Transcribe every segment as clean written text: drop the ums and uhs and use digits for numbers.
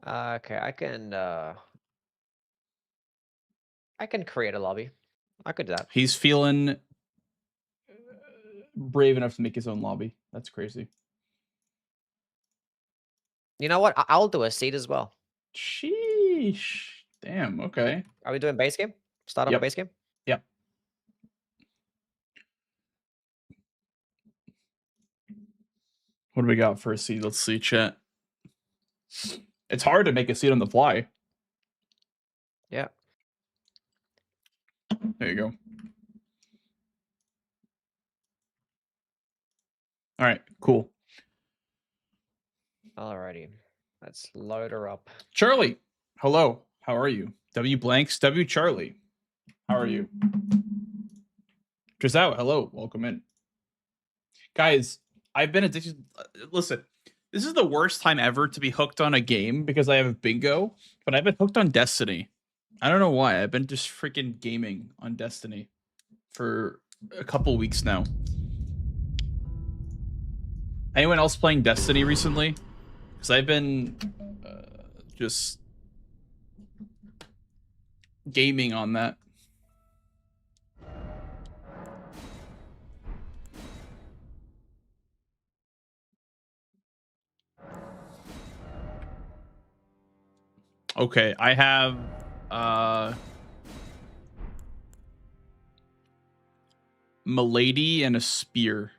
Okay, I can create a lobby. I could do that. He's feeling brave enough to make his own lobby. That's crazy. You know what? I'll do a seed as well. Sheesh. Damn. Okay. Are we doing base game? Start up a Yep. base game? Yep. What do we got for a seed? Let's see, chat. It's hard to make a seed on the fly. Yeah. There you go. All right, cool. Alrighty. Let's load her up. Charlie, hello. How are you? W blanks, W Charlie. How are you? Just out. Hello. Welcome in. Guys, I've been addicted. Listen, this is the worst time ever to be hooked on a game because I have bingo, but I've been hooked on Destiny. I don't know why. I've been just freaking gaming on Destiny for a couple weeks now. Anyone else playing Destiny recently? Because I've been just gaming on that. Okay, I have Milady and a spear.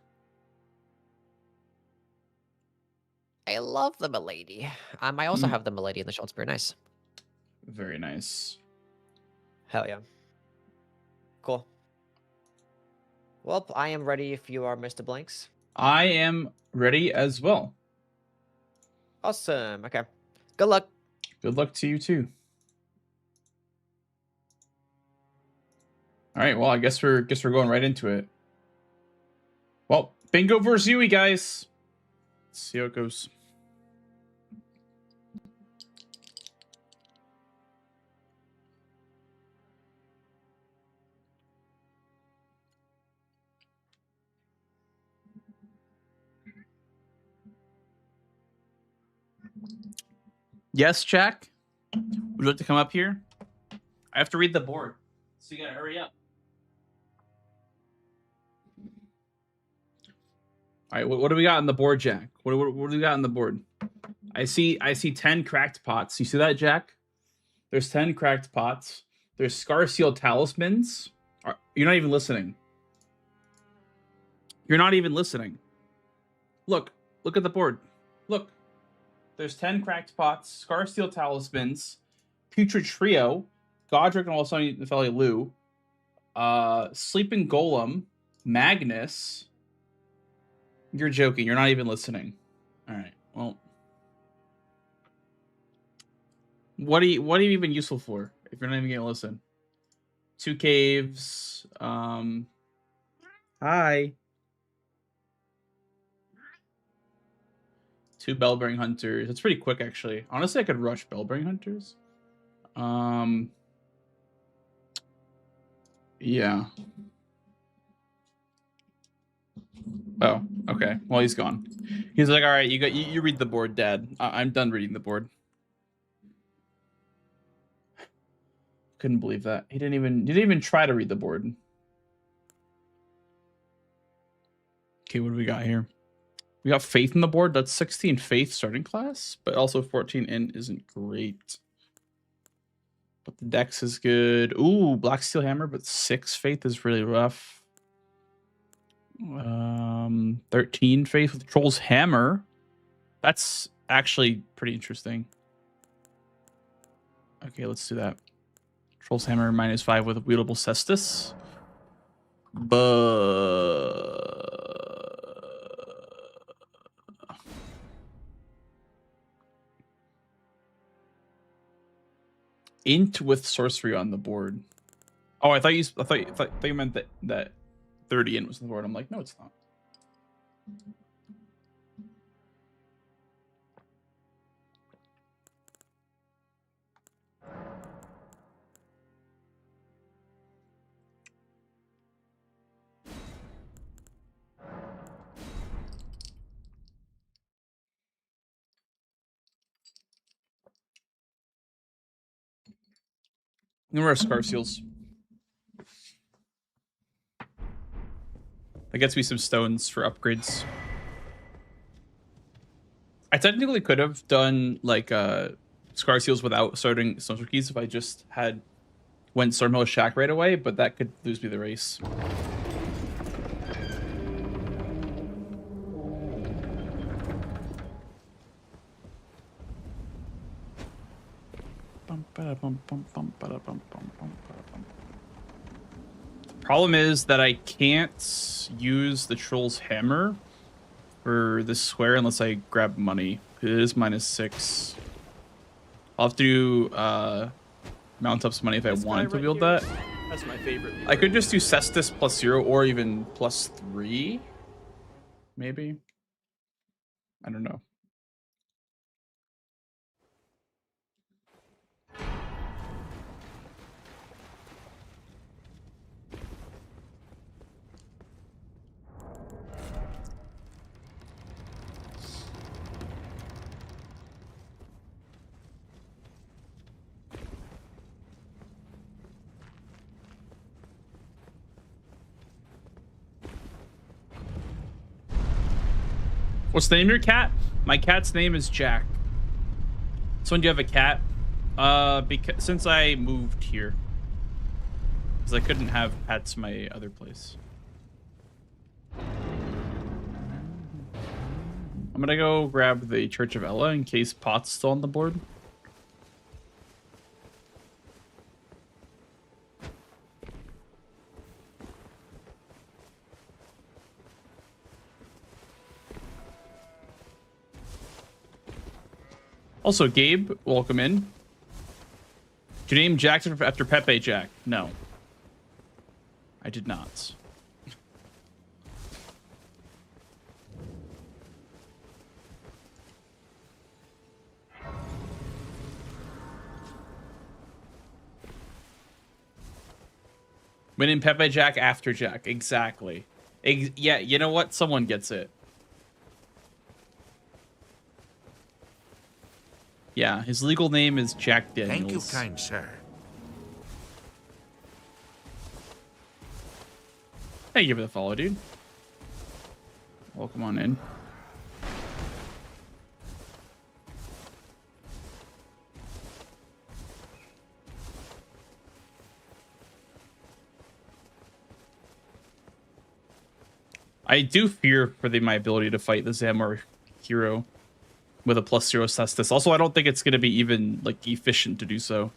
I love the Milady. I also have the Milady in the short spear. Nice. Very nice. Hell yeah. Cool. Well, I am ready if you are, Mr. Blanks. I am ready as well. Awesome. Okay. Good luck. Good luck to you too. All right. Well, I guess we're going right into it. Well, bingo versus Yui, guys. Let's see how it goes. Yes, Jack. Would you like to come up here? I have to read the board, so you gotta hurry up. All right, what do we got on the board, Jack? What do we got on the board? I see 10 cracked pots. You see that, Jack? There's 10 cracked pots. There's Scar Seal talismans. You're not even listening. You're not even listening. Look at the board. Look. There's 10 cracked pots, Scar Steel talismans, Putrid Trio, Godric and also Nepheli Lu, Sleeping Golem, Magnus. You're joking. You're not even listening. All right. Well, what are you even useful for if you're not even gonna listen? 2 caves. Hi. 2 Bellbearing Hunters. That's pretty quick, actually. Honestly, I could rush Bellbearing Hunters. Yeah. Oh, okay. Well, he's gone. He's like, all right, you read the board, Dad. I'm done reading the board. Couldn't believe that. He didn't even try to read the board. Okay, what do we got here? We got Faith in the board. That's 16 Faith starting class, but also 14 in isn't great. But the Dex is good. Ooh, Black Steel Hammer, but 6 Faith is really rough. 13 Faith with Troll's Hammer. That's actually pretty interesting. Okay, let's do that. Troll's Hammer -5 with a Wielable Cestus. Int with sorcery on the board. Oh, I thought you meant that 30 int was on the board. I'm like, no, it's not. Where are scar seals? That gets me some stones for upgrades. I technically could have done like scar seals without starting social keys if I just had went Stormhill Shack right away, but that could lose me the race. The problem is that I can't use the Troll's Hammer for this square unless I grab money. It is -6. I'll have to mount up some money if I wanted to build that. That's my favorite. I could just do Cestus +0 or even +3. Maybe. I don't know. What's the name of your cat? My cat's name is Jack. So when do you have a cat? Because since I moved here, because I couldn't have cats my other place. I'm gonna go grab the Church of Ella in case Pot's still on the board. Also, Gabe, welcome in. Did you name Jack after Pepe Jack? No. I did not. We named Pepe Jack after Jack. Exactly. Yeah, you know what? Someone gets it. Yeah, his legal name is Jack Daniels. Thank you, kind sir. Hey, give it a follow, dude. Welcome on in. I do fear for my ability to fight the Zamor hero with a +0 Cestus. Also, I don't think it's going to be even like efficient to do so.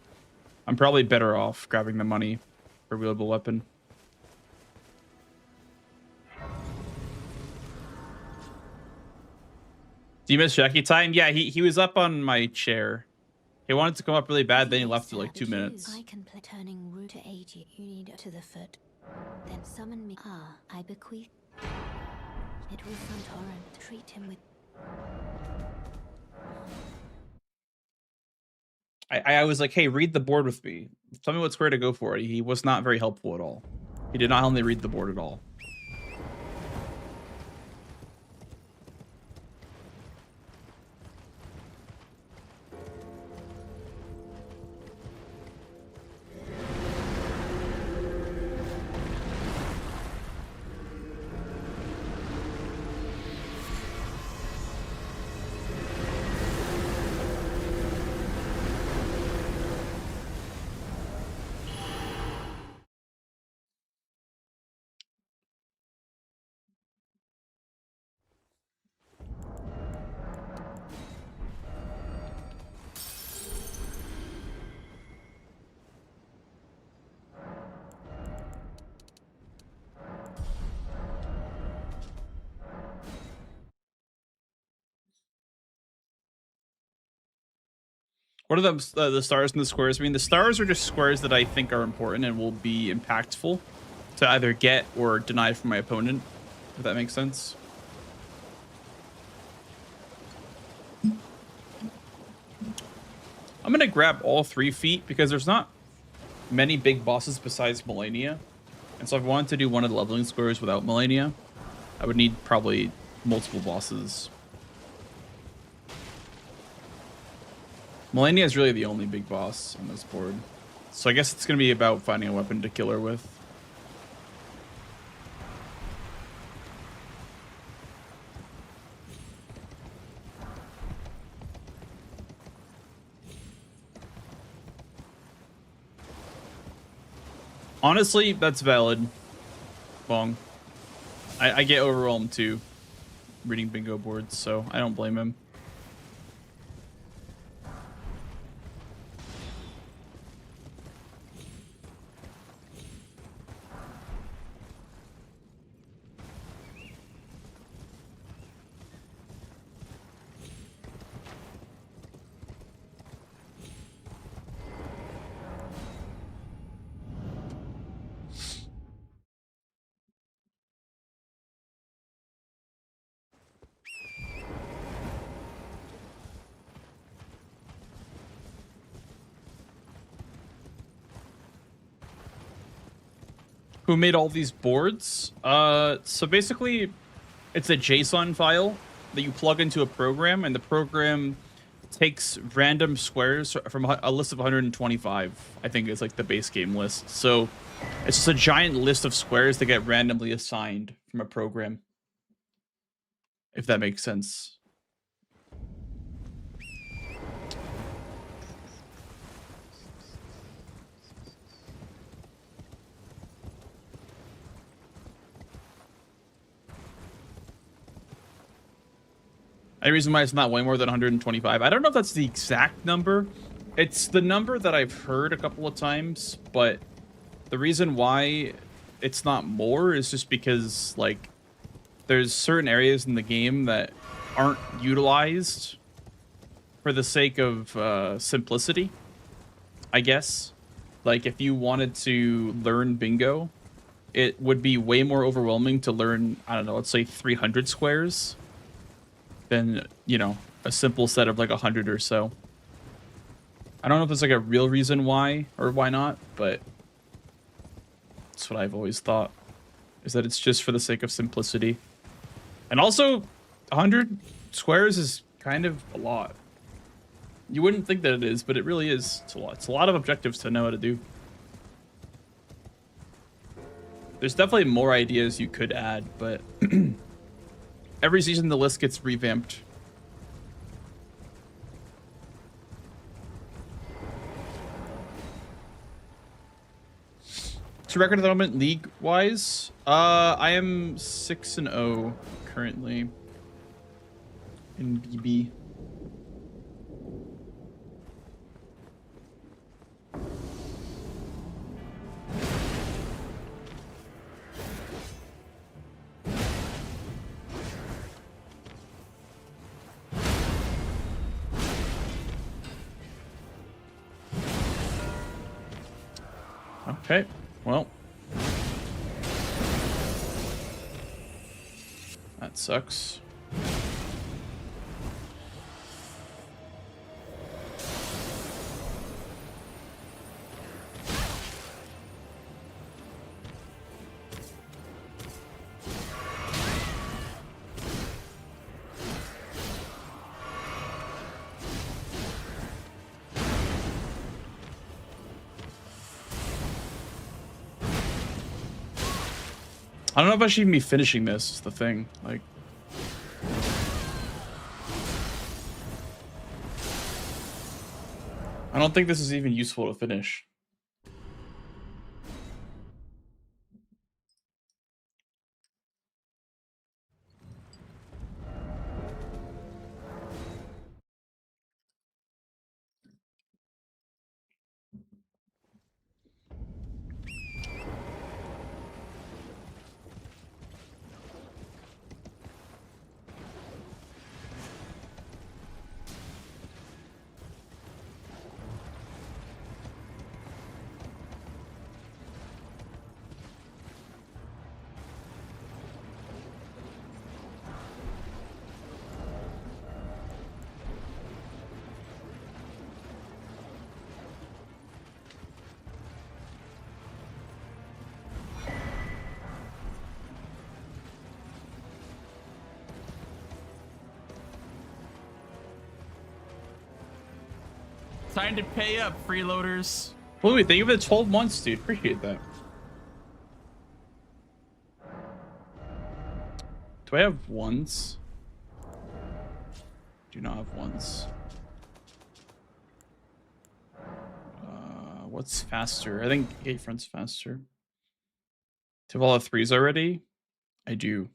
I'm probably better off grabbing the money for a wieldable weapon. Do you miss Jackie time? Yeah, he was up on my chair. He wanted to come up really bad, then he left for like 2 minutes. I can play turning root to aid you. You need to the foot. Then summon me. Ah, I bequeath. It was Santorin. Treat him with. I was like, hey, read the board with me. Tell me what square to go for. He was not very helpful at all. He did not help me read the board at all. What are the stars and the squares? I mean, the stars are just squares that I think are important and will be impactful to either get or deny from my opponent, if that makes sense. I'm going to grab all 3 feet because there's not many big bosses besides Melania. And so if I wanted to do one of the leveling squares without Melania, I would need probably multiple bosses. Melania is really the only big boss on this board. So I guess it's gonna be about finding a weapon to kill her with. Honestly, that's valid. Bong. I get overwhelmed too, reading bingo boards, so I don't blame him. Who made all these boards? So basically, it's a JSON file that you plug into a program, and the program takes random squares from a list of 125. I think is like the base game list. So it's just a giant list of squares that get randomly assigned from a program. If that makes sense. Any reason why it's not way more than 125? I don't know if that's the exact number. It's the number that I've heard a couple of times, but the reason why it's not more is just because, like, there's certain areas in the game that aren't utilized for the sake of simplicity, I guess. Like, if you wanted to learn bingo, it would be way more overwhelming to learn, I don't know, let's say 300 squares than, you know, a simple set of like 100 or so. I don't know if there's like a real reason why or why not, but that's what I've always thought, is that it's just for the sake of simplicity. And also, 100 squares is kind of a lot. You wouldn't think that it is, but it really is. It's a lot. It's a lot of objectives to know how to do. There's definitely more ideas you could add, but every season the list gets revamped. To record development league-wise, I am 6-0 currently in BB. Okay, well, that sucks. I don't know if I should even be finishing this, is the thing. Like, I don't think this is even useful to finish. Time to pay up, freeloaders. Louis, thank you for the 12 months, dude. Appreciate that. Do I have ones? Do not have ones. What's faster? I think 8 front's faster. Do you have all the 3s already? I do.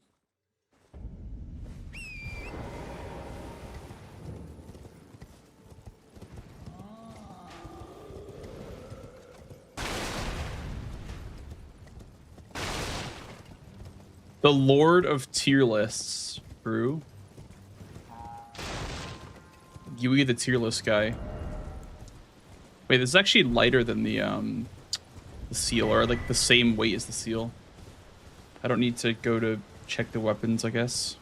The Lord of Tier Lists, Brew. Yui the tier list guy. Wait, this is actually lighter than the seal, or like the same weight as the seal. I don't need to go to check the weapons, I guess.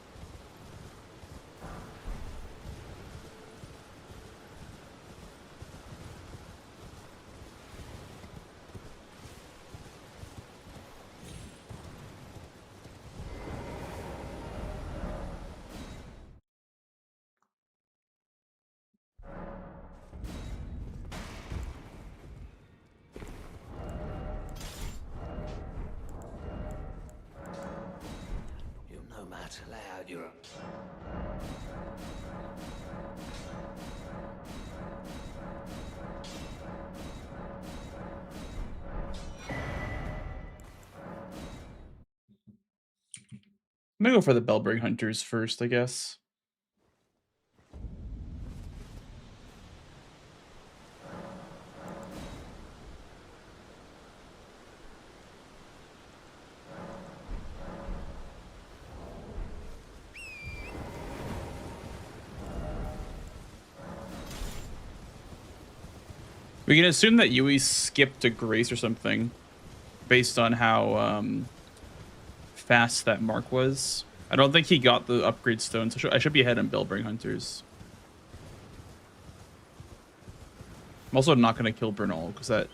Loud, you're up. I'm gonna go for the Bellbring Hunters first, I guess. We can assume that Yui skipped a Grace or something based on how fast that mark was. I don't think he got the upgrade stone, so I should be ahead on Bellbring Hunters. I'm also not going to kill Bernal because that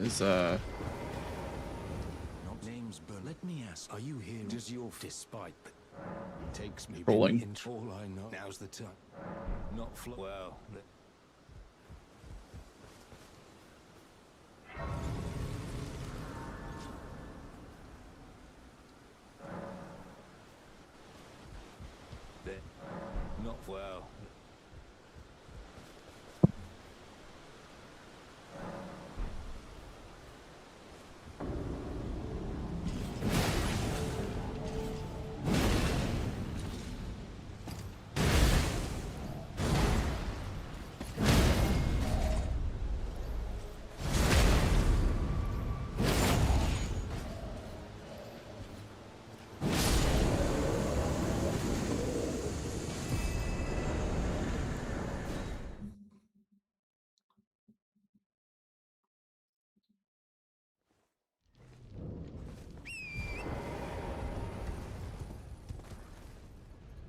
is Not names, but let me ask, are you here? Does your despite takes me Rolling. into all I know. Now's the time. Not well. Not well.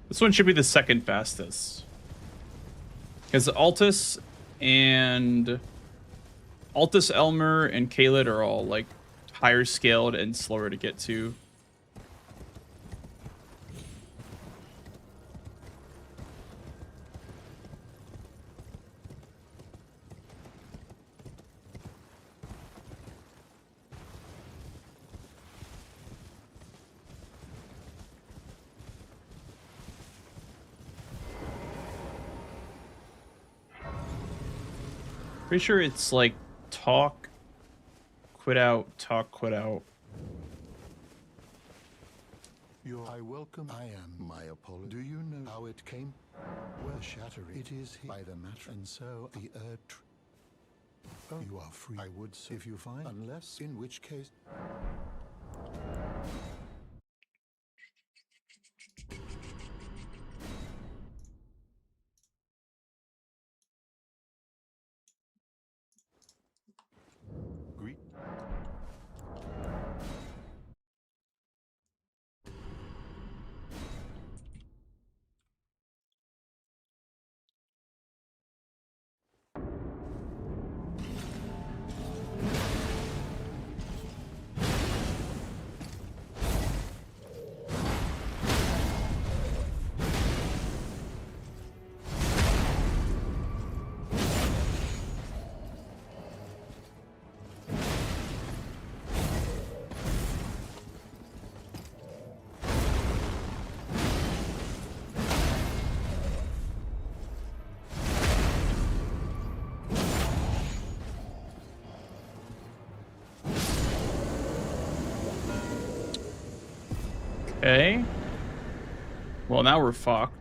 This one should be the second fastest. Because Altus, Elmer, and Kaled are all like higher scaled and slower to get to. Pretty sure it's like talk, quit out, talk, quit out. I welcome. I am my Apollo. Do you know how it came? Well, shatter it is by the matter, and so the earth. Oh, you are free. I would say if you find, unless in which case. Greet. Okay. Well, now we're fucked.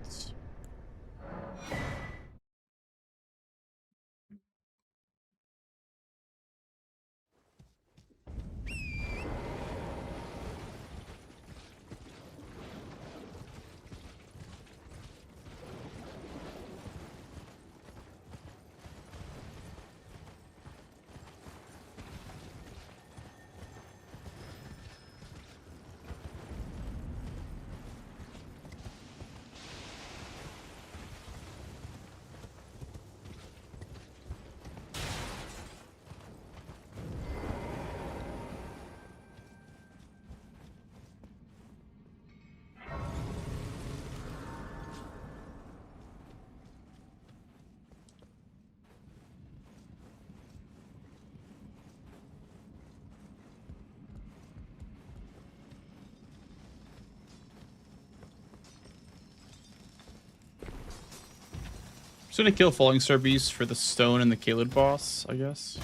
Just gonna kill Falling Star Beast for the stone and the Kaled boss, I guess.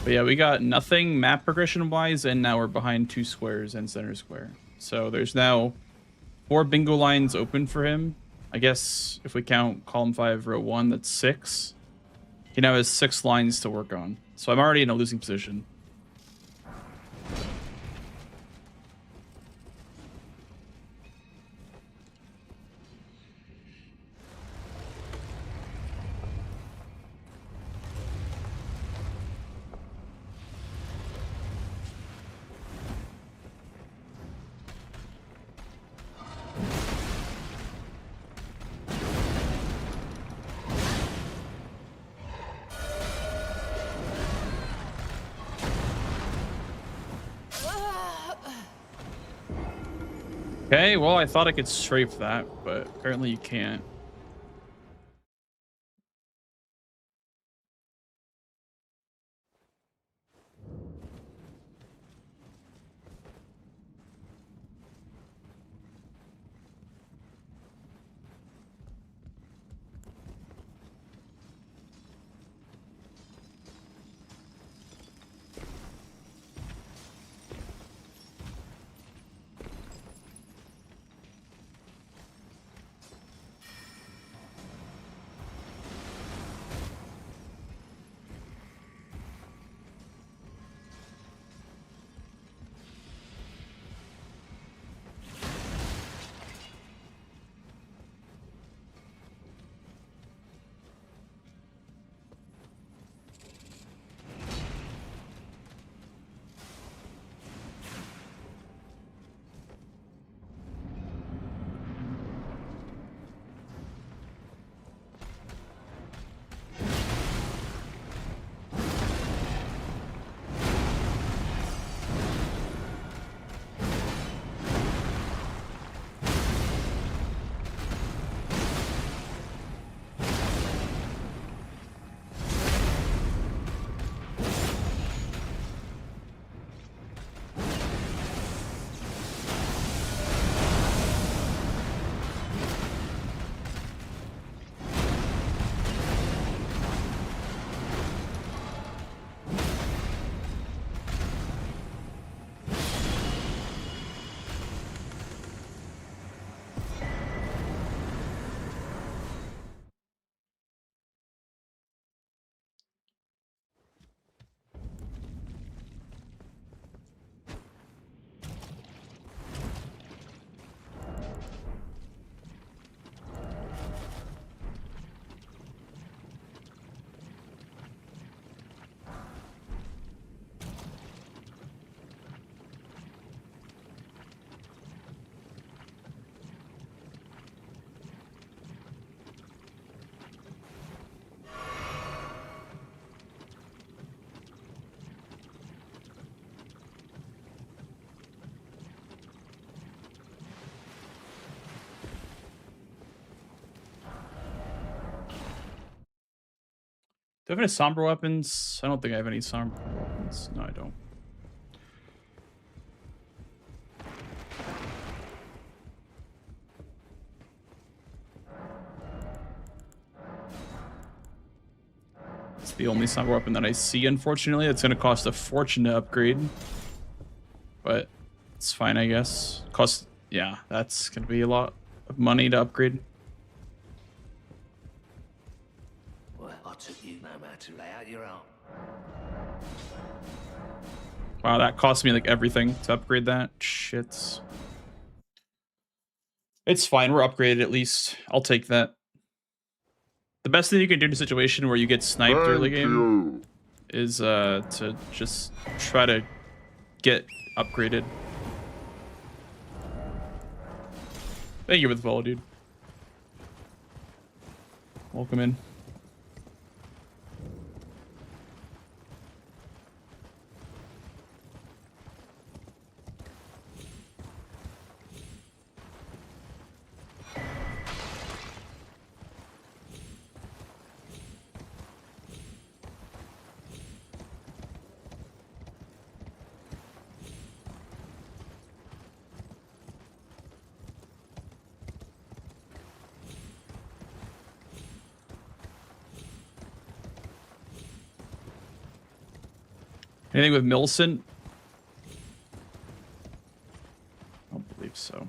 But yeah, we got nothing map progression wise, and now we're behind 2 squares and center square. So there's now 4 bingo lines open for him. I guess if we count column 5, row 1, that's 6. He now has 6 lines to work on. So I'm already in a losing position. Okay, well, I thought I could strafe that, but apparently you can't. Do I have any somber weapons? I don't think I have any somber weapons. No, I don't. the only sniper weapon that I see, unfortunately. It's going to cost a fortune to upgrade. But it's fine, I guess. Yeah, that's going to be a lot of money to upgrade. Well, I took you no matter to lay out your own. Wow, that cost me like everything to upgrade that. Shit. It's fine. We're upgraded at least. I'll take that. The best thing you can do in a situation where you get sniped early game is to just try to get upgraded. Thank you for the follow, dude. Welcome in. Anything with Millicent? I don't believe so.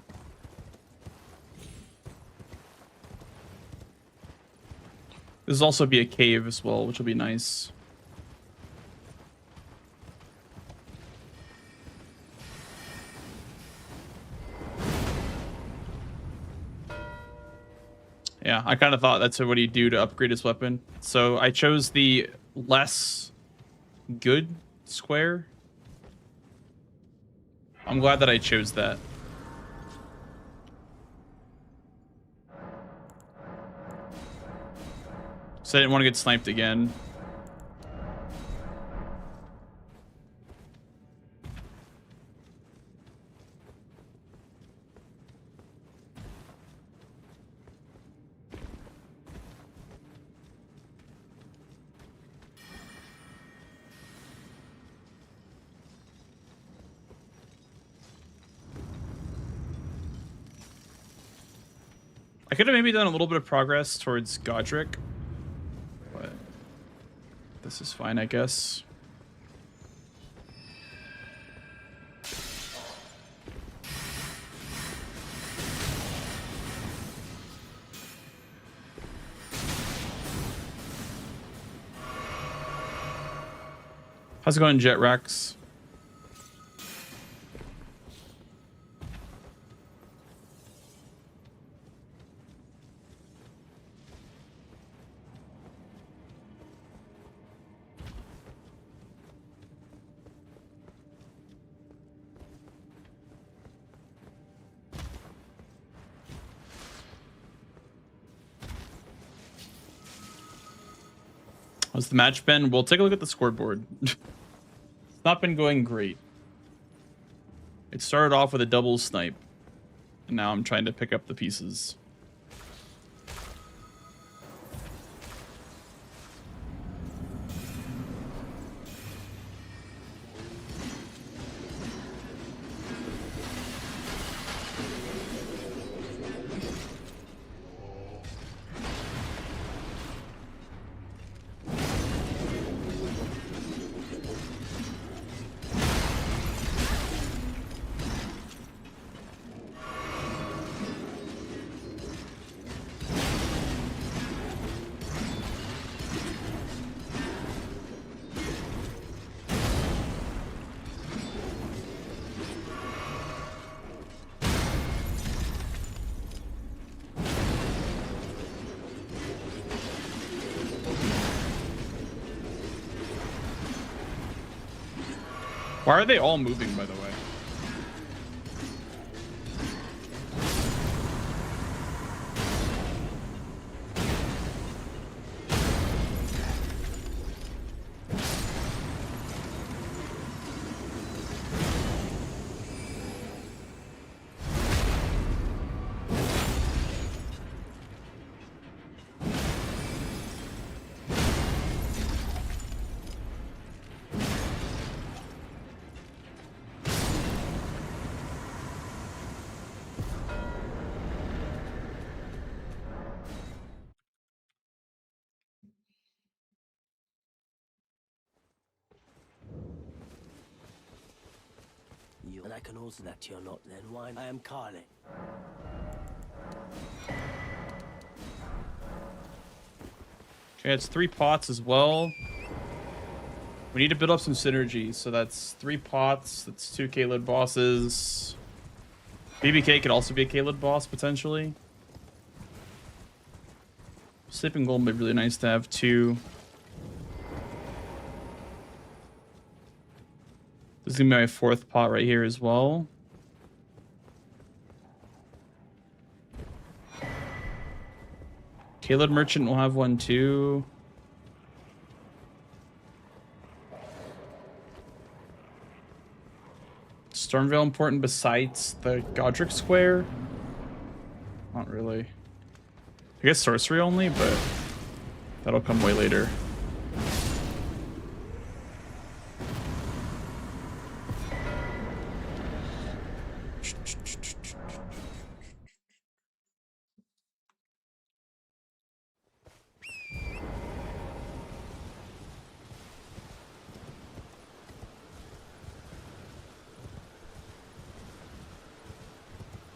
This will also be a cave as well, which will be nice. Yeah, I kind of thought that's what he'd do to upgrade his weapon. So I chose the less good square. I'm glad that I chose that. So I didn't want to get sniped again. I could have maybe done a little bit of progress towards Godric, but this is fine, I guess. How's it going, Jet Rex? How's the match been? We'll take a look at the scoreboard. It's not been going great. It started off with a double snipe, and now I'm trying to pick up the pieces. Why are they all moving, by the way? I can also that you're not then why I am Carly. Okay, it's 3 pots as well. We need to build up some synergy, so that's 3 pots. That's 2 K-Lid bosses. BBK could also be a K-Lid boss potentially. Sleeping Golem would be really nice to have too. This is gonna be my 4th pot right here as well. K-Lid Merchant will have one too. Stormveil important besides the Godric Square? Not really. I guess sorcery only, but that'll come way later.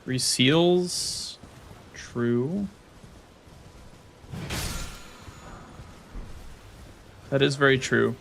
Reseals. True. That is very true.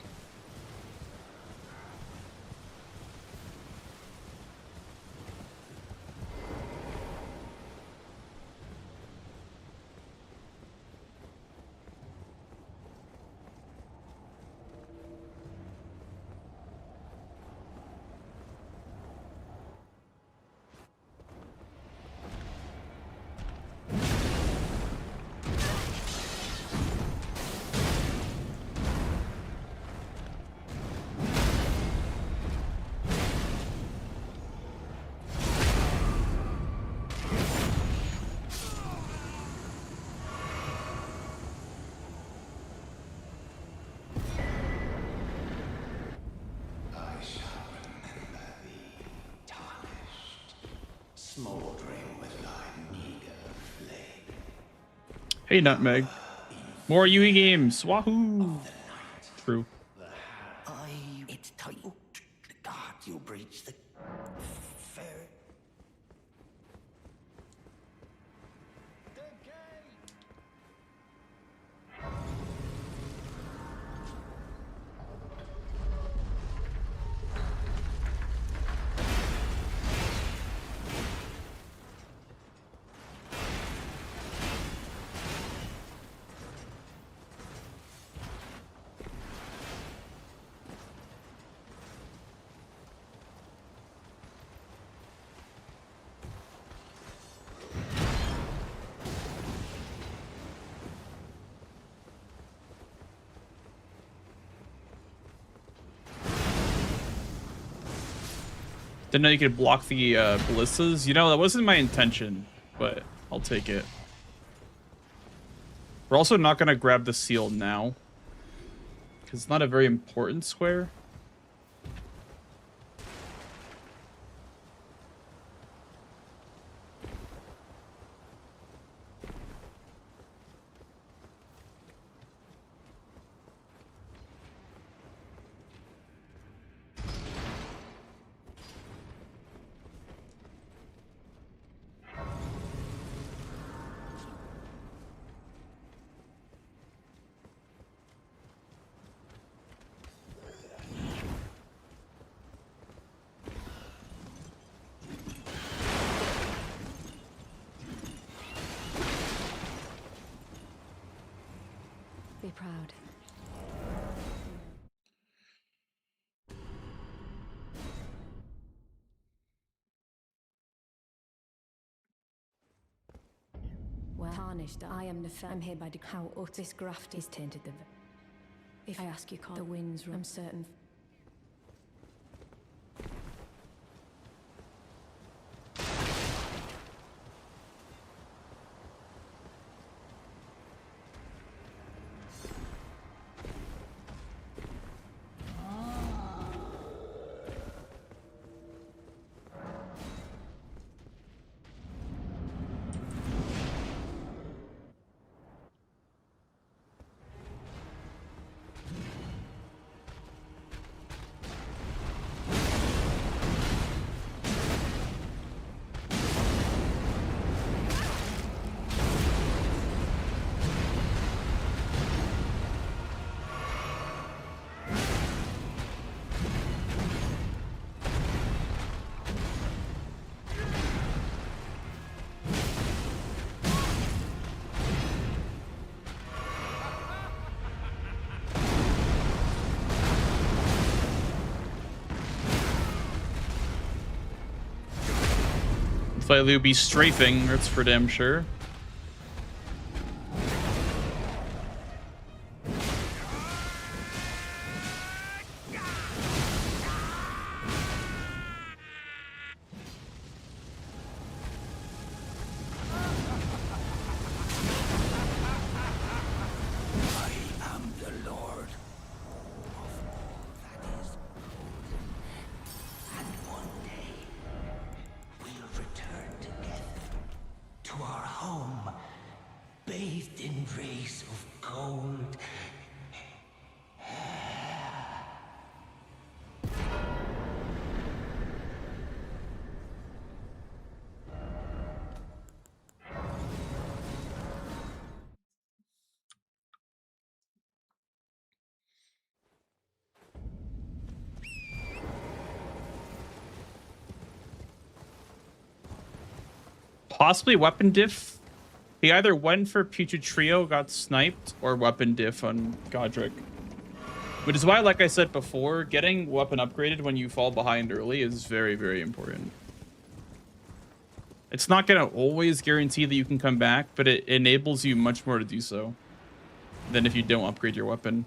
Hey, Nutmeg. More UE games. Wahoo! True. It's tight. The guard, you breach the fair. Didn't know you could block the ballistas. You know, that wasn't my intention, but I'll take it. We're also not going to grab the seal now, because it's not a very important square. Be proud. Well, tarnished, I am the I'm here by how this graft is tainted the. If I ask you, call the winds, I'm certain. likely be strafing, that's for damn sure. I am the Lord of all that is golden, and one day we'll return together to our home, bathed in rays of gold. Possibly weapon diff. He either went for Putrid Trio, got sniped, or weapon diff on Godric. Which is why, like I said before, getting weapon upgraded when you fall behind early is very, very important. It's not going to always guarantee that you can come back, but it enables you much more to do so than if you don't upgrade your weapon.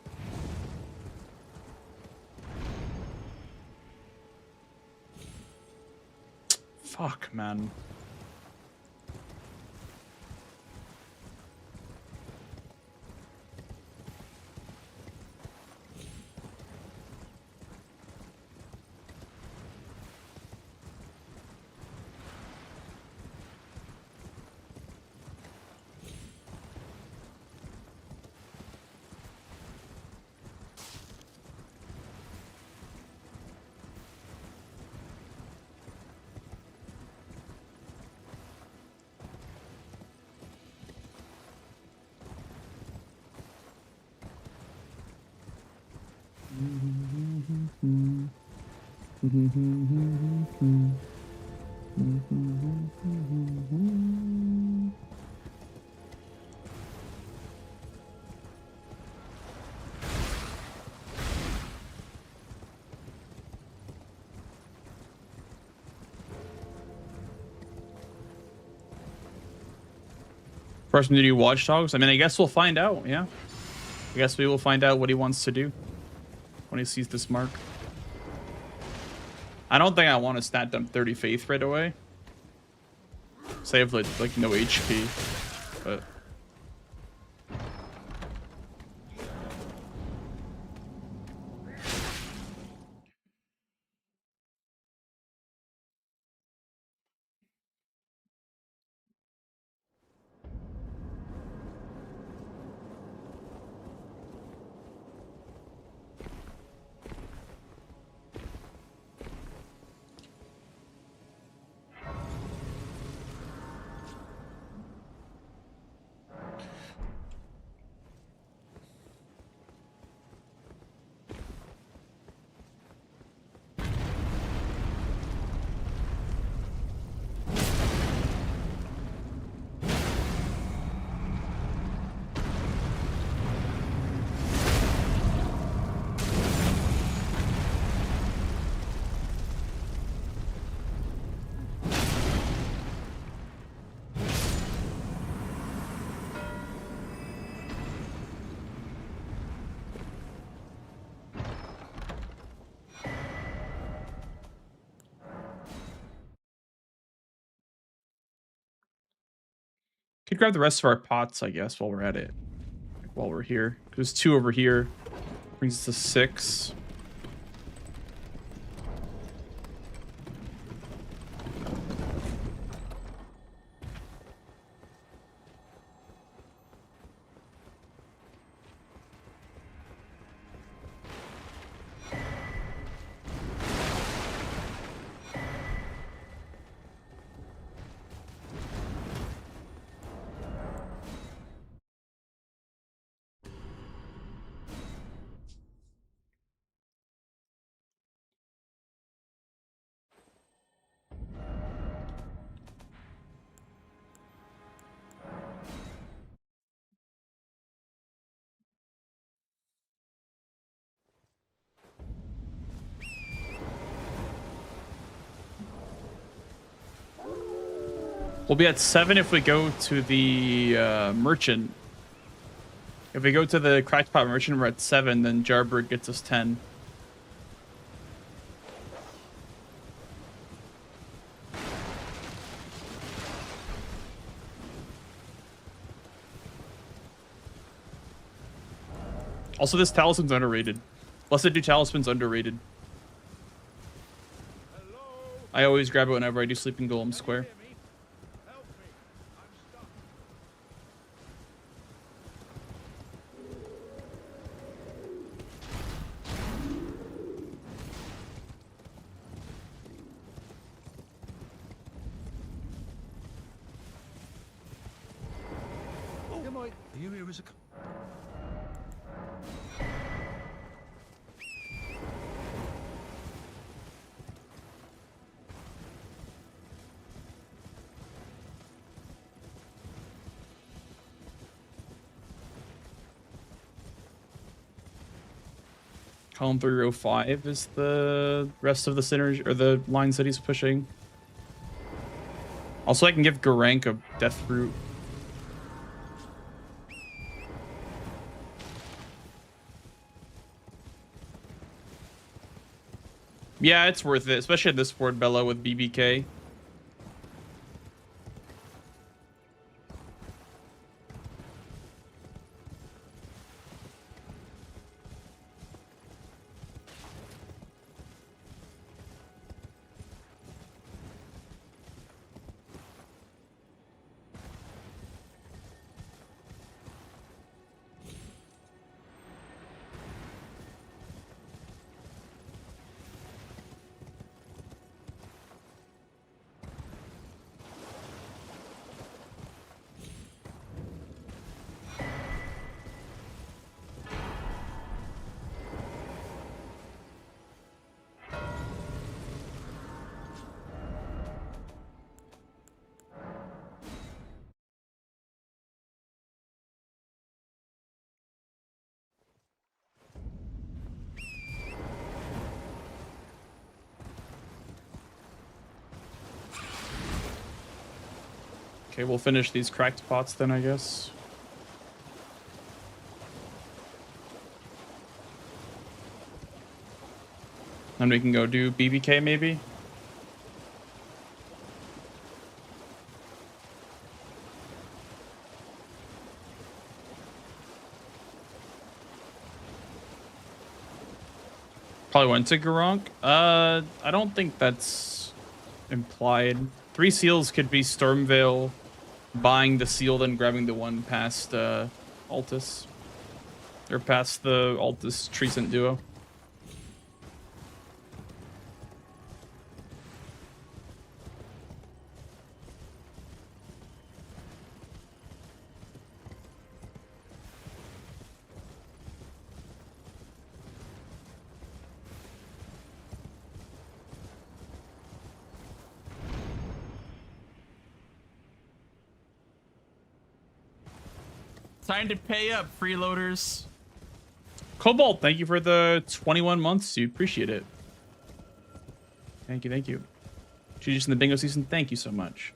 Fuck, man. First to do Watchdogs? I mean, I guess we'll find out, yeah. I guess we will find out what he wants to do when he sees this mark. I don't think I want to stat dump 30 faith right away. Save like no HP, but could grab the rest of our pots, I guess, while we're at it. While we're here. There's 2 over here. Brings us to 6. We'll be at 7 if we go to the merchant. If we go to the crackpot merchant, we're at 7. Then Jarbird gets us 10. Also, this talisman's underrated. Blessed Do talisman's underrated. I always grab it whenever I do Sleeping Golem Square. Are you here as a... Column 305 is the rest of the synergy or the lines that he's pushing. Also, I can give Garank a death root. Yeah, it's worth it, especially at this board, Bella, with BBK. Okay, we'll finish these cracked pots then, I guess. Then we can go do BBK maybe. Probably went to Garank. I don't think that's implied. 3 seals could be Stormveil, buying the seal, then grabbing the one past Altus. Or past the Altus Treescent duo. Time to pay up, freeloaders. Cobalt, thank you for the 21 months, dude. Appreciate it. Thank you, thank you. GG's in the bingo season, thank you so much.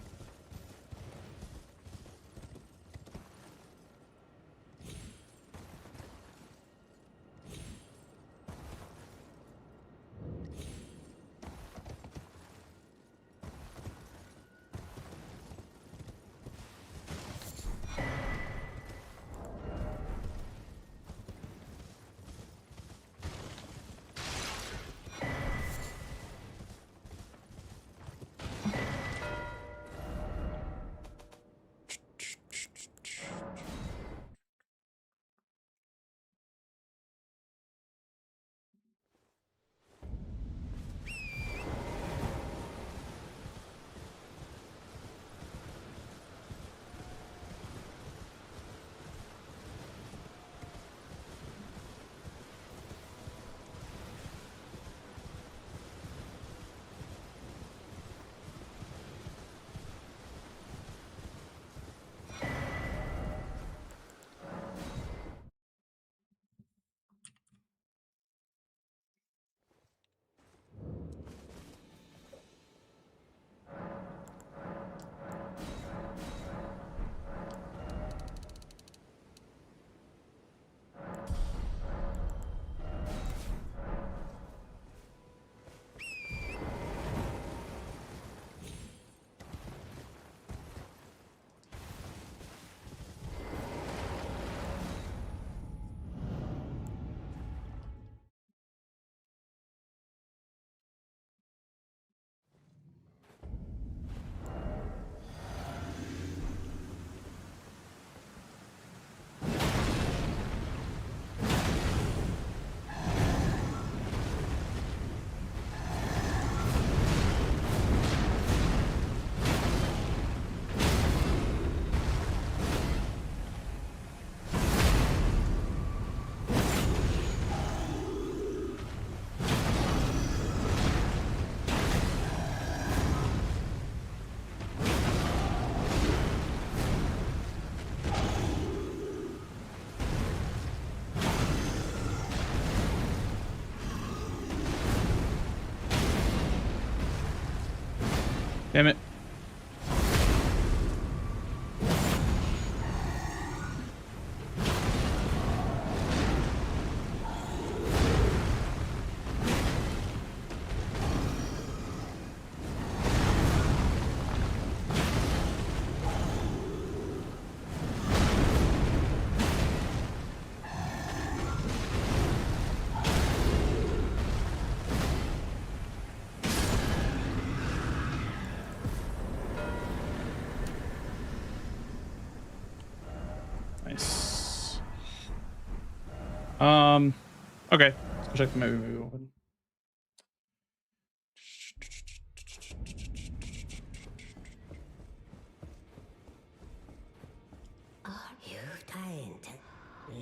Okay. Let's go check the maybe open. Are you kind?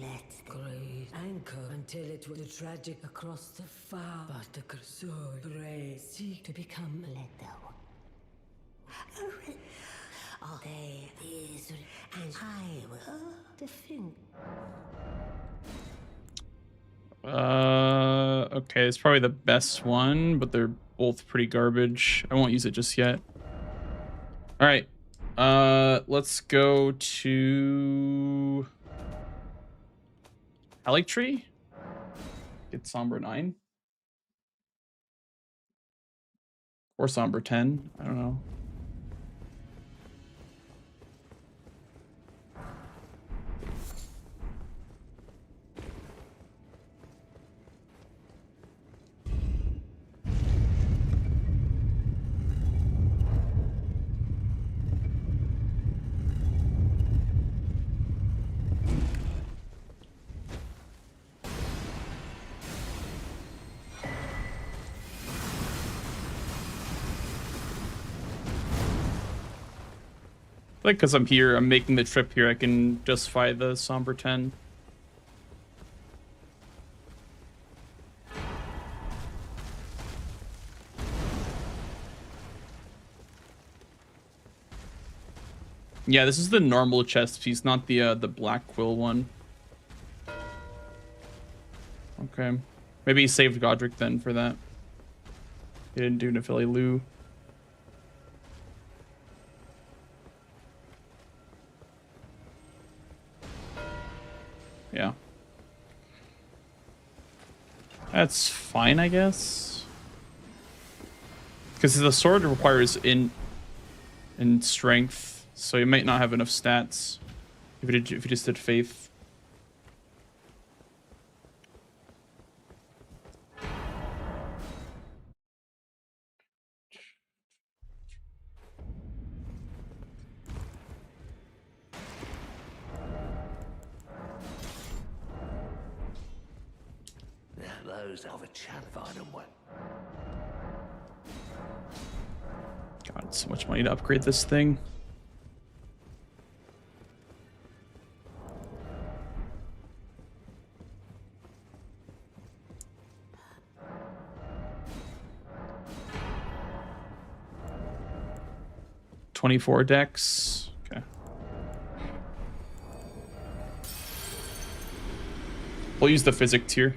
Let's great anchor until it was tragic across the far. But the Kursor brave seek to become little. They is and I will defend. Okay, it's probably the best one, but they're both pretty garbage. I won't use it just yet. All right. Let's go to Alec Tree. Get Somber 9. Or Somber 10. I don't know. Like, because I'm here, I'm making the trip here, I can justify the Somber 10. Yeah, this is the normal chest piece, not the Black Quill one. Okay. Maybe he saved Godric then for that. He didn't do Nephili Lu. Yeah. That's fine, I guess. Because the sword requires in strength, so you might not have enough stats if you just did faith. Those of a challenge one. God, so much money to upgrade this thing. $24 decks. Okay. We'll use the physic tier.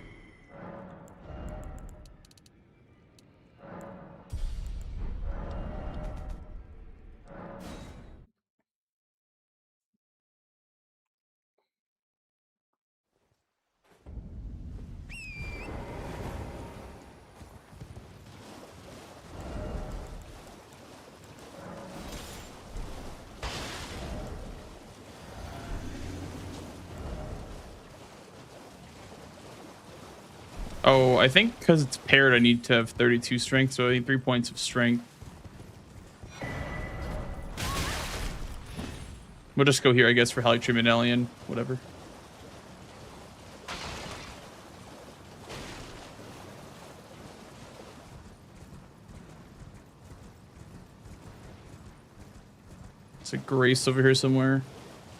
Oh, I think because it's paired, I need to have 32 strength, so I need 3 points of strength. We'll just go here, I guess, for Halictree Medallion, whatever. It's a Grace over here somewhere,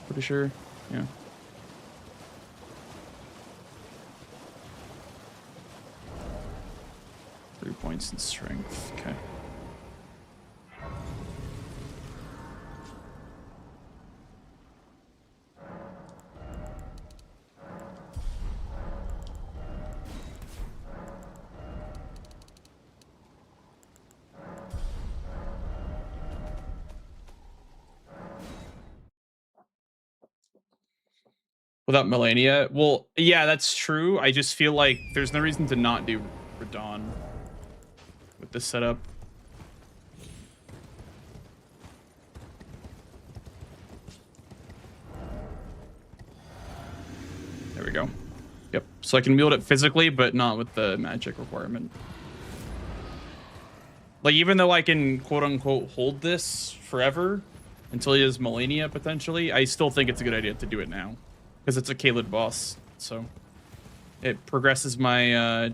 pretty sure. Yeah. Points in strength. Okay. Without Melania? Well, yeah, that's true. I just feel like there's no reason to not do Radon with this setup. There we go. Yep. So I can wield it physically, but not with the magic requirement. Like, even though I can quote-unquote hold this forever until he has Melania, potentially, I still think it's a good idea to do it now. Because it's a Kaled boss, so... it progresses my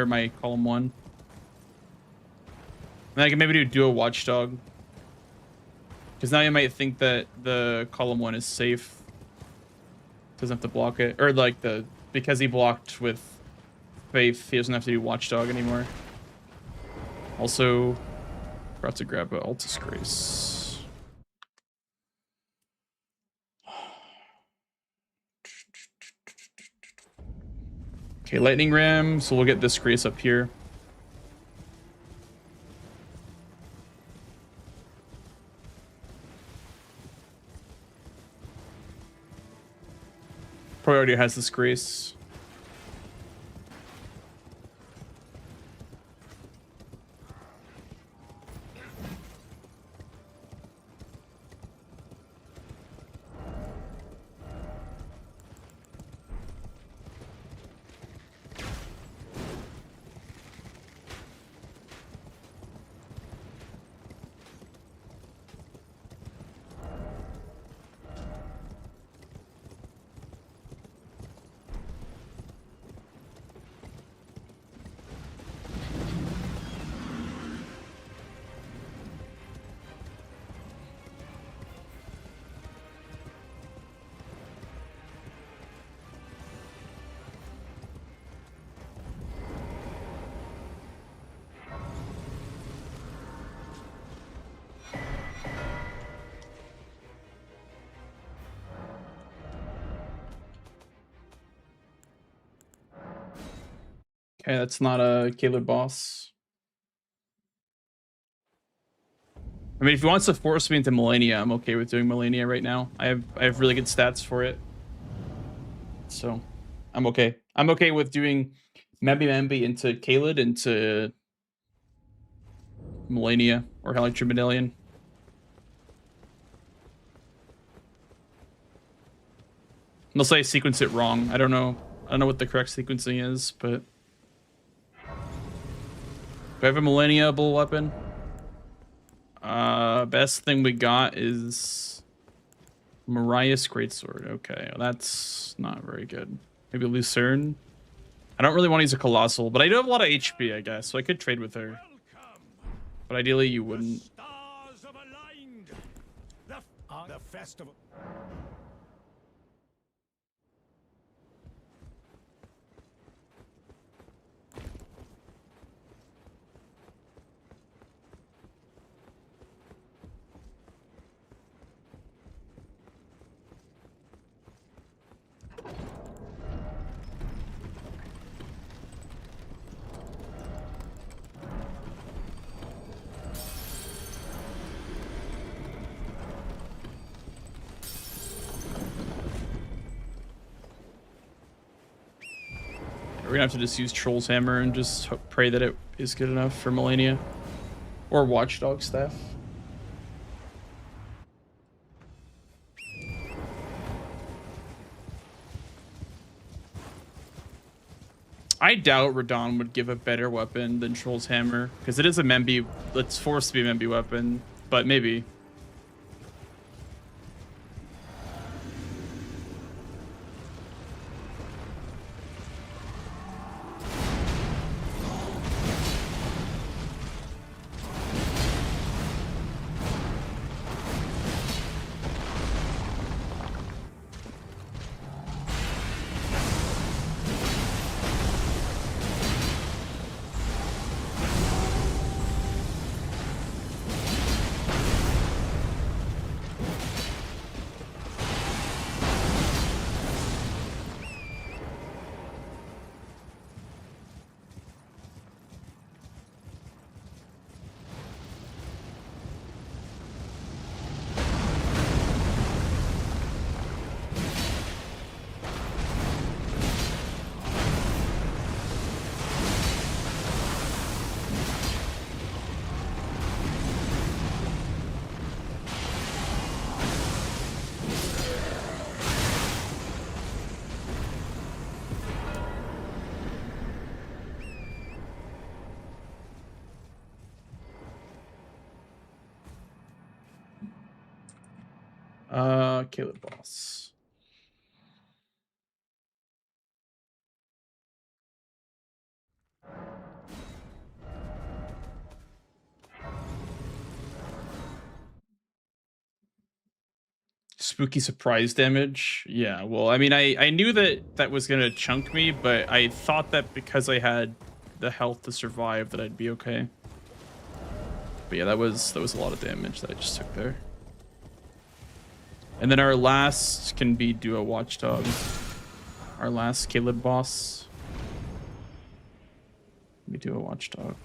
my column 1. And I can maybe do duo watchdog. Because now you might think that the column 1 is safe. Doesn't have to block it. Or like because he blocked with Faith, he doesn't have to do watchdog anymore. Also, forgot to grab an Altus Grace. Okay, Lightning Ram, so we'll get this Grace up here. Probably already has this Grace. Okay, that's not a Caleb boss. I mean, if he wants to force me into Millennia, I'm okay with doing Millennia right now. I have really good stats for it. So I'm okay. I'm okay with doing Membi into Kaled into Millennia or Hellitre Medallion. Unless I sequence it wrong. I don't know. I don't know what the correct sequencing is, but do I have a Millenniable weapon? Best thing we got is Mariah's Greatsword. Okay, well, that's not very good. Maybe Lucerne. I don't really want to use a Colossal, but I do have a lot of HP, I guess, so I could trade with her. But ideally, you wouldn't. Stars have aligned. The festival. We're gonna have to just use Troll's Hammer and just pray that it is good enough for Millennia. Or Watchdog Staff. I doubt Radon would give a better weapon than Troll's Hammer, because it is a Membi. It's forced to be a Membi weapon, but maybe. Caleb boss. spooky surprise damage. Yeah, well, I mean, I knew that was gonna chunk me, but I thought that because I had the health to survive that I'd be okay. But yeah, that was a lot of damage that I just took there. And then our last can be Duo Watchdog. Our last Caleb boss. We do a Watchdog.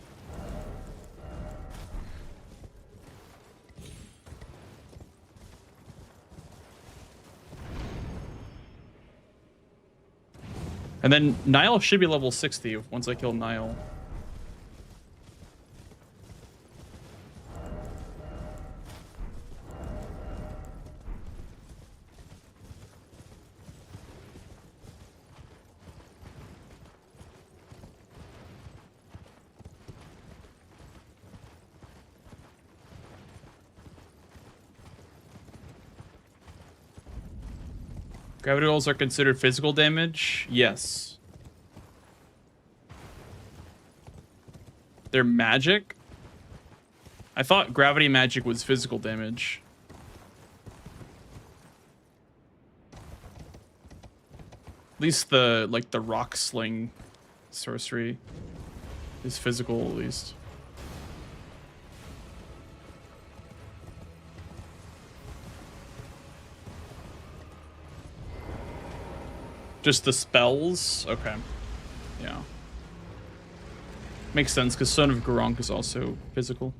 And then Nile should be level 60 once I kill Nile. Gravity rolls are considered physical damage? Yes. They're magic? I thought gravity magic was physical damage. At least the rock sling sorcery is physical at least. Just the spells? Okay. Yeah. Makes sense, because Son of Garunk is also physical.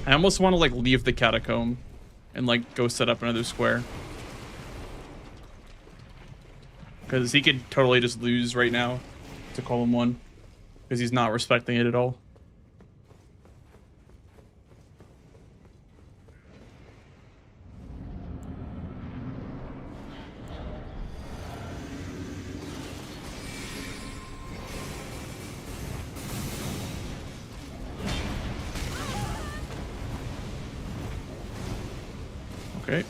I almost want to like leave the catacomb and like go set up another square. Because he could totally just lose right now to column 1. Because he's not respecting it at all. Okay.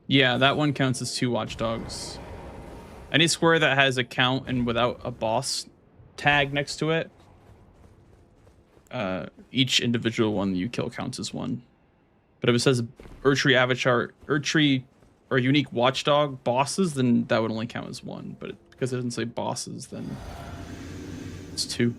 Yeah, that one counts as 2 watchdogs. Any square that has a count and without a boss tag next to it, each individual one you kill counts as 1. But if it says Erdtree Avatar, Erdtree or unique watchdog bosses, then that would only count as 1. But because it doesn't say bosses, then it's 2.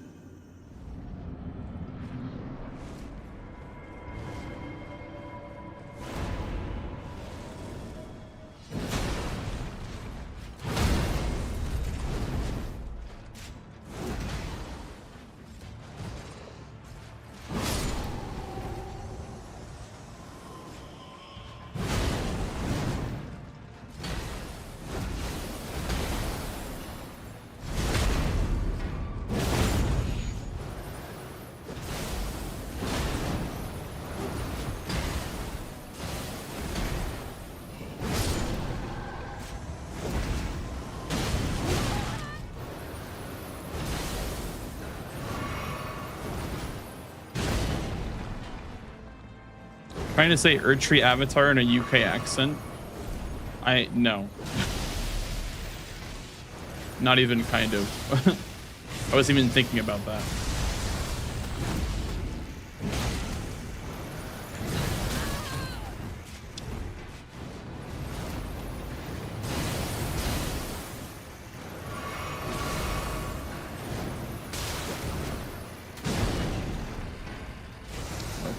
Trying to say Erdtree Avatar in a UK accent. No. Not even kind of. I wasn't even thinking about that.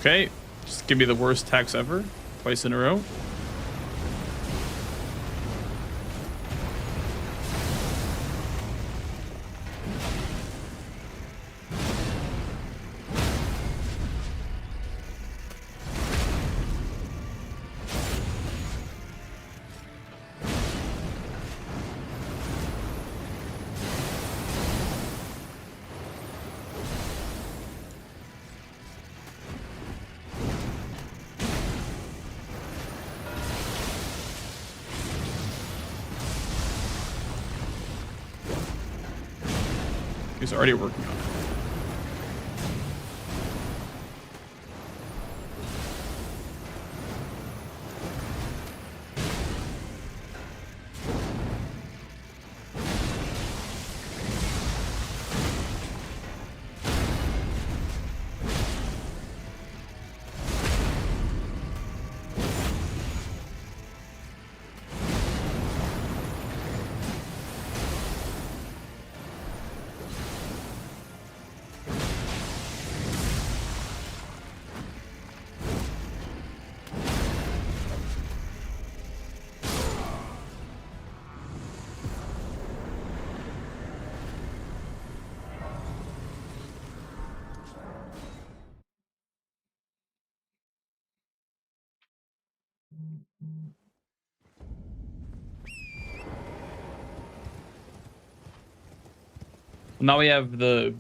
Okay, just give me the worst tax ever, twice in a row. He's already working on it. Now we have the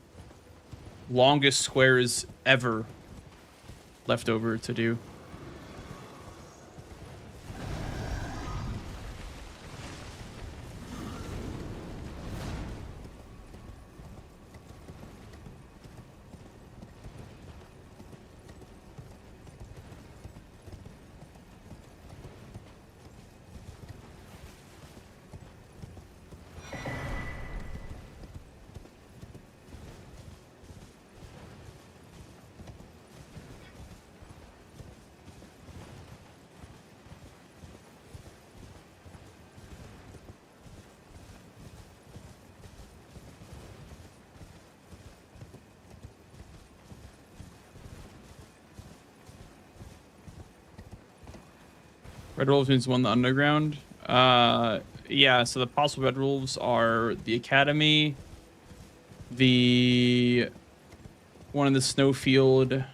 longest squares ever left over to do. Red Wolves means one the underground. Yeah, so the possible Red Wolves are the Academy, the one in the snowfield,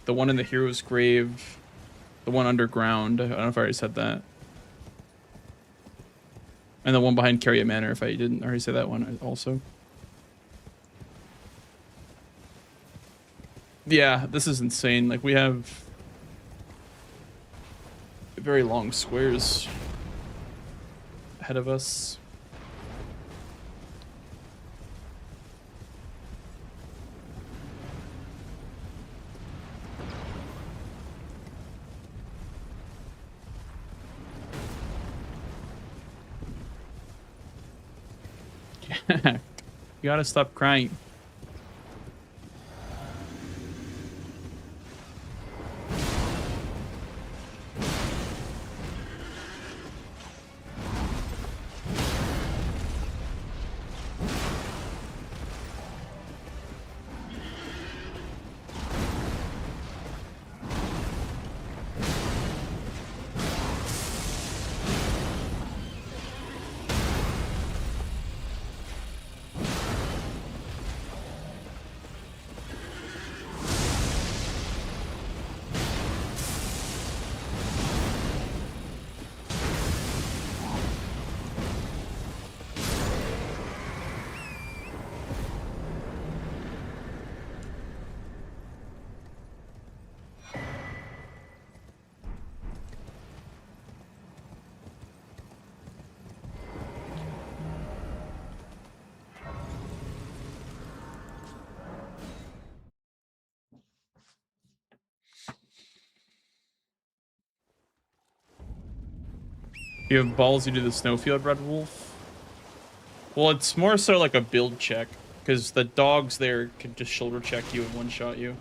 the one in the Hero's Grave, the one underground. I don't know if I already said that. And the one behind Carrier Manor, if I didn't already say that one also. Yeah, this is insane. Like, we have very long squares ahead of us. You gotta stop crying. You have balls, you do the snowfield, Red Wolf. Well, it's more so like a build check, because the dogs there can just shoulder check you and one-shot you.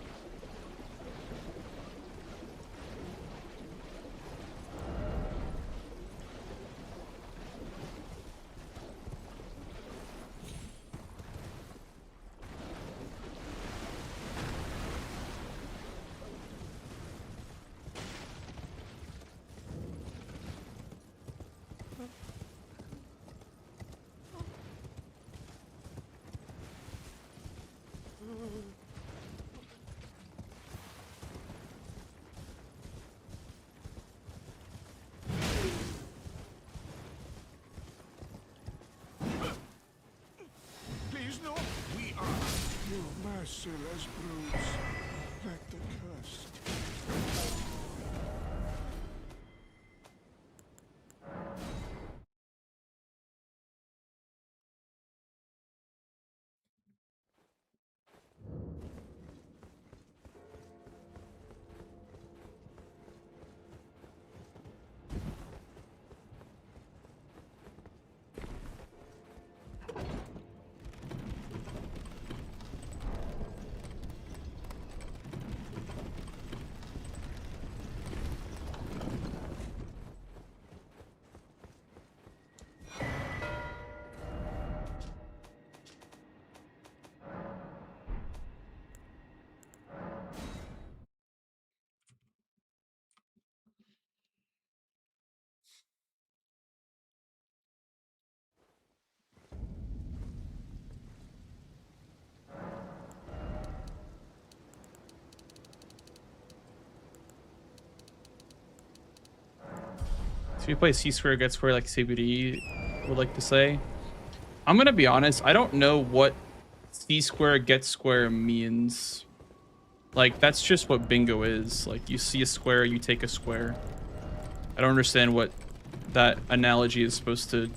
Please no. We are you merciless brutes. Like the cursed. So you play C square, get square like CBD would like to say. I'm gonna be honest, I don't know what C square, get square means. Like, that's just what bingo is. Like, you see a square, you take a square. I don't understand what that analogy is supposed to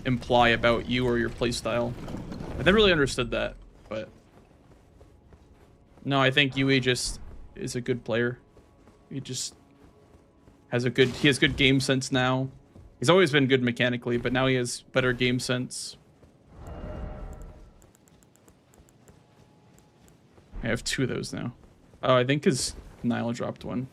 imply about you or your playstyle. I never really understood that, but... No, I think Yui just is a good player. He just has he has good game sense now. He's always been good mechanically, but now he has better game sense. I have 2 of those now. Oh, I think his Nile dropped one.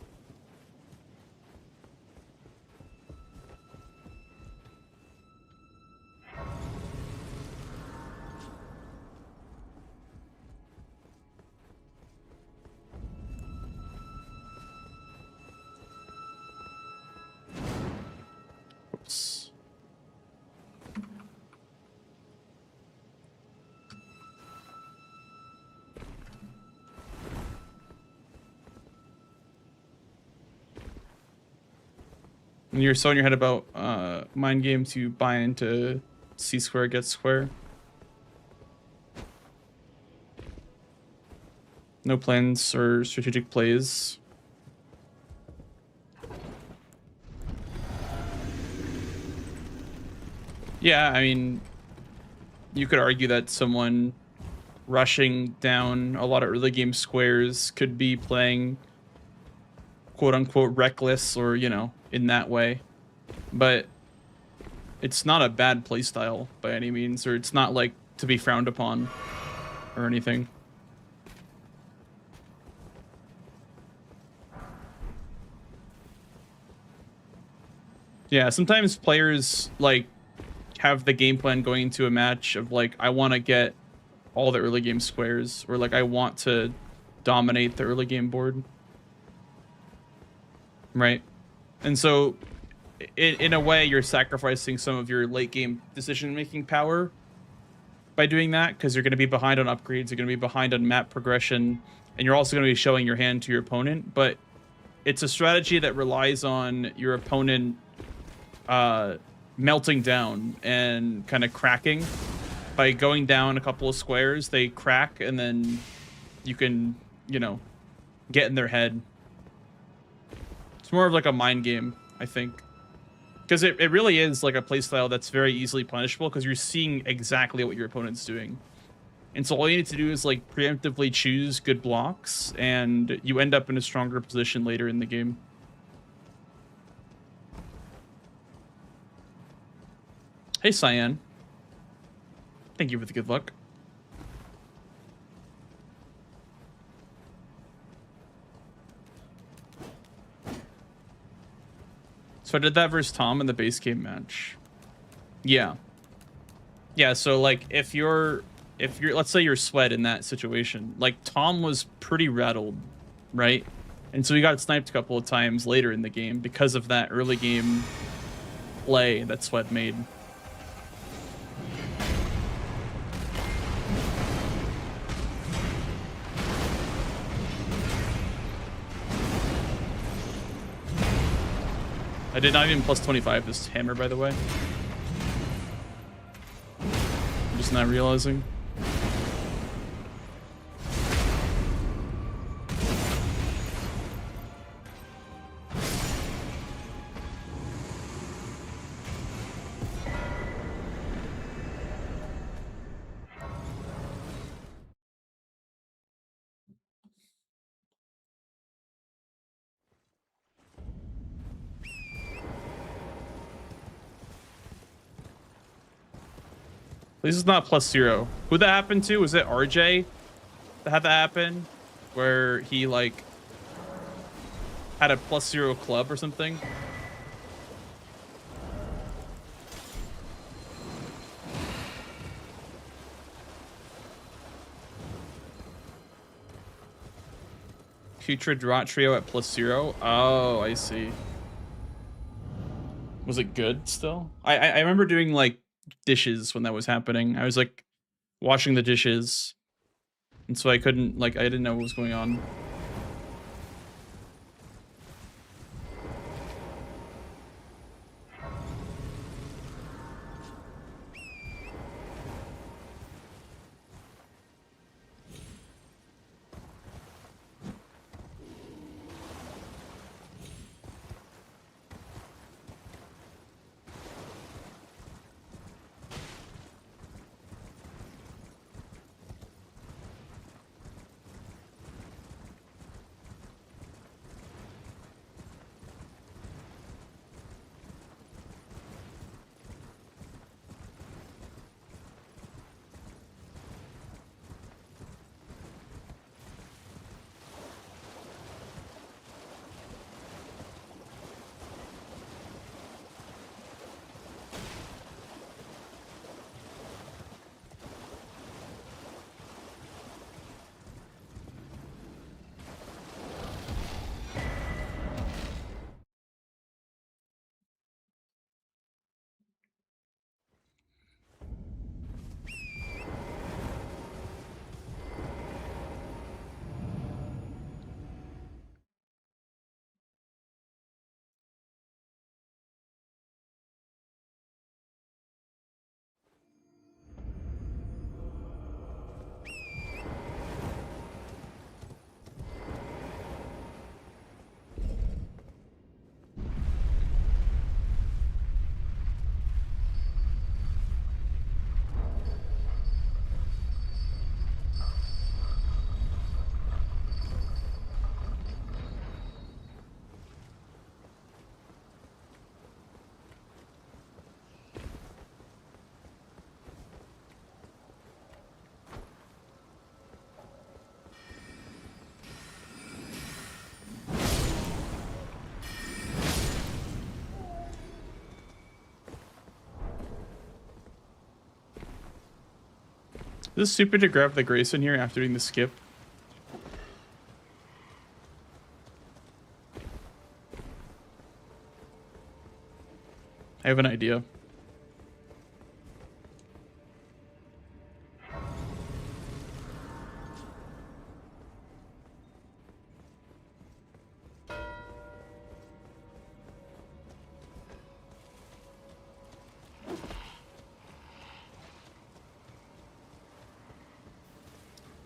Oops. When you're so in your head about mind games, you buy into C square, get square. No plans or strategic plays. Yeah, I mean, you could argue that someone rushing down a lot of early game squares could be playing quote unquote reckless, or, you know, in that way. But it's not a bad playstyle by any means, or it's not like to be frowned upon or anything. Yeah, sometimes players like have the game plan going into a match of like, I want to get all the early game squares, or like I want to dominate the early game board. Right? And so in a way, you're sacrificing some of your late game decision making power by doing that, because you're going to be behind on upgrades, you're going to be behind on map progression, and you're also going to be showing your hand to your opponent. But it's a strategy that relies on your opponent melting down and kind of cracking. By going down a couple of squares, they crack, and then you can, you know, get in their head. It's more of like a mind game, I think. Because it really is like a playstyle that's very easily punishable, because you're seeing exactly what your opponent's doing. And so all you need to do is like preemptively choose good blocks, and you end up in a stronger position later in the game. Hey, Cyan. Thank you for the good luck. So I did that versus Tom in the base game match. Yeah. Yeah, so like if you're let's say you're Sweat in that situation, like Tom was pretty rattled, right? And so he got sniped a couple of times later in the game because of that early game play that Sweat made. I did not even plus 25 this hammer, by the way. I'm just not realizing. This is not +0. Who that happened to? Was it RJ that had that happen? Where he like had a +0 club or something? Future Drought Trio at +0? Oh, I see. Was it good still? I remember doing like dishes when that was happening. I was like washing the dishes, and so I couldn't like I didn't know what was going on. Is it stupid to grab the Grace in here after doing the skip? I have an idea.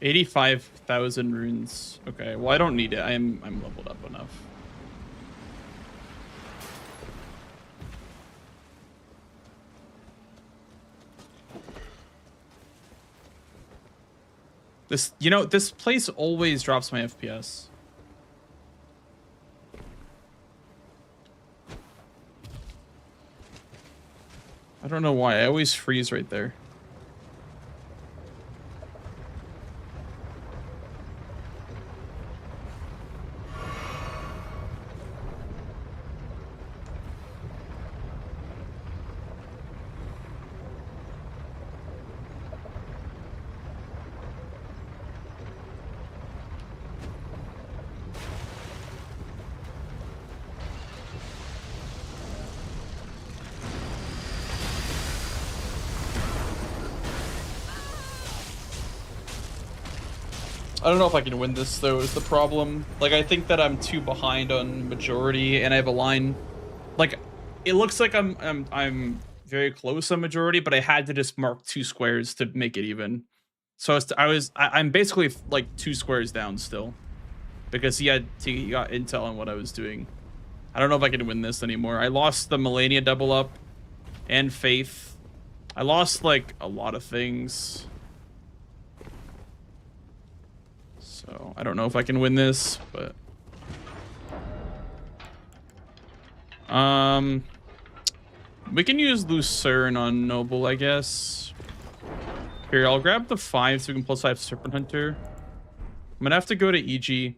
$85,000 runes. Okay, well I don't need it. I'm leveled up enough. This, you know, this place always drops my FPS. I don't know why. I always freeze right there. I don't know if I can win this though, is the problem. Like, I think that I'm too behind on majority, and I have a line. Like, it looks like I'm very close on majority, but I had to just mark 2 squares to make it even. So I'm basically like 2 squares down still, because he got intel on what I was doing. I don't know if I can win this anymore. I lost the Melania double up and Faith. I lost like a lot of things. So I don't know if I can win this, but we can use Lucerne on Noble, I guess. Here, I'll grab the 5 so we can +5 Serpent Hunter. I'm gonna have to go to EG.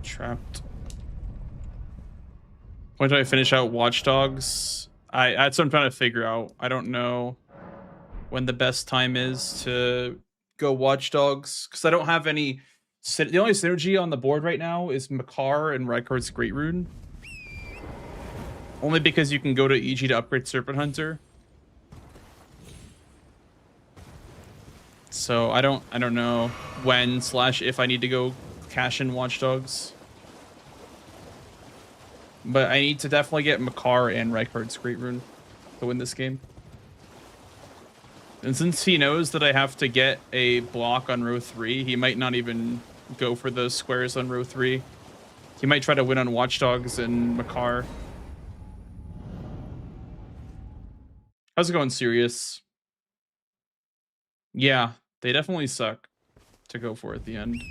Trapped. When do I finish out Watch Dogs? That's what I'm trying to figure out. I don't know when the best time is to go Watch Dogs, because I don't have any. The only synergy on the board right now is Makar and Rykard's Great Rune. Only because you can go to EG to upgrade Serpent Hunter. So I don't know when / if I need to go cash in Watch Dogs. But I need to definitely get Makar and Rykard's Great Rune to win this game. And since he knows that I have to get a block on row 3, he might not even go for those squares on row 3. He might try to win on Watch Dogs and Makar. How's it going, Sirius? Yeah, they definitely suck to go for at the end.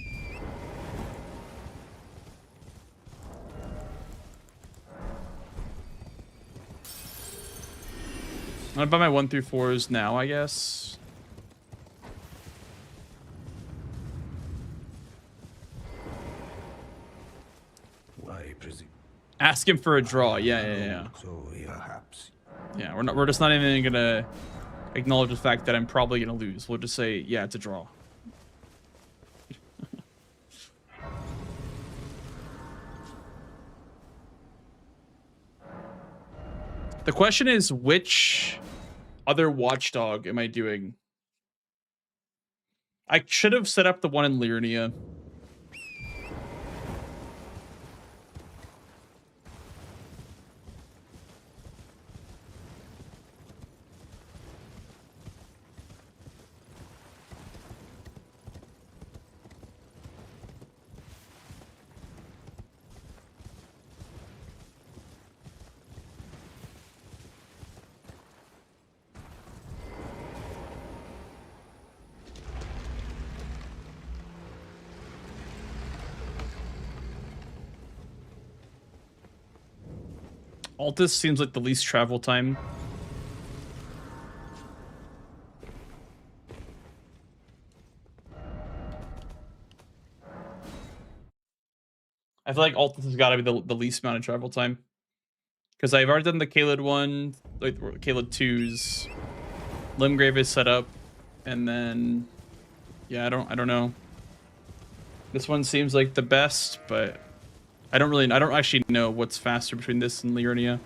I'm gonna buy my 1 through 4s now, I guess. I presume. Ask him for a draw. Yeah. So perhaps. Yeah, we're just not even gonna acknowledge the fact that I'm probably gonna lose. We'll just say, yeah, it's a draw. The question is, which other watchdog am I doing? I should have set up the one in Liurnia. Altus seems like the least travel time. I feel like Altus has got to be the least amount of travel time. Because I've already done the Kaled 1, like Kaled 2's. Limgrave is set up. And then... Yeah, I don't know. This one seems like the best, but... I don't actually know what's faster between this and Liurnia.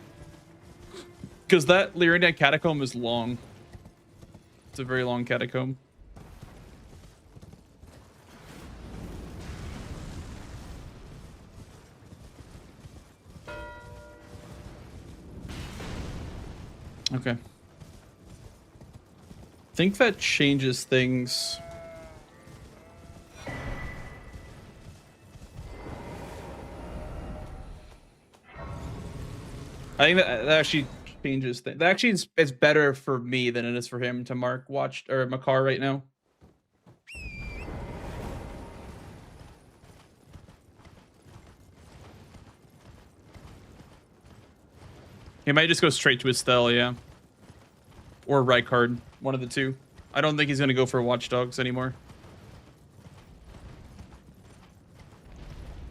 Because that Liurnia catacomb is long. It's a very long catacomb. Okay. I think that changes things. I think that actually changes things. That actually is better for me than it is for him to mark Makar right now. He might just go straight to Estelle, yeah. Or Rykard, one of the two. I don't think he's going to go for Watchdogs anymore.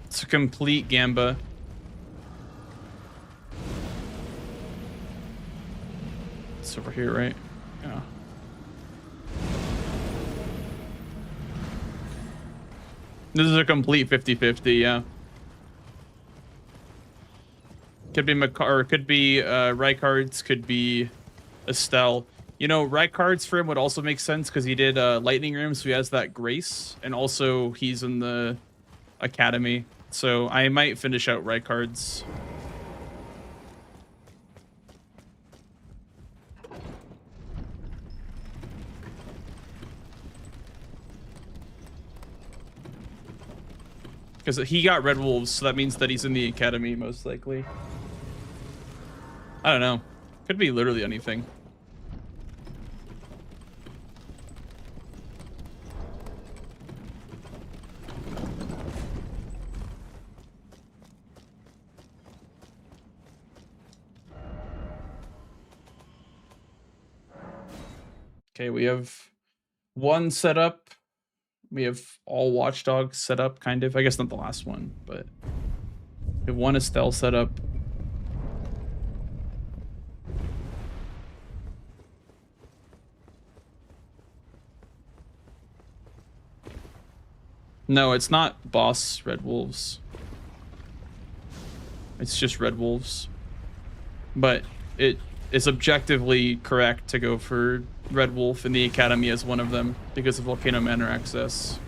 It's a complete Gamba. It's over here, right? Yeah. This is a complete 50-50, yeah. Could be Makar, could be Rykard's, could be Estelle. You know, Rykard's for him would also make sense because he did Lightning Room, so he has that grace, and also he's in the Academy. So I might finish out Rykard's. Because he got Red Wolves, so that means that he's in the Academy, most likely. I don't know. Could be literally anything. Okay, we have one set up. We have all Watchdogs set up, kind of. I guess not the last one, but we have one Estelle set up. No, it's not boss Red Wolves. It's just Red Wolves. But it is objectively correct to go for Red Wolf in the Academy as one of them because of Volcano Manor access.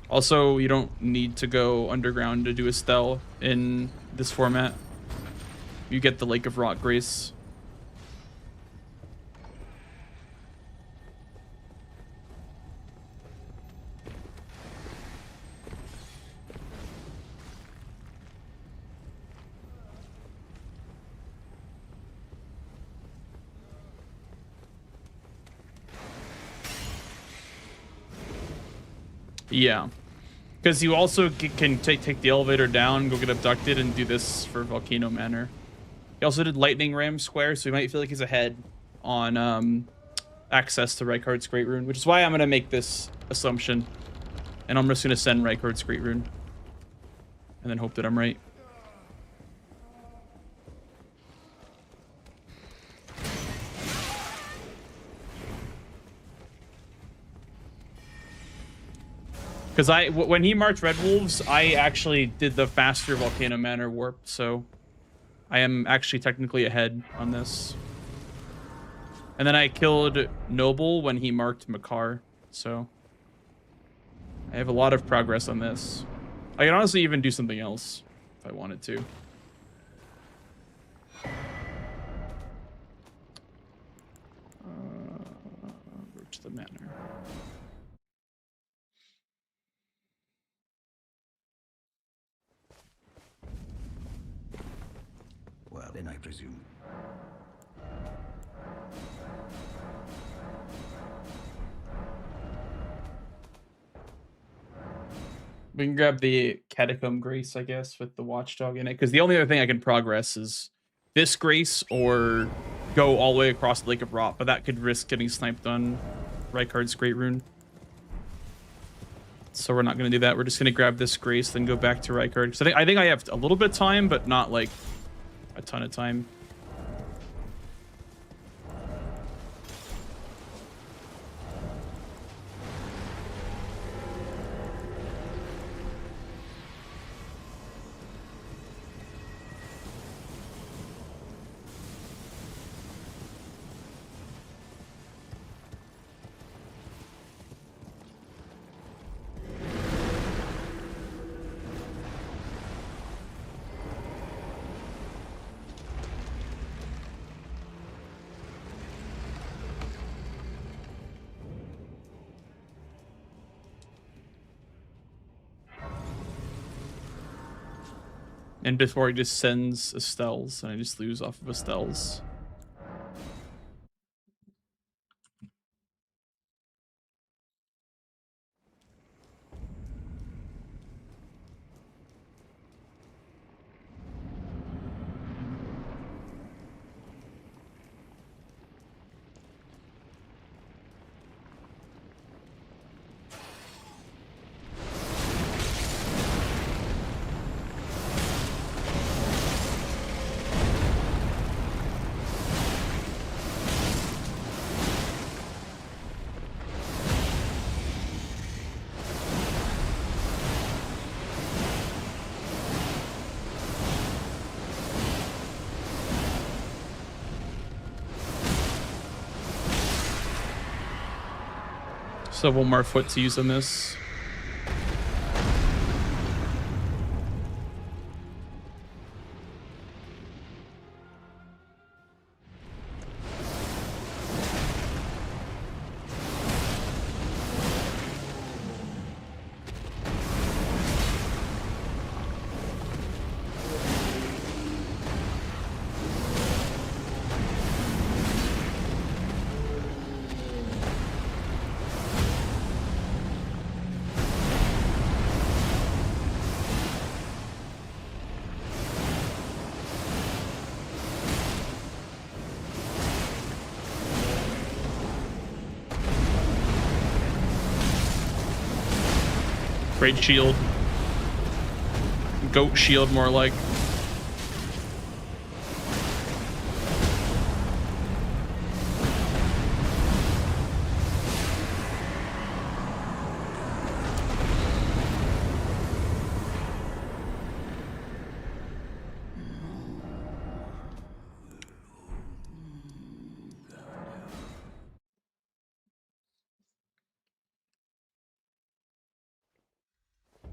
Also, you don't need to go underground to do Estelle in this format. You get the Lake of Rot Grace. Yeah, because you also can take the elevator down, go get abducted, and do this for Volcano Manor. He also did Lightning Ram Square, so he might feel like he's ahead on access to Rykard's Great Rune, which is why I'm going to make this assumption. And I'm just going to send Rykard's Great Rune. And then hope that I'm right. Because when he marked Red Wolves, I actually did the faster Volcano Manor warp, so I am actually technically ahead on this. And then I killed Noble when he marked Makar, so I have a lot of progress on this. I can honestly even do something else if I wanted to. Roach the Manor. Well, then I presume. We can grab the Catacomb Grace, I guess, with the Watchdog in it. Because the only other thing I can progress is this Grace or go all the way across the Lake of Rot. But that could risk getting sniped on Rykard's Great Rune. So we're not going to do that. We're just going to grab this Grace, then go back to Rykard. Because I think I have a little bit of time, but not like a ton of time. And before he just sends Estelle's, and I just lose off of Estelle's. So one more foot to use on this. Great shield. Goat shield, more like.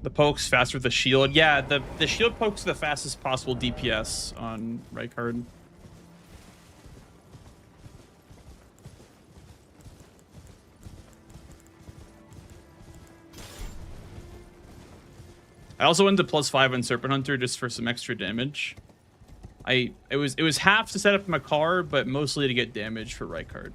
The poke's faster with the shield. Yeah, the shield poke's the fastest possible DPS on Rykard. I also went to +5 on Serpent Hunter just for some extra damage. It was half to set up my car, but mostly to get damage for Rykard.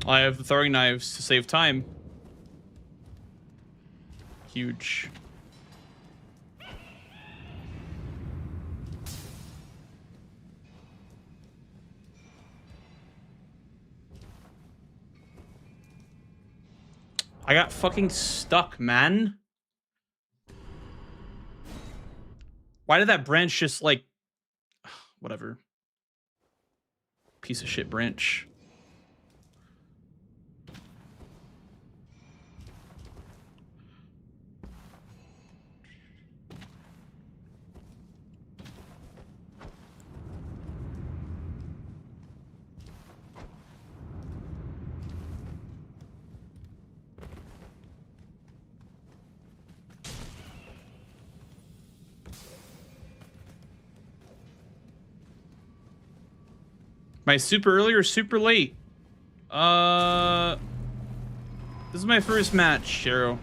I have the throwing knives to save time. Huge. I got fucking stuck, man. Why did that branch just like... Whatever. Piece of shit branch. Am I super early or super late? This is my first match, Shero.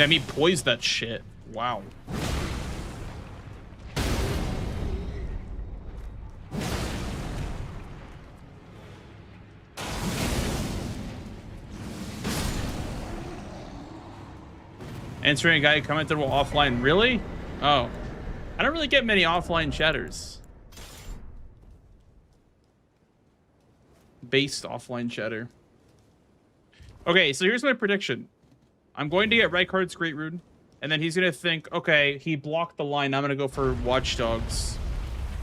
Damn, he poised that shit. Wow. Answering a guy who commented while offline. Really? Oh. I don't really get many offline chatters. Based offline chatter. Okay, so here's my prediction. I'm going to get Rykard's Great Rune, and then he's going to think, okay, he blocked the line. I'm going to go for Watchdogs.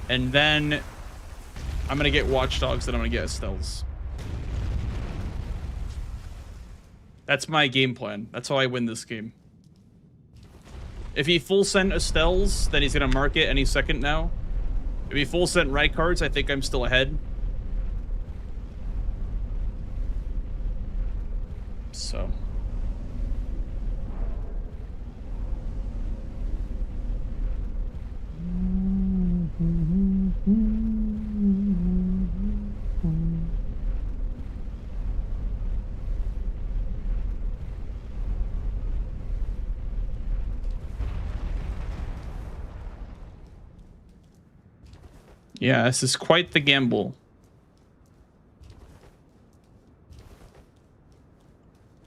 And then I'm going to get Watchdogs, then I'm going to get Estelles. That's my game plan. That's how I win this game. If he full sent Estelles, then he's going to mark it any second now. If he full sent Rykards, I think I'm still ahead. So. Yeah, this is quite the gamble.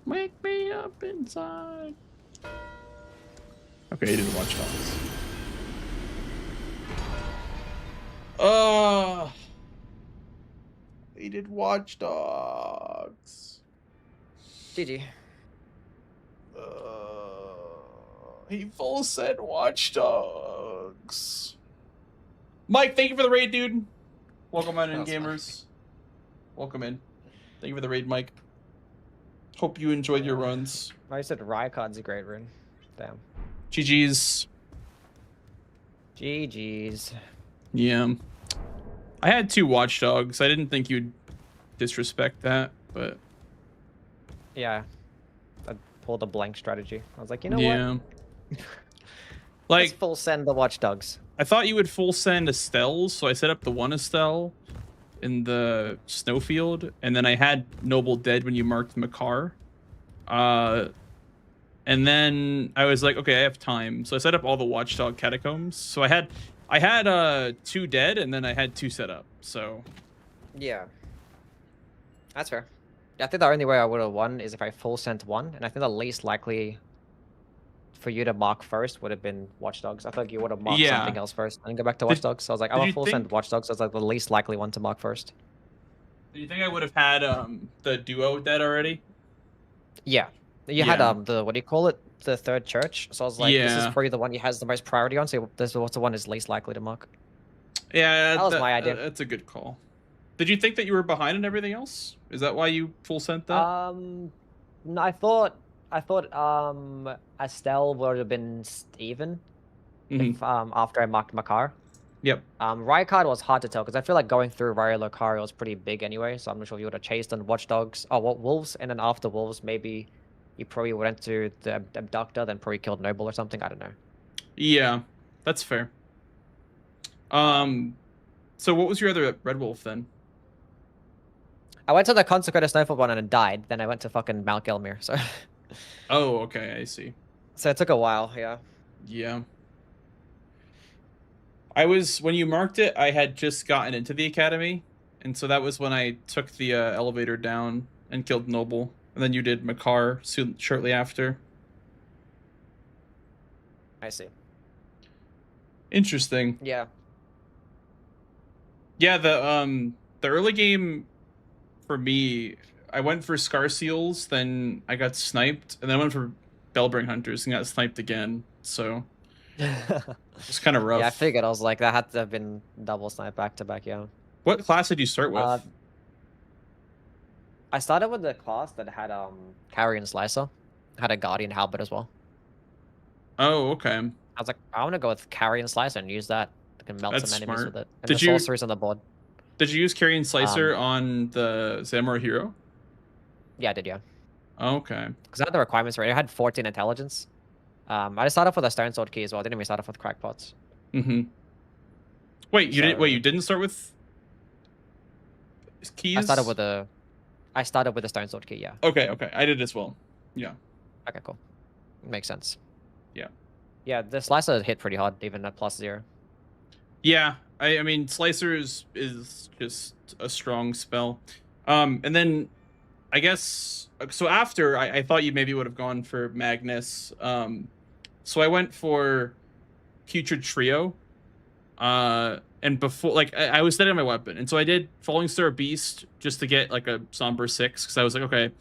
Wake me up inside. Okay, he didn't watch Dogs. He did Watch Dogs. GG. He full said Watch Dogs. Mike, thank you for the raid, dude. Welcome on in, gamers. Welcome in. Thank you for the raid, Mike. Hope you enjoyed your runs. I said Rykard's a great rune. Damn. GG's. GG's. Yeah. I had 2 Watchdogs. I didn't think you'd disrespect that, but... Yeah. I pulled a blank strategy. I was like, you know what? Like, let's full send the Watchdogs. I thought you would full send Estelle, so I set up the 1 Estelle in the snowfield, and then I had Noble dead when you marked Makar. And then I was like, okay, I have time. So I set up all the Watchdog catacombs. So I had 2 dead, and then I had 2 set up, so... Yeah. That's fair. I think the only way I would have won is if I full sent 1, and I think the least likely for you to mark first would have been Watchdogs. I thought you would have marked something else first and then go back to Watchdogs. So I was like, I will full send Watchdogs. So it's like the least likely one to mark first. Do you think I would have had the duo dead already? Yeah. You had the, what do you call it? The 3rd church. So I was like, this is probably the one he has the most priority on. So this was the one is least likely to mark. Yeah, that was my idea. That's a good call. Did you think that you were behind on everything else? Is that why you full sent that? No, I thought Estelle would have been even if after I marked Makar. Yep. Rykard was hard to tell because I feel like going through Ryo Lucario was pretty big anyway, so I'm not sure if you would have chased on Watchdogs or Wolves, and then after Wolves maybe you probably went to the Abductor, then probably killed Noble or something. I don't know. Yeah, that's fair. So what was your other Red Wolf then? I went to the Consecrated Snowfall one and it died. Then I went to fucking Mount Gelmir. So. Oh, okay, I see. So it took a while, yeah. Yeah. When you marked it, I had just gotten into the academy, and so that was when I took the elevator down and killed Noble, and then you did Makar shortly after. I see. Interesting. Yeah. Yeah, the early game for me, I went for Scar Seals, then I got sniped, and then I went for Bellbring Hunters and got sniped again. So it's kind of rough. Yeah, I figured. I was like, that had to have been double snipe back to back. Yeah. What class did you start with? I started with the class that had Carrion Slicer, had a Guardian Halberd as well. Oh, okay. I was like, I want to go with Carrion Slicer and use that. I can melt some enemies with it. And did the sorceries on the board. Did you use Carrion Slicer on the Samurai Hero? Yeah, I did, yeah. Oh, okay. Because I had the requirements for it. I had 14 intelligence. I just started off with a Stone Sword key as well. I didn't even start off with crackpots. Mm-hmm. Wait, you didn't? Wait, you didn't start with keys? I started with a Stone Sword key, yeah. Okay, okay. I did as well. Yeah. Okay, cool. Makes sense. Yeah. Yeah, the slicer hit pretty hard, even at +0. Yeah, I mean, Slicer is just a strong spell. And then I guess so. After I thought you maybe would have gone for Magnus. So I went for Putrid Trio. And before, like, I was setting my weapon, and so I did Falling Star Beast just to get like a Somber 6, because I was like, okay,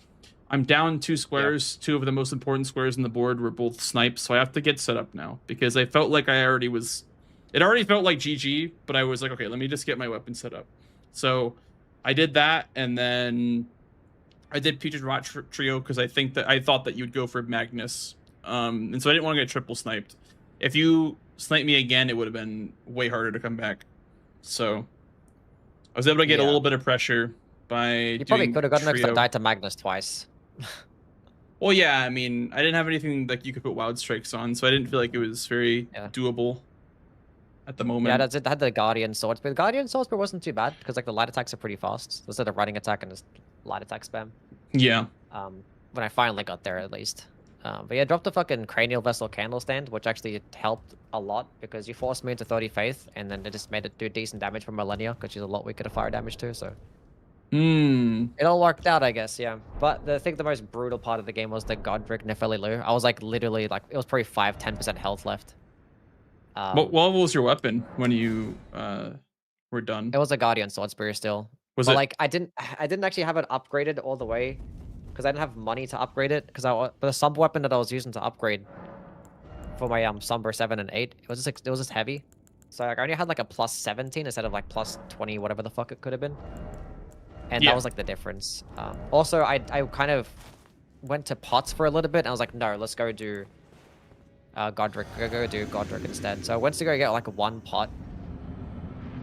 I'm down 2 squares. Yeah. 2 of the most important squares on the board were both snipes, so I have to get set up now, because I felt like I already was. It already felt like GG, but I was like, okay, let me just get my weapon set up. So I did that, and then I did Putrid Rot Trio because I thought that you'd go for Magnus, and so I didn't want to get triple sniped. If you snipe me again, it would have been way harder to come back. So I was able to get a little bit of pressure by You probably could have gotten next to died to Magnus twice. Well, yeah, I mean, I didn't have anything like you could put Wild Strikes on, so I didn't feel like it was very doable at the moment. Yeah, that's it. I had the Guardian Swords, but the Guardian Swords wasn't too bad because like the light attacks are pretty fast. Instead of running attack and just light attack spam. Yeah. When I finally got there, at least. But yeah, dropped the fucking Cranial Vessel Candle Stand, which actually helped a lot because you forced me into 30 Faith, and then it just made it do decent damage for Millennia because she's a lot weaker to fire damage too. So. It all worked out, I guess, yeah. But I think the most brutal part of the game was the Godric Nefeli. I was like literally like it was probably 5-10% health left. What was your weapon when you were done? It was a Guardian Sword Spear still. Was it like I didn't actually have it upgraded all the way because I didn't have money to upgrade it but the sub weapon that I was using to upgrade for my Somber 7 and 8, it was just heavy. So like, I only had like a +17 instead of like +20, whatever the fuck it could have been. And that was like the difference. Also, I kind of went to pots for a little bit, and I was like, no, let's go do Godric. Go do Godric instead. So I went to go get like 1 pot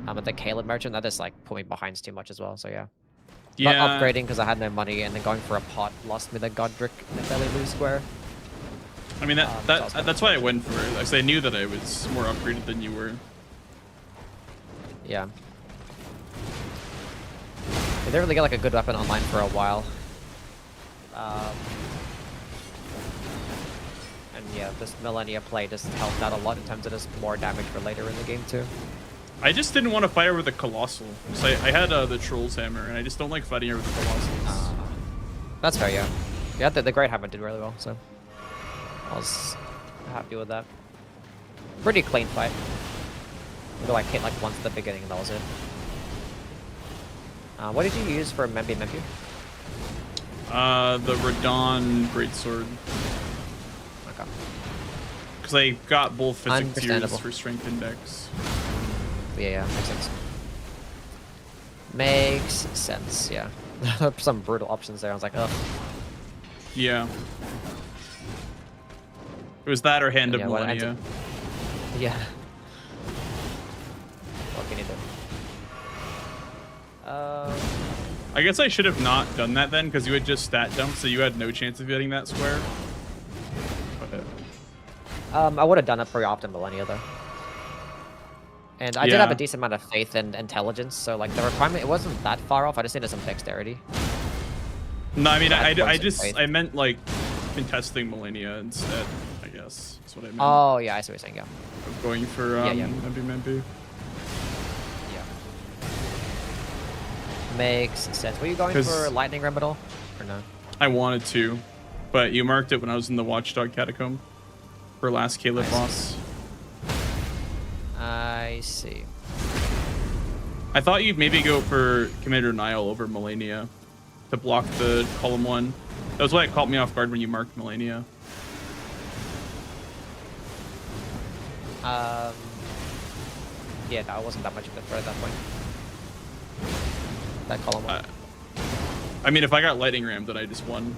at the Caleb Merchant. That just like put me behind too much as well. So yeah. Not upgrading because I had no money, and then going for a pot lost me the Godric Nefeli square. I mean that's why I went for it. Like I knew that I was more upgraded than you were. Yeah. They didn't really get like a good weapon online for a while. And yeah, this Millennia play just helped out a lot in terms of just more damage for later in the game too. I just didn't want to fight her with the Colossal. So I had the Troll's Hammer, and I just don't like fighting her with the Colossals. That's fair, yeah. Yeah, the Great Hammer did really well, so I was happy with that. Pretty clean fight. Maybe like hit like once at the beginning and that was it. What did you use for Membi? The Radon Greatsword. Okay. Because I got both physics tiers for Strength Index. Yeah, makes sense. Makes sense, yeah. Some brutal options there. I was like, ugh. Yeah. It was that or Hand of Millennia. Yeah. What can you do? I guess I should have not done that then, because you had just stat dumped, so you had no chance of getting that square. I would have done it pretty often Millennia though. And I did have a decent amount of faith and intelligence, so like the requirement, it wasn't that far off. I just needed some dexterity. No, I mean, I meant like contesting Millennia instead, I guess. That's what I meant. Oh, yeah, I see what you're saying, yeah. Of going for Membi. Yeah. Makes sense. Were you going for Lightning Rim at all? Or no? I wanted to, but you marked it when I was in the Watchdog Catacomb for last Caleb boss. I see. I thought you'd maybe go for Commander Nile over Millennia to block the column 1. That was why it caught me off guard when you marked Millennia. Yeah, no, it wasn't that much of a threat at that point. That column 1. I mean, if I got Lightning Ram, then I just won.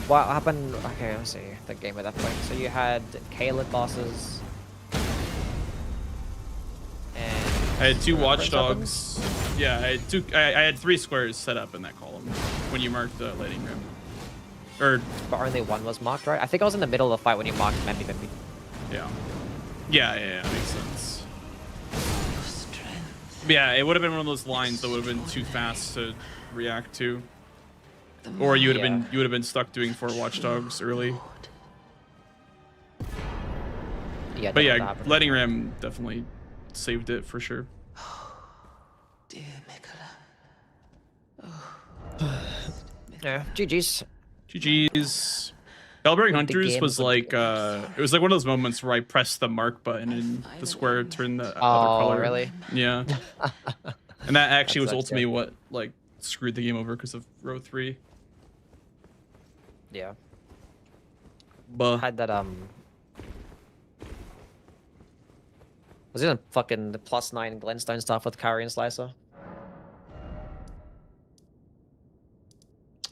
What happened? Okay, let's see the game at that point. So you had Caleb bosses. And I had 2 Watchdogs. Yeah, I had 3 squares set up in that column when you marked the Lightning Rim. But only 1 was marked, right? I think I was in the middle of the fight when you marked Membi. Yeah. Yeah, makes sense. Yeah, it would have been one of those lines that would have been too fast to react to. Or you would have Yeah. been stuck doing 4 watchdogs early. Yeah, But that yeah, happened. letting Ram definitely saved it for sure. Dear Mikola. Yeah, GG's. GG's. Bellbearing Good Hunters game, was good like game. it was like one of those moments where I pressed the mark button and the square turned the other Oh, color. really? Yeah. And that actually was sucks, ultimately yeah. what like screwed the game over because of row 3. Yeah. But Had that was it on fucking the +9 Glenstone stuff with Carry and Slicer?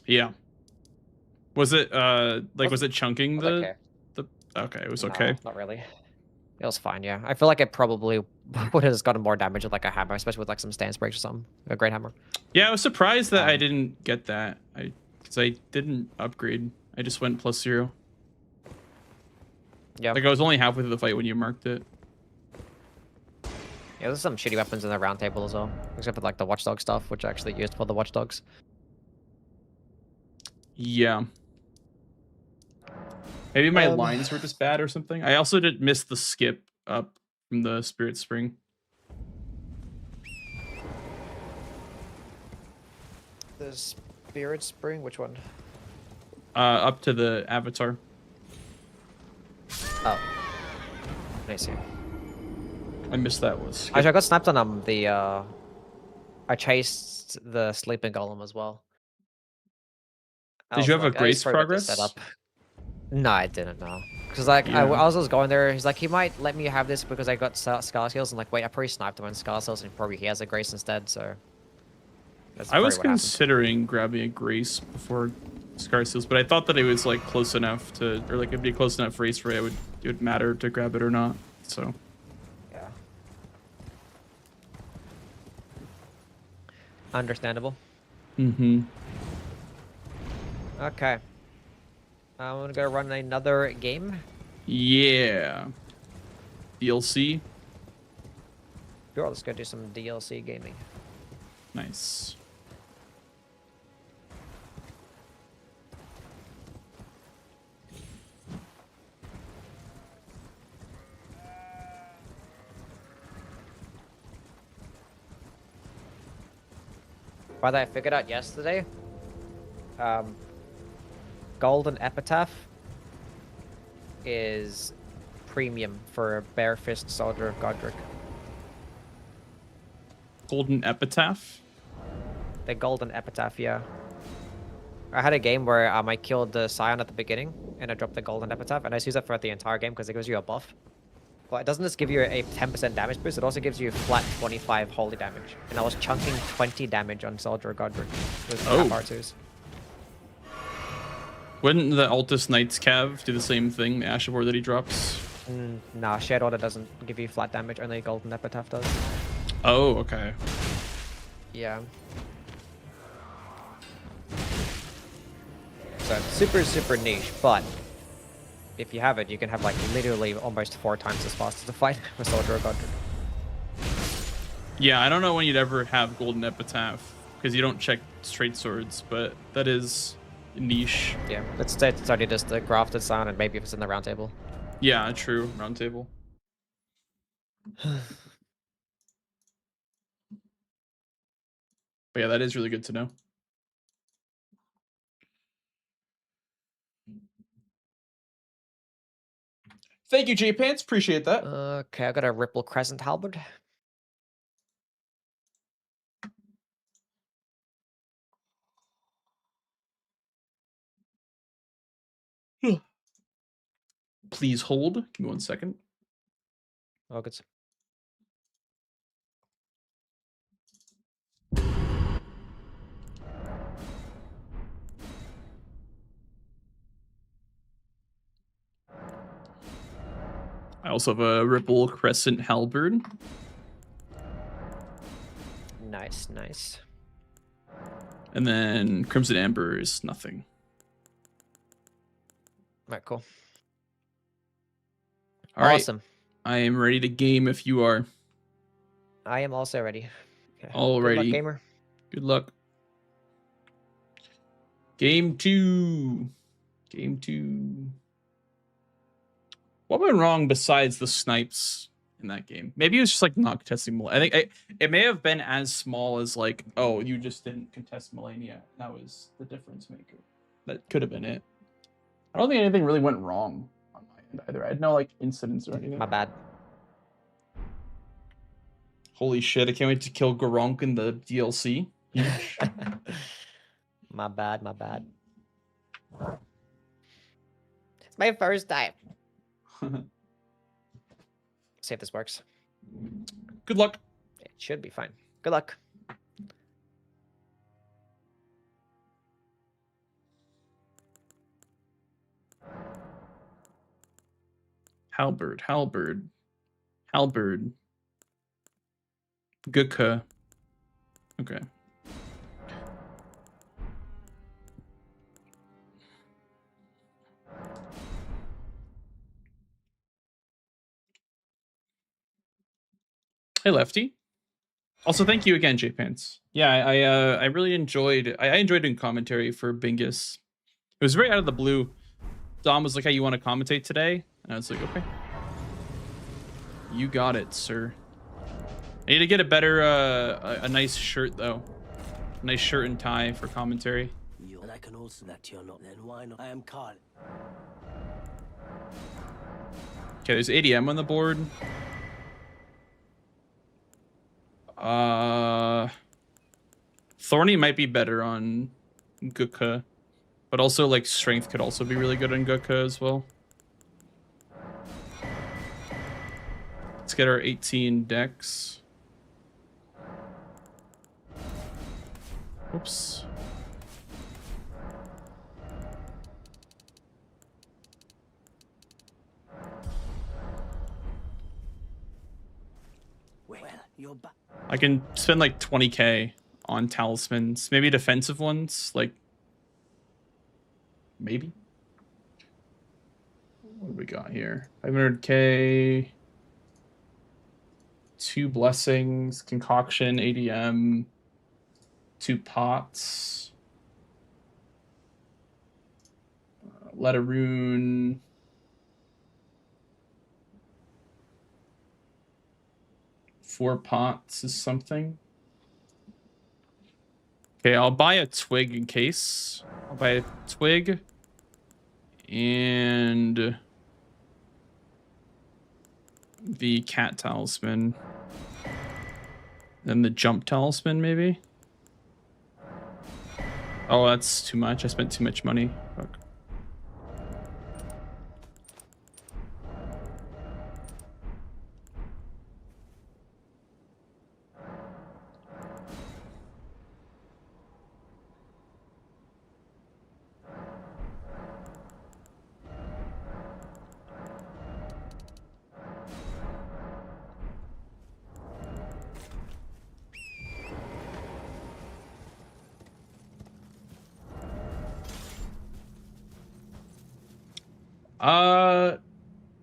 yeah. Was it was it chunking Was okay. the okay, it was No, okay. not really. It was fine, yeah. I feel like it probably would have gotten more damage with like a hammer, especially with like some stance breaks or something. A great hammer. Yeah, I was surprised that I Um, didn't get that. Because I didn't upgrade. I just went +0. Yeah. Like I was only halfway through the fight when you marked it. Yeah, there's some shitty weapons in the round table as well. Except for like the watchdog stuff, which I actually used for the watchdogs. Yeah. Maybe my lines were just bad or something. I also did miss the skip up from the Spirit Spring. The Spirit Spring, which one? Up to the Avatar. Oh. I see. I missed that was. Actually, I got snapped on I chased the sleeping golem as well. Did you have a grace probably about to progress? set up. No, I didn't know. Because like Yeah. I was going there, he's like, he might let me have this because I got Scar Seals. I'm like, wait, I probably sniped him on Scar Seals and probably he has a grace instead, so that's I was probably what happened. considering grabbing a grace before Scar Seals, but I thought that it was like close enough to, or like it'd be a close enough race where it would matter to grab it or not. So Yeah. Understandable. mm-hmm. Okay. I'm gonna go run another game. Yeah. DLC. Sure, let's go do some DLC gaming. Nice. By the way, I figured out yesterday, Golden Epitaph is premium for Bare Fist Soldier of Godric. Golden Epitaph. The Golden Epitaph, yeah. I had a game where I killed the Scion at the beginning, and I dropped the Golden Epitaph, and I use it throughout the entire game because it gives you a buff. But it doesn't just give you a 10% damage boost, it also gives you flat 25 holy damage. And I was chunking 20 damage on Soldier of Godric with R2s. Wouldn't the Altus Knights Cav do the same thing, the Ashavor that he drops? Nah, Shared Order doesn't give you flat damage, only Golden Epitaph does. Oh, okay. Yeah. So super, super niche, but if you have it, you can have like literally almost 4 times as fast as a fight with Soldier of Godric. Yeah, I don't know when you'd ever have Golden Epitaph because you don't check straight swords, but that is niche. Yeah, it's only just the grafted sound, and maybe if it's in the round table. Yeah, true. Round table. But yeah, that is really good to know. Thank you, J-Pants. Appreciate that. Okay, I got a Ripple Crescent Halberd. Please hold. Give me 1 second. Oh, good. I also have a Ripple Crescent Halberd. Nice, nice. And then Crimson Amber is nothing. Alright, cool. All right. Awesome. I am ready to game if you are. I am also ready. Okay. Alrighty. Good luck, gamer. Good luck. Game 2. Game 2. What went wrong besides the snipes in that game? Maybe it was just like not contesting. I think it may have been as small as like, oh, you just didn't contest Millennia. That was the difference maker. That could have been it. I don't think anything really went wrong on my end either. I had no like incidents or anything. My bad. Holy shit! I can't wait to kill Goronk in the DLC. My bad. My bad. It's my first time. See if this works. Good luck. It should be fine. Good luck. Halberd. Guka. Okay. Hey, Lefty. Also, thank you again, J-Pants. Yeah, I really enjoyed. I enjoyed doing commentary for Bingus. It was very out of the blue. Dom was like, "Hey, you want to commentate today?" And I was like, "Okay, you got it, sir." I need to get a better, a nice shirt though, nice shirt and tie for commentary. And I can also that you're not. Then why not? I am Carl. Okay, there's ADM on the board. Thorny might be better on Guka, but also like strength could also be really good on Guka as well. Let's get our 18 decks. Oops. Well, you're back. I can spend like 20k on talismans, maybe defensive ones, like maybe. What do we got here? 500k, 2 blessings, concoction, ADM, 2 pots, let a rune. Four pots is something. Okay, I'll buy a twig in case. I'll buy a twig and the cat talisman. Then the jump talisman, maybe. Oh, that's too much. I spent too much money. Fuck.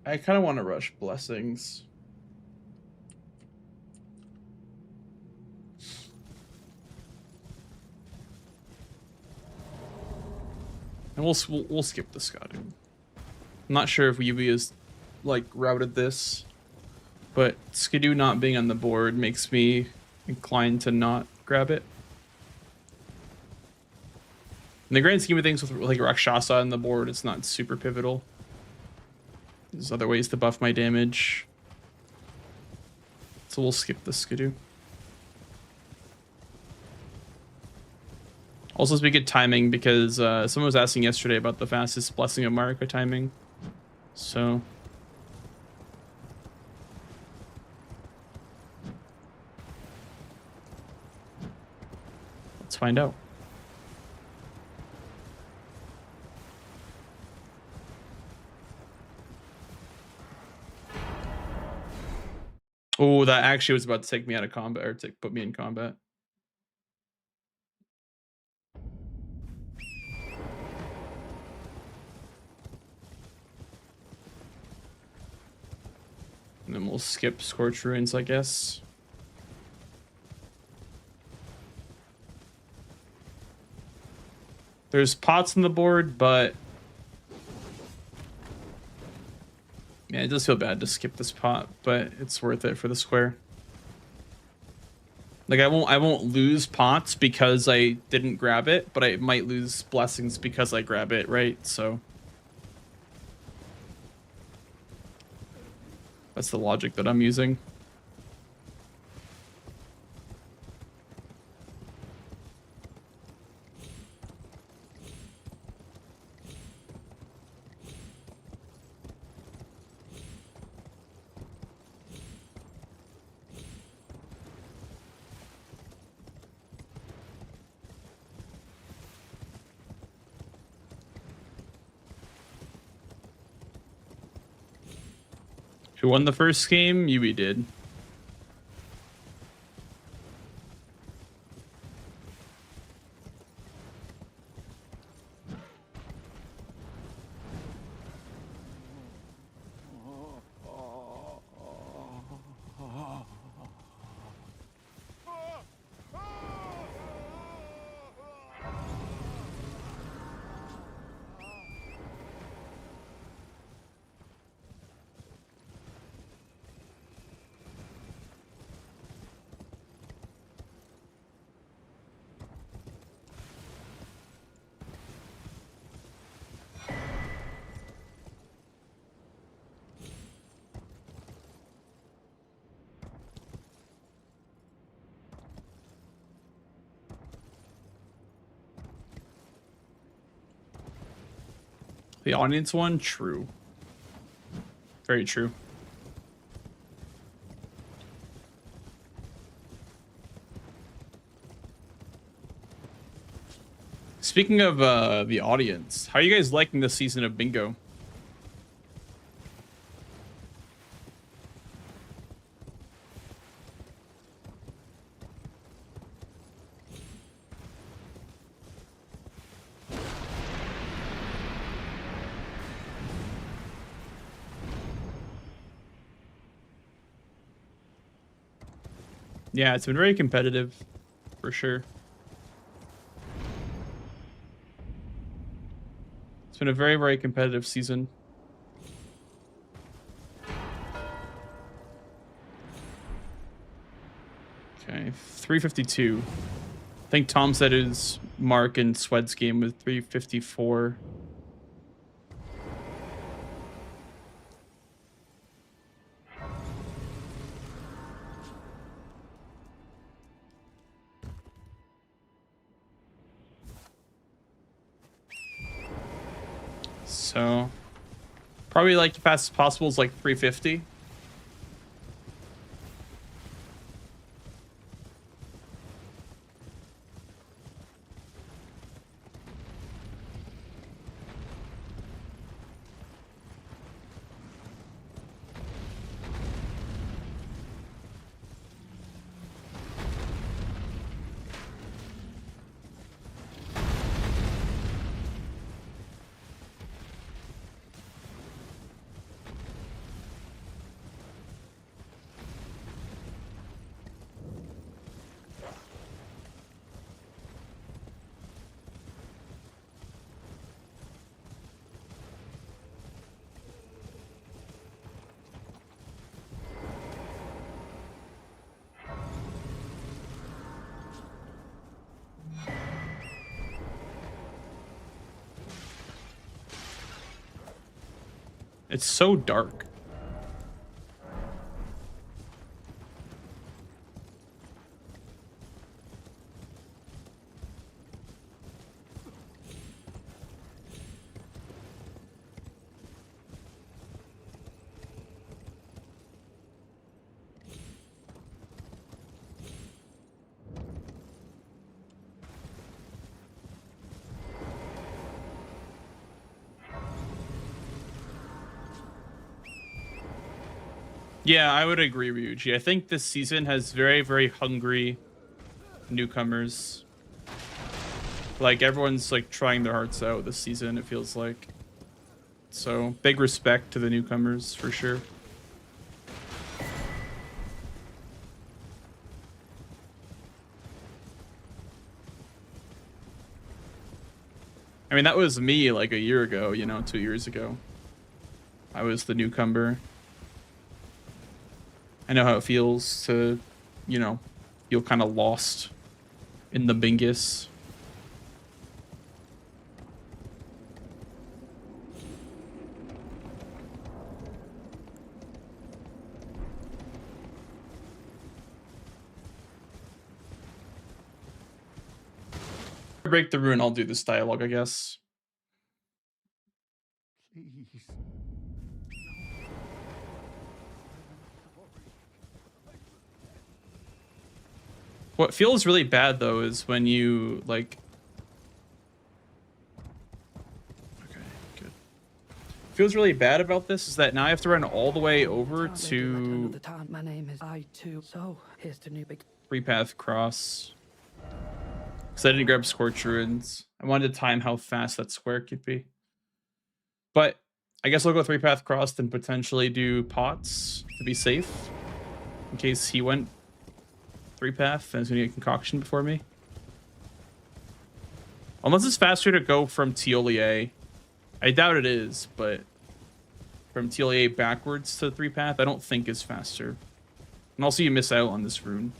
I kind of want to rush blessings. And we'll skip the scouting. I'm not sure if Yubi has like routed this, but Skidoo not being on the board makes me inclined to not grab it. In the grand scheme of things, with like Rakshasa on the board, it's not super pivotal. There's other ways to buff my damage. So we'll skip the Skidoo. Also, it's be good timing because someone was asking yesterday about the fastest Blessing of Marika timing. So let's find out. Oh, that actually was about to take me out of combat, or to put me in combat. And then we'll skip Scorch Ruins, I guess. There's pots on the board, but yeah, it does feel bad to skip this pot, but it's worth it for the square. Like I won't lose pots because I didn't grab it, but I might lose blessings because I grab it, right? So that's the logic that I'm using. Who won the first game? Yui did. The audience one? True. Very true. Speaking of the audience, how are you guys liking this season of Bingo? Yeah, it's been very competitive, for sure. It's been a very, very competitive season. Okay, 352. I think Tom said his mark in Swed's game was 354. So, probably like the fastest possible is like 350. It's so dark. Yeah, I would agree, Ryuji. I think this season has very, very hungry newcomers. Like, everyone's, like, trying their hearts out this season, it feels like. So, big respect to the newcomers, for sure. I mean, that was me like a year ago, you know, 2 years ago. I was the newcomer. I know how it feels to, you know, feel kind of lost in the bingus. Break the rune, I'll do this dialogue, I guess. Please. What feels really bad though is when you like. Okay, good. Feels really bad about this is that now I have to run all the way over to My name is I2. So here's the new big 3-path cross. Because I didn't grab Scorch Ruins. I wanted to time how fast that square could be. But I guess I'll go 3-path cross, then potentially do pots to be safe. In case he went 3-path and is going to get concoction before me. Unless it's faster to go from Tiolier. I doubt it is, but from Tiolier backwards to 3-path, I don't think is faster. And also you miss out on this rune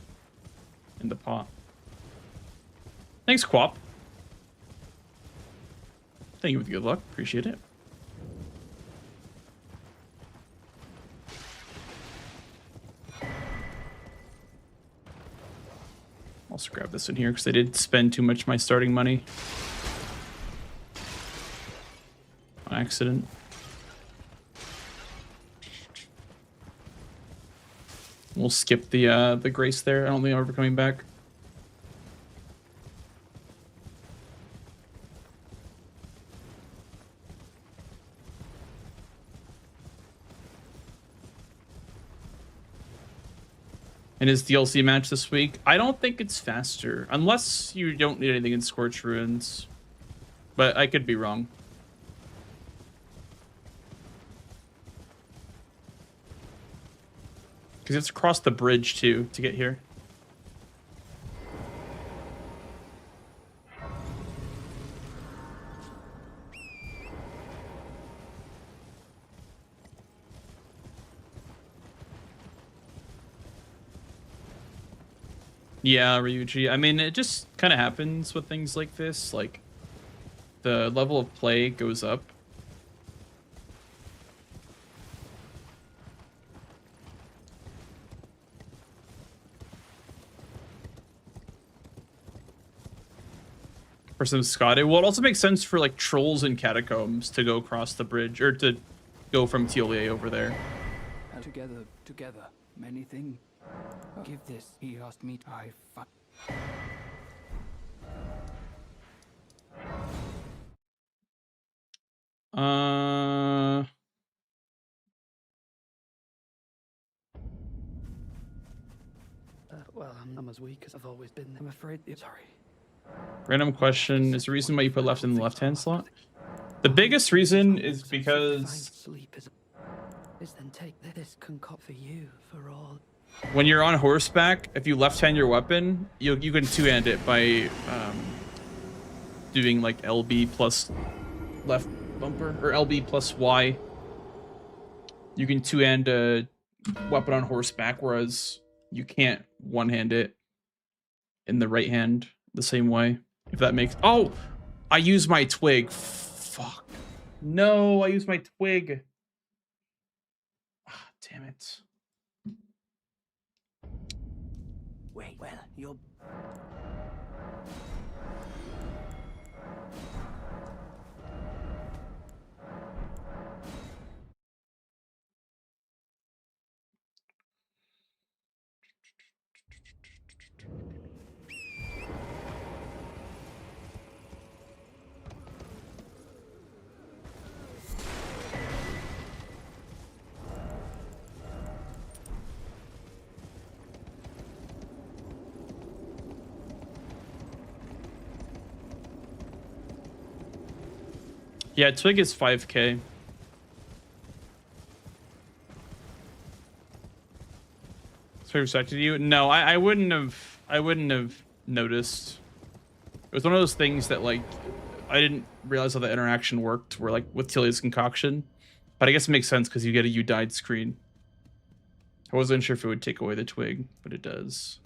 in the pot. Thanks, Quap. Thank you with good luck. Appreciate it. Also grab this in here because I did spend too much of my starting money on accident. We'll skip the grace there. I don't think I'm ever coming back. In his DLC match this week, I don't think it's faster. Unless you don't need anything in Scorch Ruins. But I could be wrong. Because it's across the bridge, too, to get here. Yeah, Ryuji. I mean, it just kind of happens with things like this. Like, the level of play goes up. For some Scotty. Well, it also makes sense for, like, trolls and catacombs to go across the bridge, or to go from Tiolier over there. Together, many things. Give this. He asked me. I fuck. Well, I'm as weak as I've always been. I'm afraid. Sorry. Random question. Is the reason why you put left in the left-hand slot? The biggest reason is because Sleep is then take this concoct for you for all. when you're on horseback, if you left-hand your weapon, you can two-hand it by doing like LB plus left bumper or LB plus Y. You can two-hand a weapon on horseback, whereas you can't one-hand it in the right hand the same way. If that makes... Oh! I use my twig. Fuck. No, I use my twig. Ah, damn it. Wait, well, you're. Yeah, twig is 5k. So I respected you? No, I wouldn't have noticed. It was one of those things that like I didn't realize how the interaction worked. Where like with Tilia's concoction, but I guess it makes sense because you get a "you died" screen. I wasn't sure if it would take away the twig, but it does.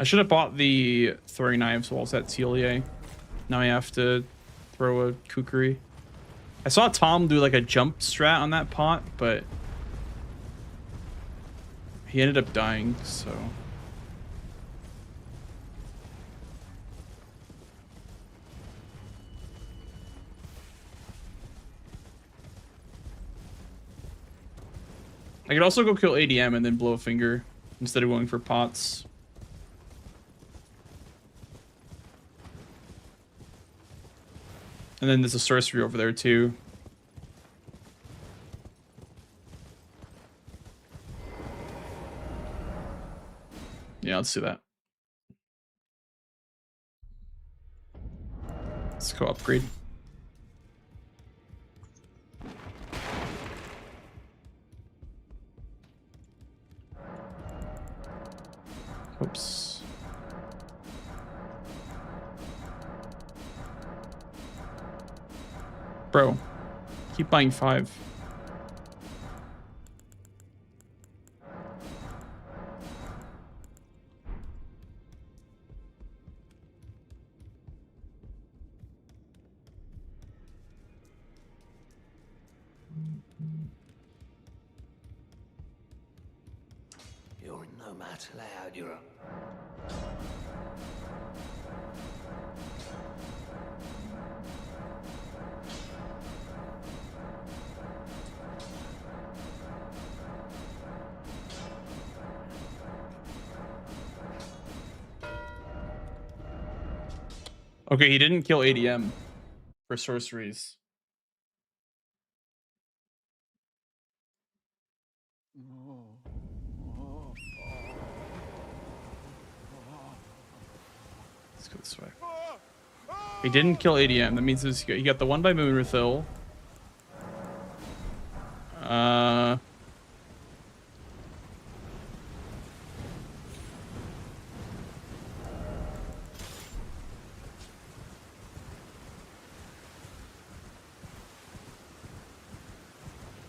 I should have bought the throwing knives while I was at TLA. Now I have to throw a kukri. I saw Tom do like a jump strat on that pot, but he ended up dying, so. I could also go kill ADM and then blow a finger instead of going for pots. And then there's a sorcery over there too. Yeah, let's do that. Let's go upgrade. Oops. Bro, keep buying 5. You're no match loud, you're a... Okay, he didn't kill ADM for sorceries. Let's go this way. He didn't kill ADM. That means he got the one by Moonrathil.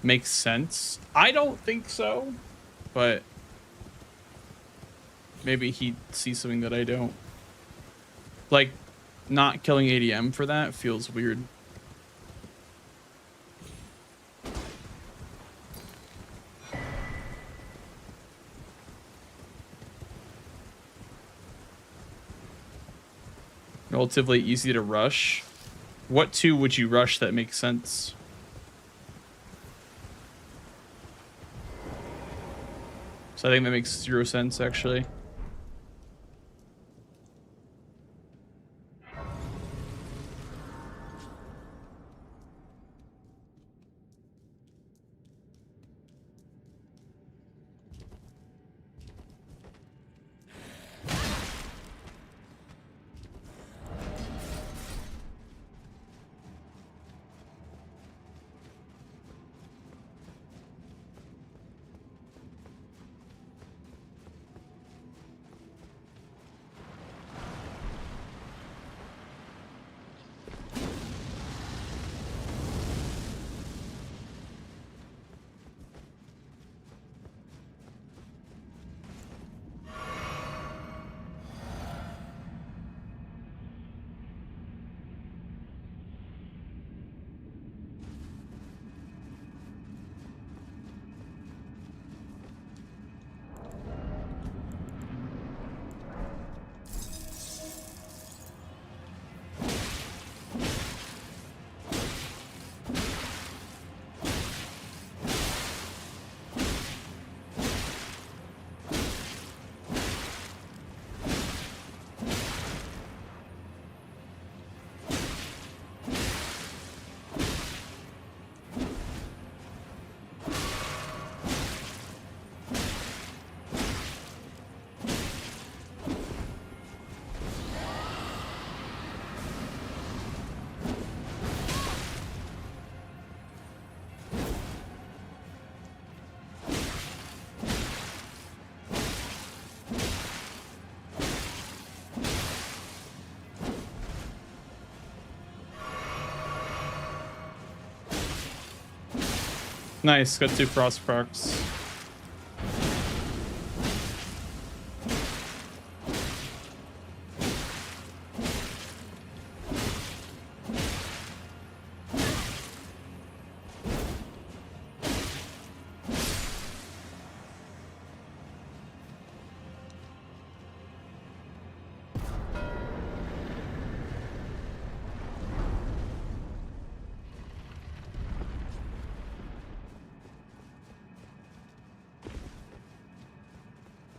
Makes sense. I don't think so, but maybe he sees something that I don't. Like, not killing ADM for that feels weird. Relatively easy to rush. What 2 would you rush that makes sense? So I think that makes 0 sense, actually. Nice, got 2 frost procs.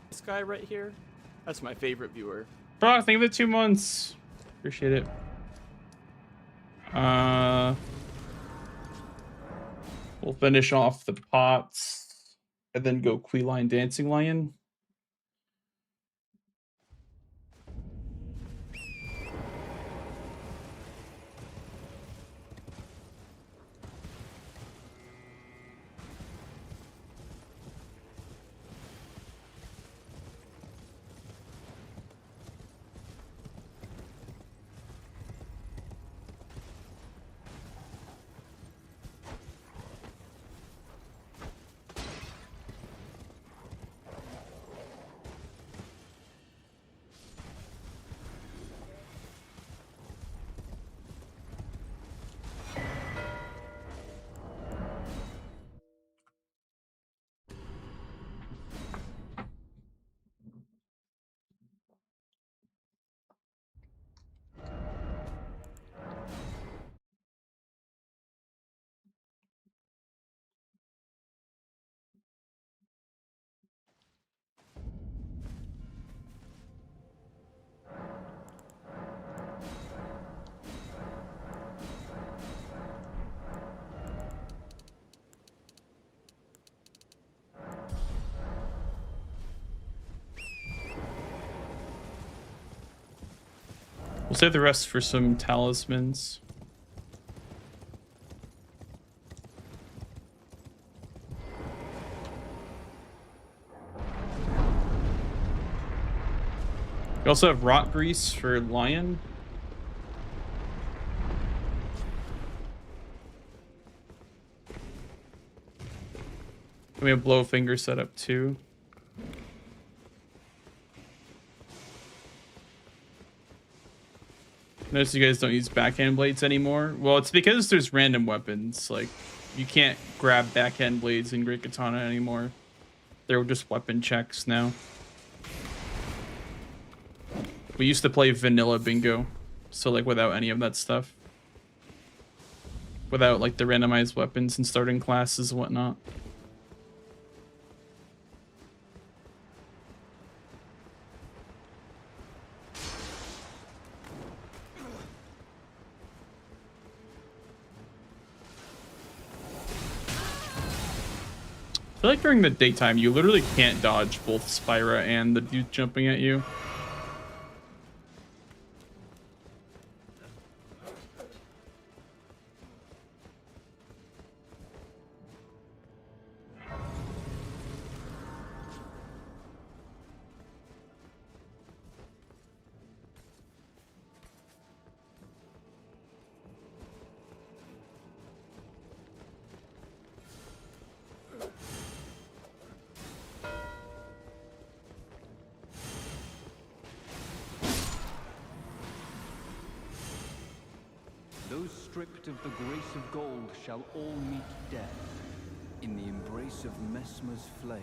This guy right here, that's my favorite viewer. Bro, thank you for the 2 months. Appreciate it. We'll finish off the pots and then go Queeline Dancing Lion. We'll save the rest for some talismans. We also have rot grease for lion. And we have blowfinger set up too. Notice you guys don't use backhand blades anymore. Well, it's because there's random weapons. Like, you can't grab backhand blades in Great Katana anymore. They're just weapon checks now. We used to play vanilla bingo. So, like, without any of that stuff. Without, like, the randomized weapons and starting classes and whatnot. I feel like during the daytime, you literally can't dodge both Spyra and the dude jumping at you. Those stripped of the grace of gold shall all meet death in the embrace of Mesmer's flame.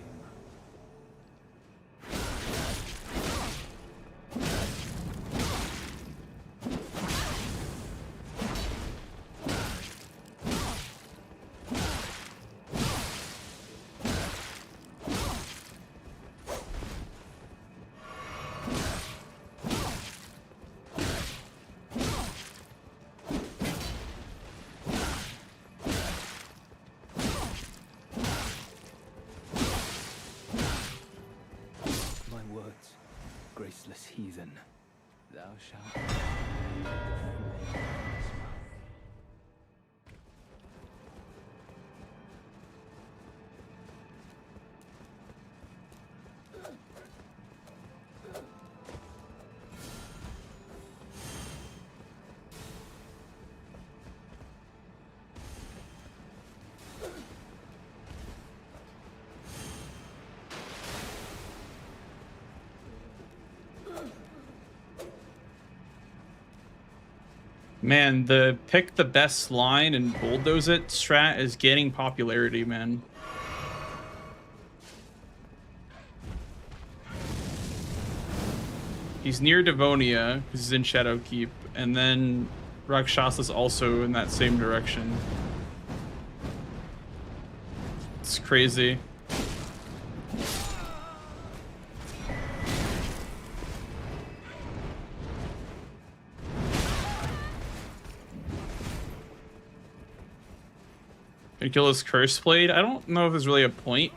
Graceless heathen, thou shalt. Man, the pick the best line and bulldoze it strat is gaining popularity, man. He's near Devonia, because he's in Shadowkeep, and then Rakshasa's also in that same direction. It's crazy. Gonna kill this Curse Blade. I don't know if there's really a point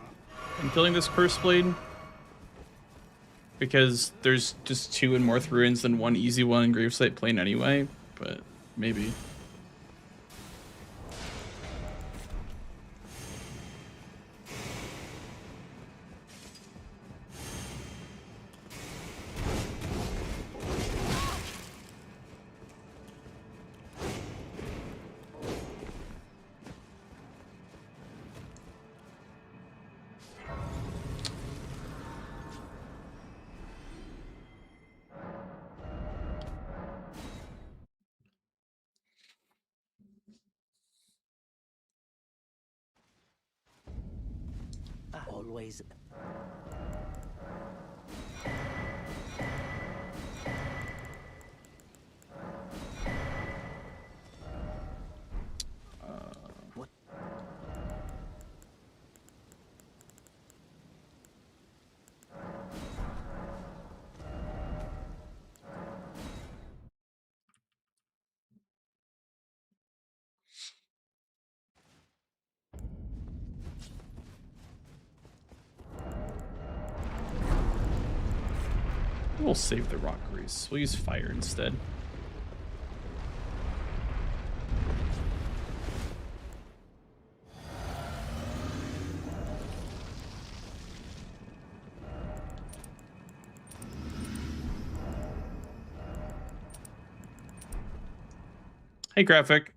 in killing this Curse Blade, because there's just 2 in Morth Ruins than 1 easy one in Gravesite Plane anyway, but maybe. Always. What? We'll save the Rock Grease. We'll use Fire instead. Hey, Graphic.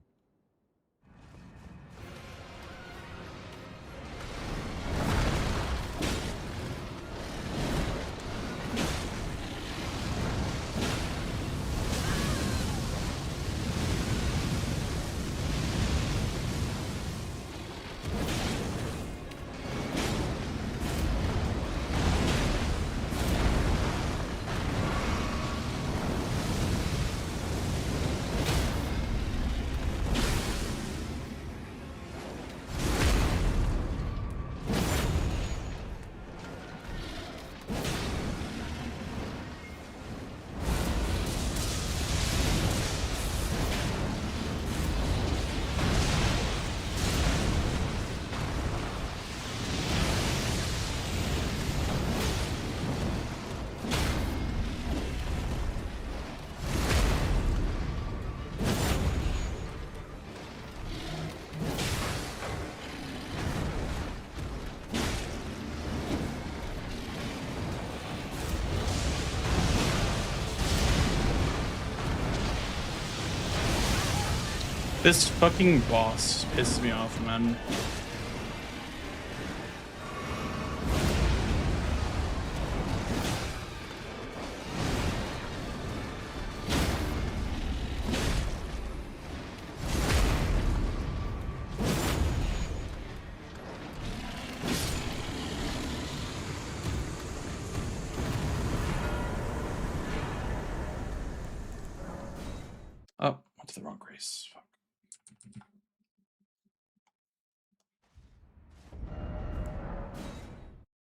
This fucking boss pisses me off, man. Oh, went to the wrong grace. Fuck.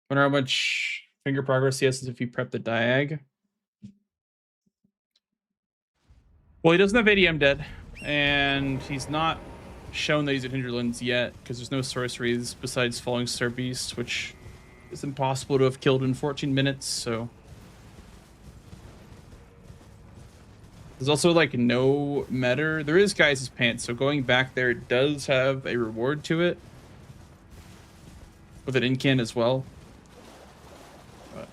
Wonder how much finger progress he has if he prep the diag. Well, he doesn't have ADM dead, and he's not shown that he's at Hinterlands yet, because there's no sorceries besides Falling Star Beast, which is impossible to have killed in 14 minutes, so... There's also, like, no meter. There is Guys' Pants, so going back there does have a reward to it. With an incan as well. But...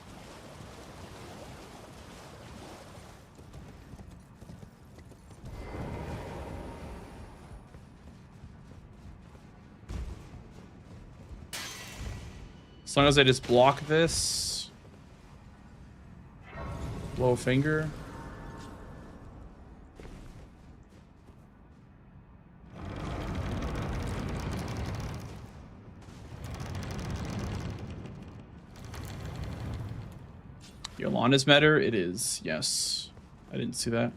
as long as I just block this. Low finger. Yolanda's matter? It is, yes. I didn't see that.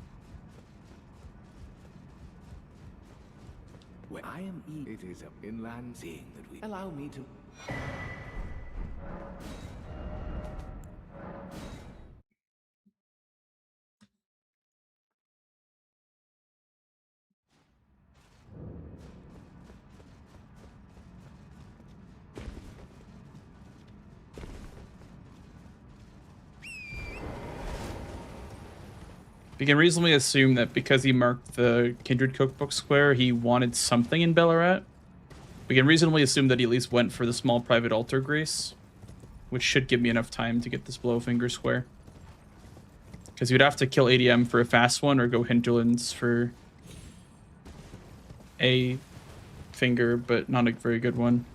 When I am it is an inland seeing that we allow me to. We can reasonably assume that because he marked the Kindred Cookbook square, he wanted something in Ballarat. We can reasonably assume that he at least went for the small private altar grace, which should give me enough time to get this Blowfinger square. Because you'd have to kill ADM for a fast one or go Hinterlands for a finger, but not a very good one.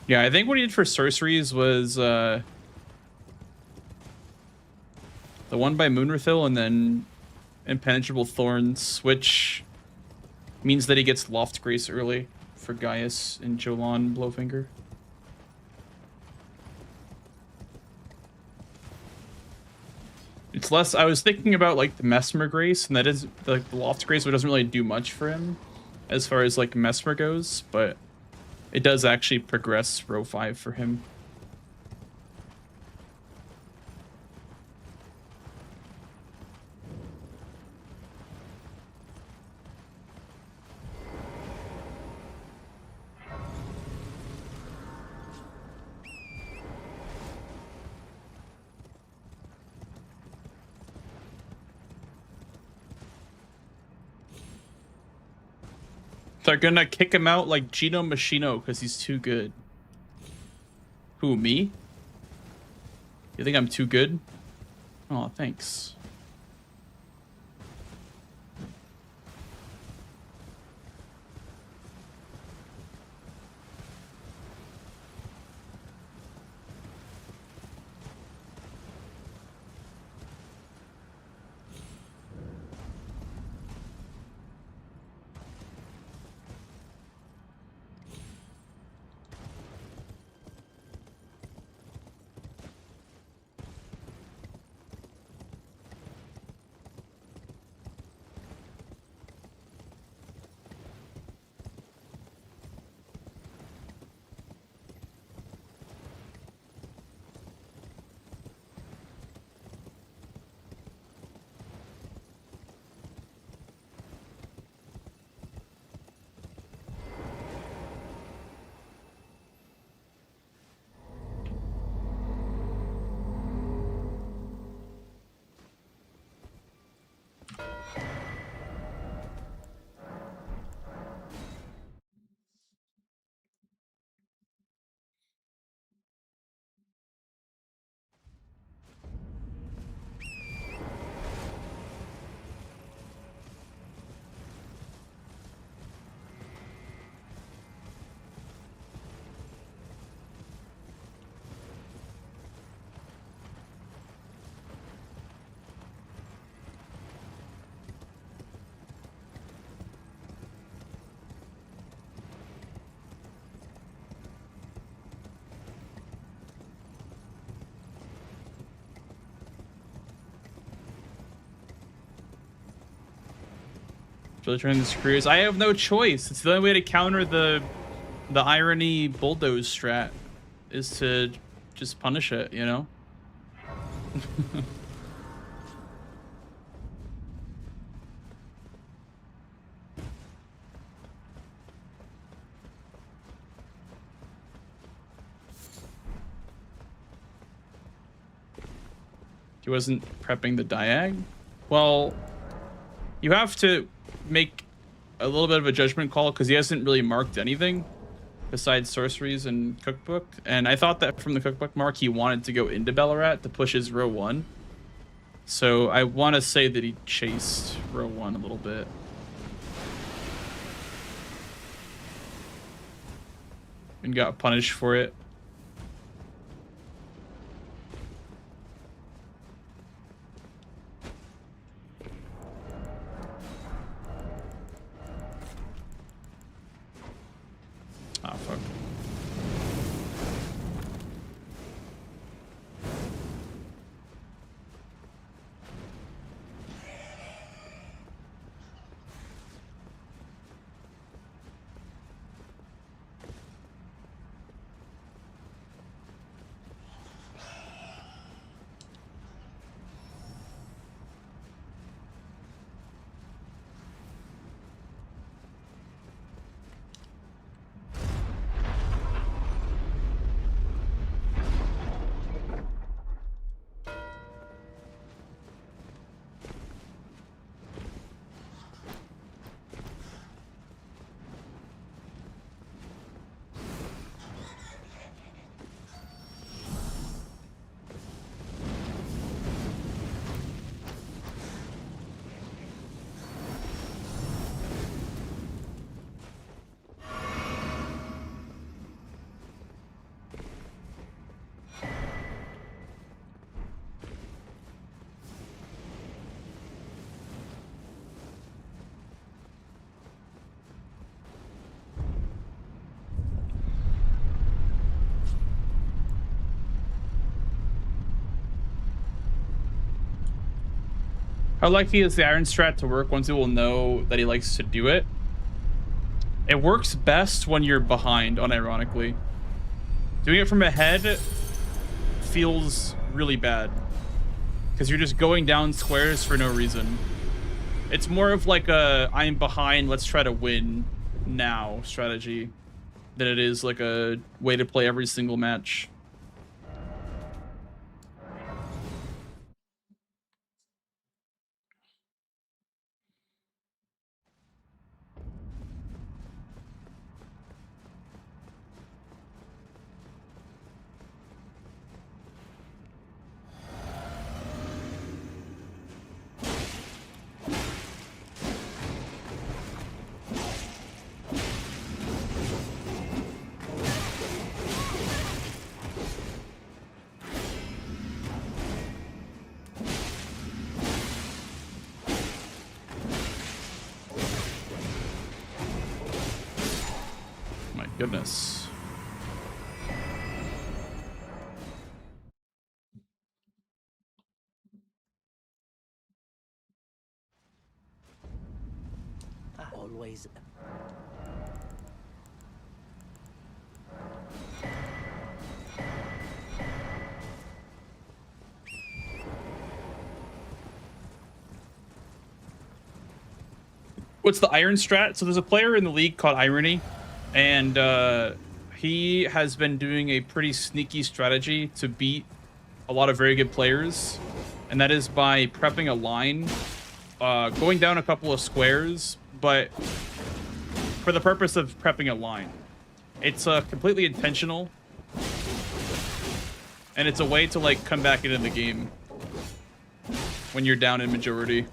Yeah, I think what he did for sorceries was the one by Moonrathil and then Impenetrable Thorns, which means that he gets Loft Grace early for Gaius and Jolan Blowfinger. It's less, I was thinking about like the Mesmer Grace, and that is like the Loft Grace, but doesn't really do much for him as far as like Mesmer goes, but it does actually progress row 5 for him. They're gonna kick him out like Gino Machino because he's too good. Who, me? You think I'm too good? Oh, thanks. Really trying the screws. I have no choice. It's the only way to counter the irony bulldoze strat is to just punish it, you know? He wasn't prepping the diag? Well, you have to make a little bit of a judgment call because he hasn't really marked anything besides sorceries and cookbook, and I thought that from the cookbook mark he wanted to go into Ballarat to push his row 1, so I want to say that he chased row 1 a little bit. And got punished for it. Oh, fuck. How likely is the iron strat to work once people know that he likes to do it? It works best when you're behind, unironically. Doing it from ahead feels really bad because you're just going down squares for no reason. It's more of like a I'm behind, let's try to win now strategy than it is like a way to play every single match. Goodness. Always. What's the iron strat? So there's a player in the league called Irony, and he has been doing a pretty sneaky strategy to beat a lot of very good players, and that is by prepping a line, going down a couple of squares, but for the purpose of prepping a line. It's completely intentional, and it's a way to like come back into the game when you're down in majority.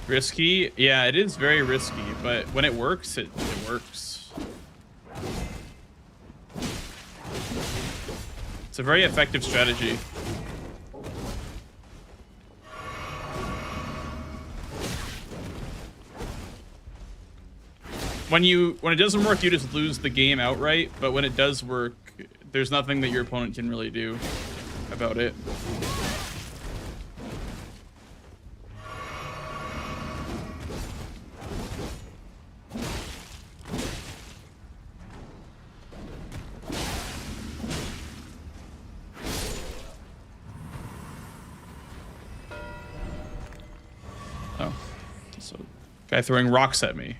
Risky? Yeah, it is very risky, but when it works, it works. It's a very effective strategy. When it doesn't work, you just lose the game outright, but when it does work, there's nothing that your opponent can really do about it. Guy throwing rocks at me.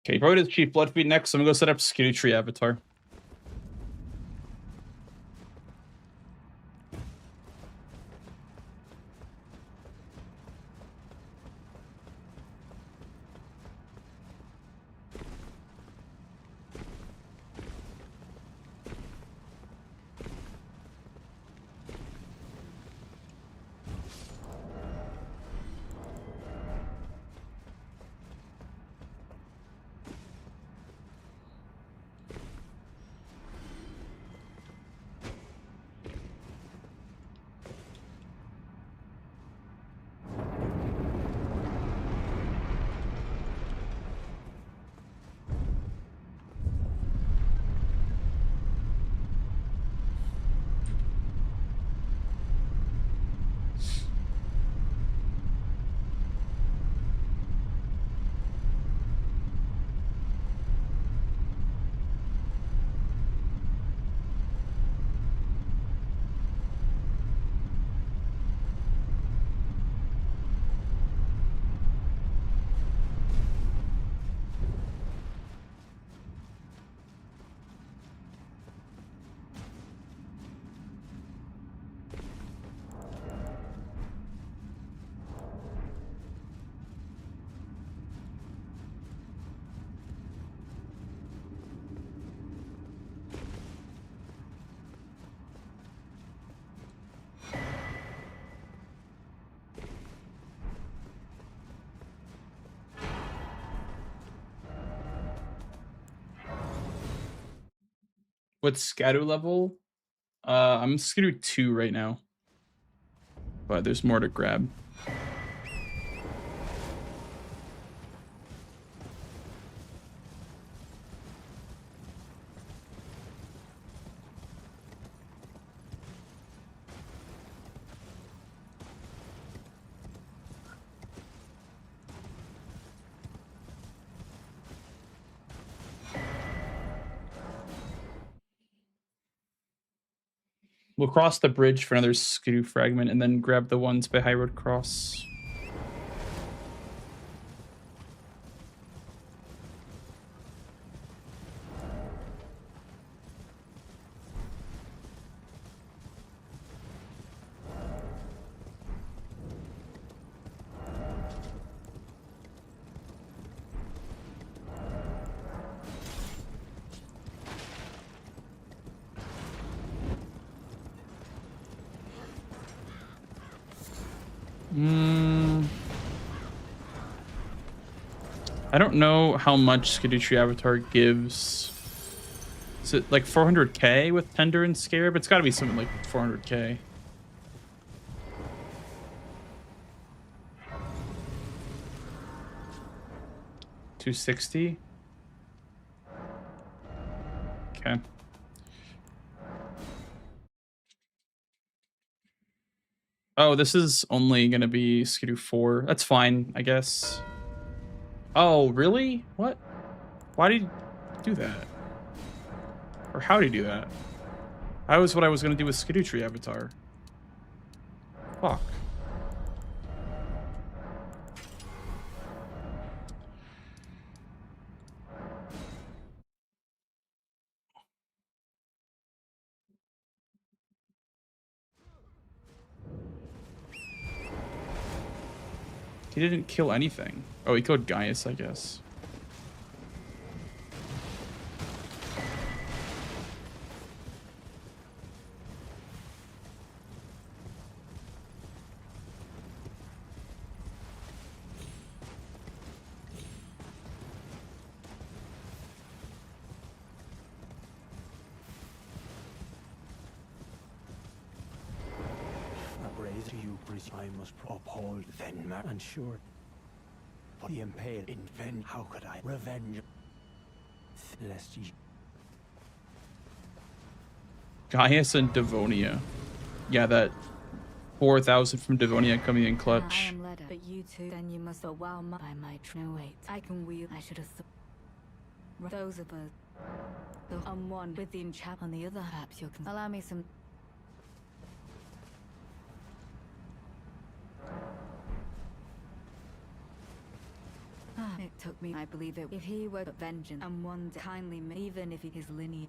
Okay, probably does Chief Bloodfeed next. I'm gonna go set up Skinny Tree Avatar. What Scadu level? I'm Scadu 2 right now. But there's more to grab. We'll cross the bridge for another Skidoo fragment and then grab the ones by High Road Cross. I don't know how much Skidoo Tree Avatar gives. Is it like 400k with Tender and Scarab? It's got to be something like 400k. $260. Okay. Oh, this is only gonna be Skidoo 4. That's fine, I guess. Oh, really? What? Why did you do that? Or how did you do that? That was what I was gonna do with Skidoo Tree Avatar. Fuck. He didn't kill anything. Oh, he killed Gaius, I guess. I must uphold then and sure. But the impaled in Ven, how could I revenge? Lest ye. Gaius and Devonia. Yeah, that 4,000 from Devonia coming in clutch. I am led, but you two, then you must wow my by my true weight. I can wield. I should have thought. Those of us. I'm one with the enchant. On the other, perhaps you can allow me some. It took me, I believe it. If he were vengeance and one to kindly me, even if he is lineage.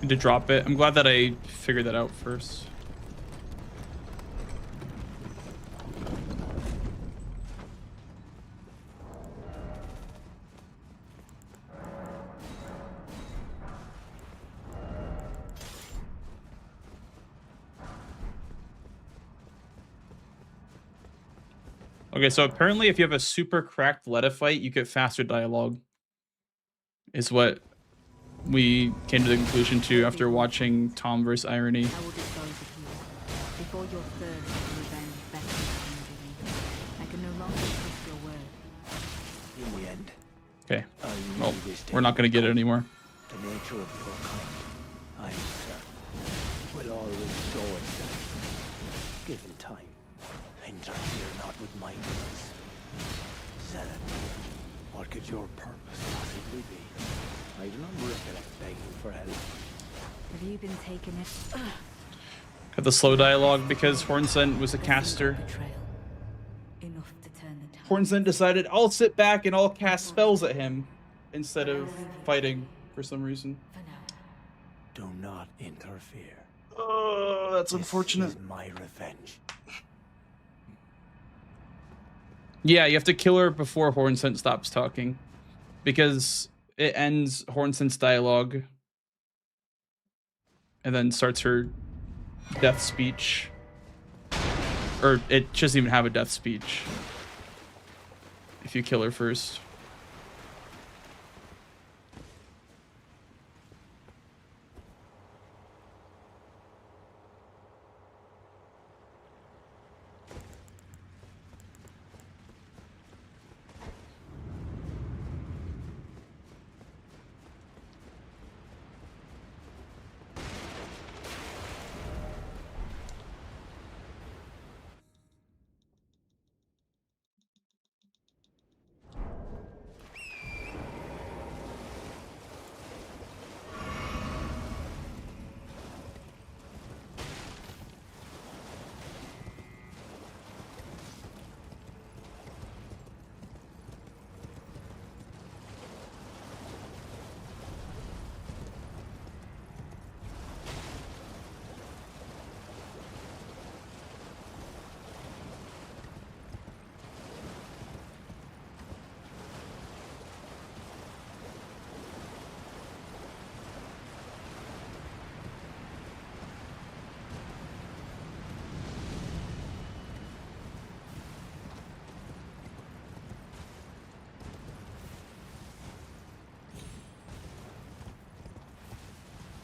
To drop it. I'm glad that I figured that out first. Okay, so apparently if you have a super cracked Letafite, you get faster dialogue. Is what we came to the conclusion to after watching Tom vs. Irony. I will dispose of you. Before your third revenge beckons to me. I can no longer trust your word. In the end. Okay. Well, we're not going to get it anymore. The nature of your kind, I am certain, will always show itself. Given time, interfere not with my purpose. Zealot, what could your purpose possibly be? I do not recollect begging for help. Have you been taking it? Have the slow dialogue because Hornsent was a caster. Betrayal. enough to turn the tide. Horns then decided, I'll sit back and I'll cast spells at him instead of fighting for some reason. For now. Do not interfere. Oh, that's unfortunate. This is my revenge. Yeah, you have to kill her before Hornsent stops talking, because it ends Hornsent's dialogue and then starts her death speech. Or it doesn't even have a death speech if you kill her first.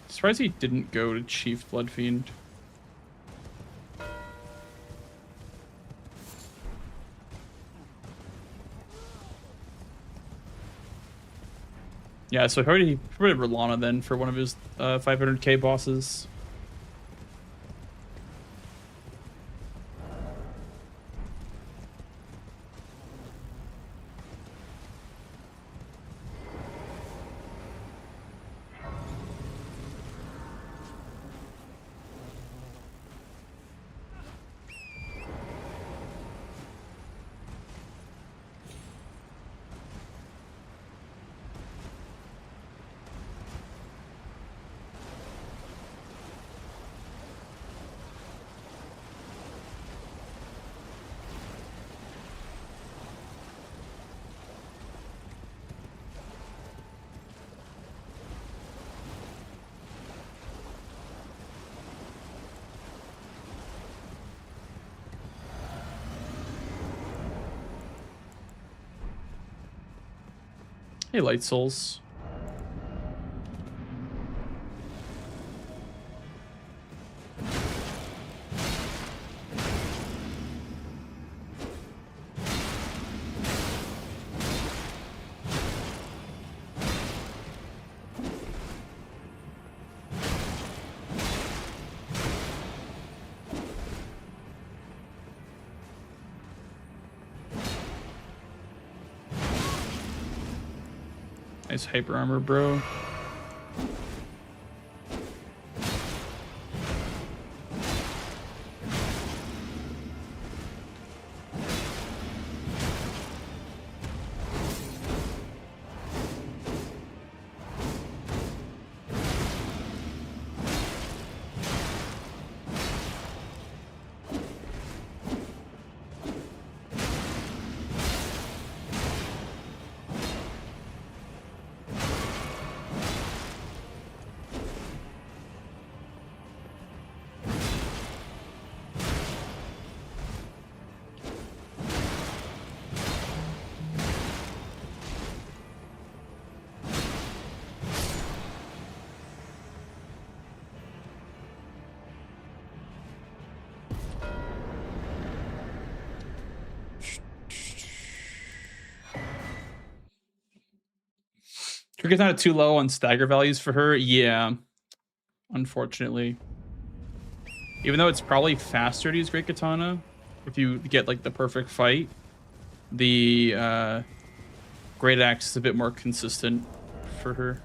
Surprised he didn't go to Chief Bloodfiend. Yeah, so he promoted Rolana then for one of his 500k bosses. Hey, Light Souls. Nice hyper armor, bro. Cricket's not too low on stagger values for her. Yeah, unfortunately. Even though it's probably faster to use Great Katana, if you get like the perfect fight, the Great Axe is a bit more consistent for her.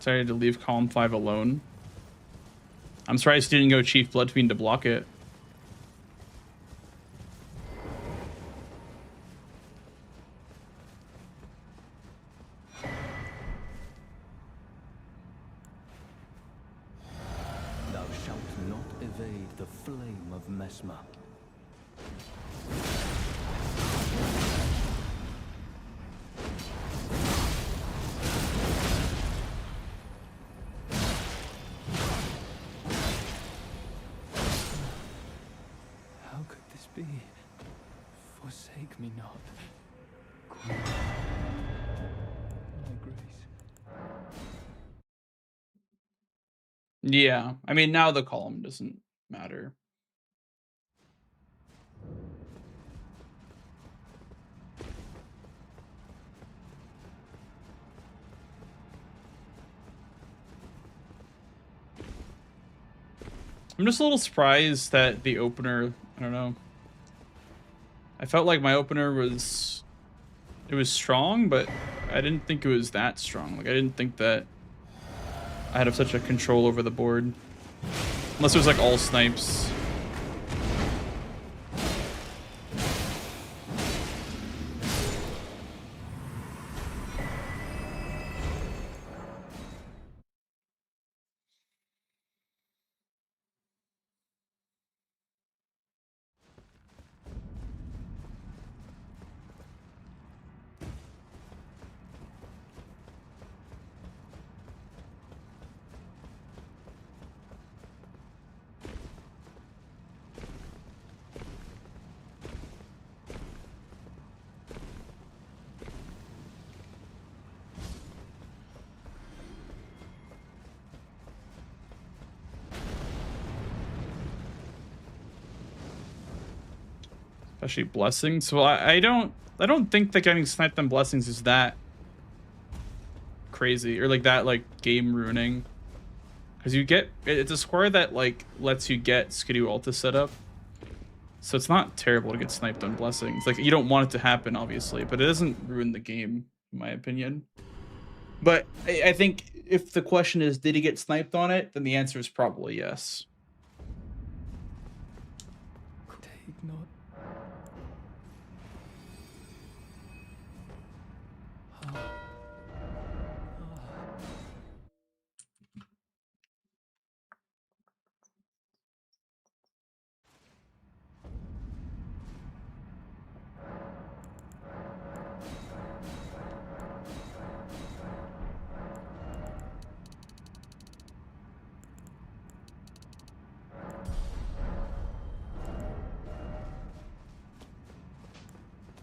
decided to leave column 5 alone. I'm surprised he didn't go Chief Bloodfiend to block it. Thou shalt not evade the flame of Mesmer. How could this be? Forsake me not, Queen. My grace. Yeah, I mean, now the column doesn't matter. I'm just a little surprised that the opener, I don't know. I felt like my opener was, it was strong, but I didn't think it was that strong. Like, I didn't think that I had such a control over the board. Unless it was like all snipes. Especially blessings. Well, I don't think that getting sniped on blessings is that crazy or like that like game ruining. Because you get, it's a square that like lets you get Skidoo Alta set up. So it's not terrible to get sniped on blessings. Like, you don't want it to happen, obviously, but it doesn't ruin the game, in my opinion. But I think if the question is, did he get sniped on it? Then the answer is probably yes. Take not.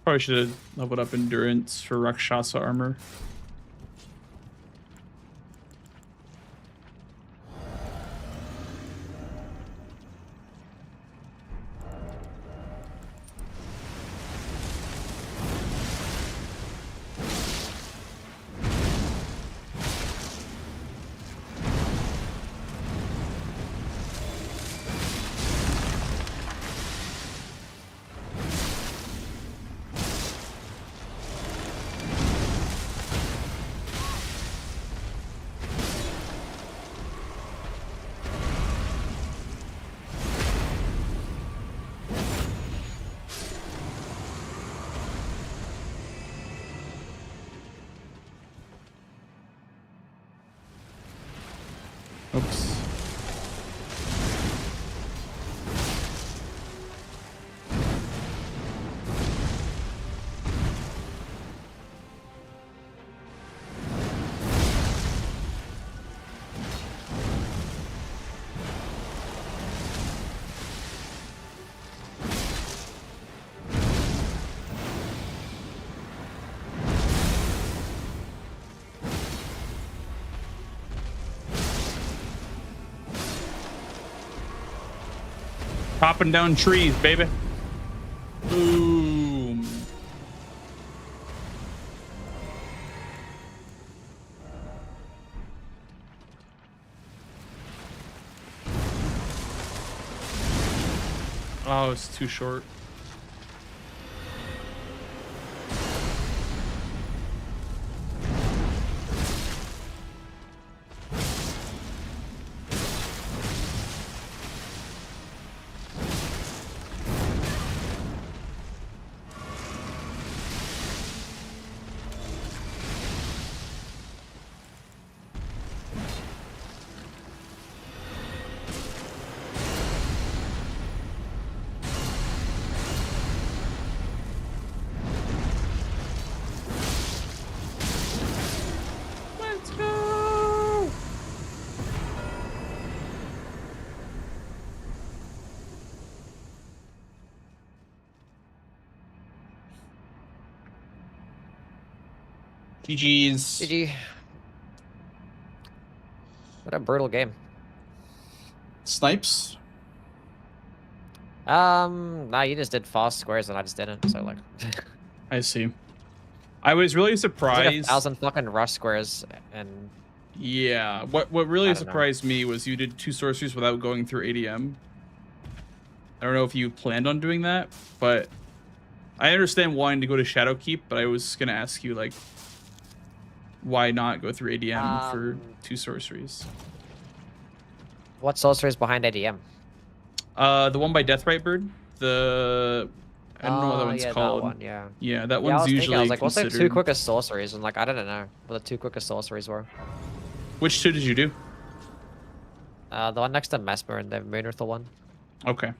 Probably should have leveled up endurance for Rakshasa armor. Oops. Popping down trees, baby. Boom. Oh, it's too short. GG's. GG. What a brutal game. Snipes. Nah, you just did fast squares and I just didn't. So like, I see. I was really it's like surprised. 1,000 fucking rush squares and Yeah. What really I don't know. surprised me was you did 2 sorceries without going through ADM. I don't know if you planned on doing that, but I understand wanting to go to Shadowkeep, but I was gonna ask you like, why not go through ADM for 2 sorceries? what sorcery is behind ADM? The one by Deathrite Bird. I don't know what that one's yeah, called. That one, yeah. Yeah, that Yeah, I one's was thinking, usually I was like, what's the 2 considered- quickest sorceries? And like, I didn't know what the 2 quickest sorceries were. Which 2 did you do? The one next to Mesmer and the Moonrithal one. Okay.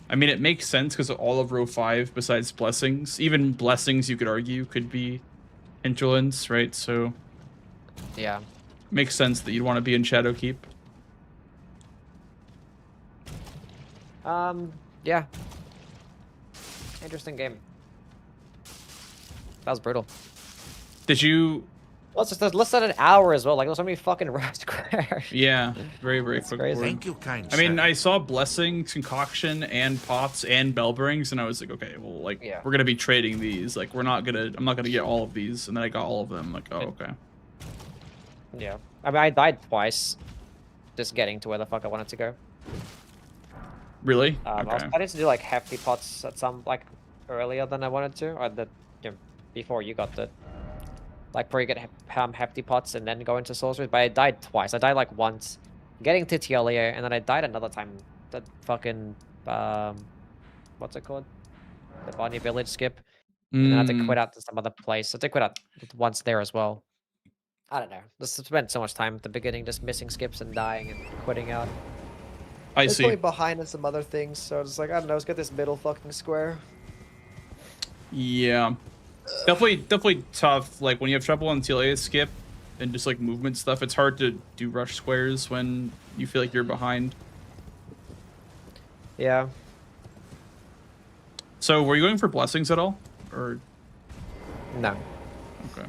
I mean, it makes sense because all of row 5, besides blessings, even blessings, you could argue, could be hinterlands, right? So Yeah. makes sense that you'd want to be in Shadowkeep. Yeah. Interesting game. That was brutal. Did you? Let's just less than an hour as well. Like, there's so many fucking rush squares. Yeah, very That's quick. crazy. board. Thank you, kind I mean, sir. I saw blessings, concoction, and pots and bellbrings, and I was like, okay, well, like Yeah. we're gonna be trading these. Like, I'm not gonna get all of these, and then I got all of them. Like, oh, okay. Yeah. I mean, I died twice just getting to where the fuck I wanted to go. Really? I was Okay. planning to do like hefty pots at some like earlier than I wanted to, or before you got the before you get hefty pots and then go into sorceries. But I died twice. I died like once getting to Tialia, and then I died another time. That fucking what's it called? The Bonnie Village skip. And then I had to quit out to some other place. I had to quit out once there as well. I don't know. Just spent so much time at the beginning just missing skips and dying and quitting out. I It's see. probably behind in some other things, so it's like, I don't know, let's get this middle fucking square. Yeah. Definitely tough. Like when you have trouble on TLA skip and just like movement stuff, it's hard to do rush squares when you feel like you're behind. Yeah. So were you going for blessings at all? Or No. okay.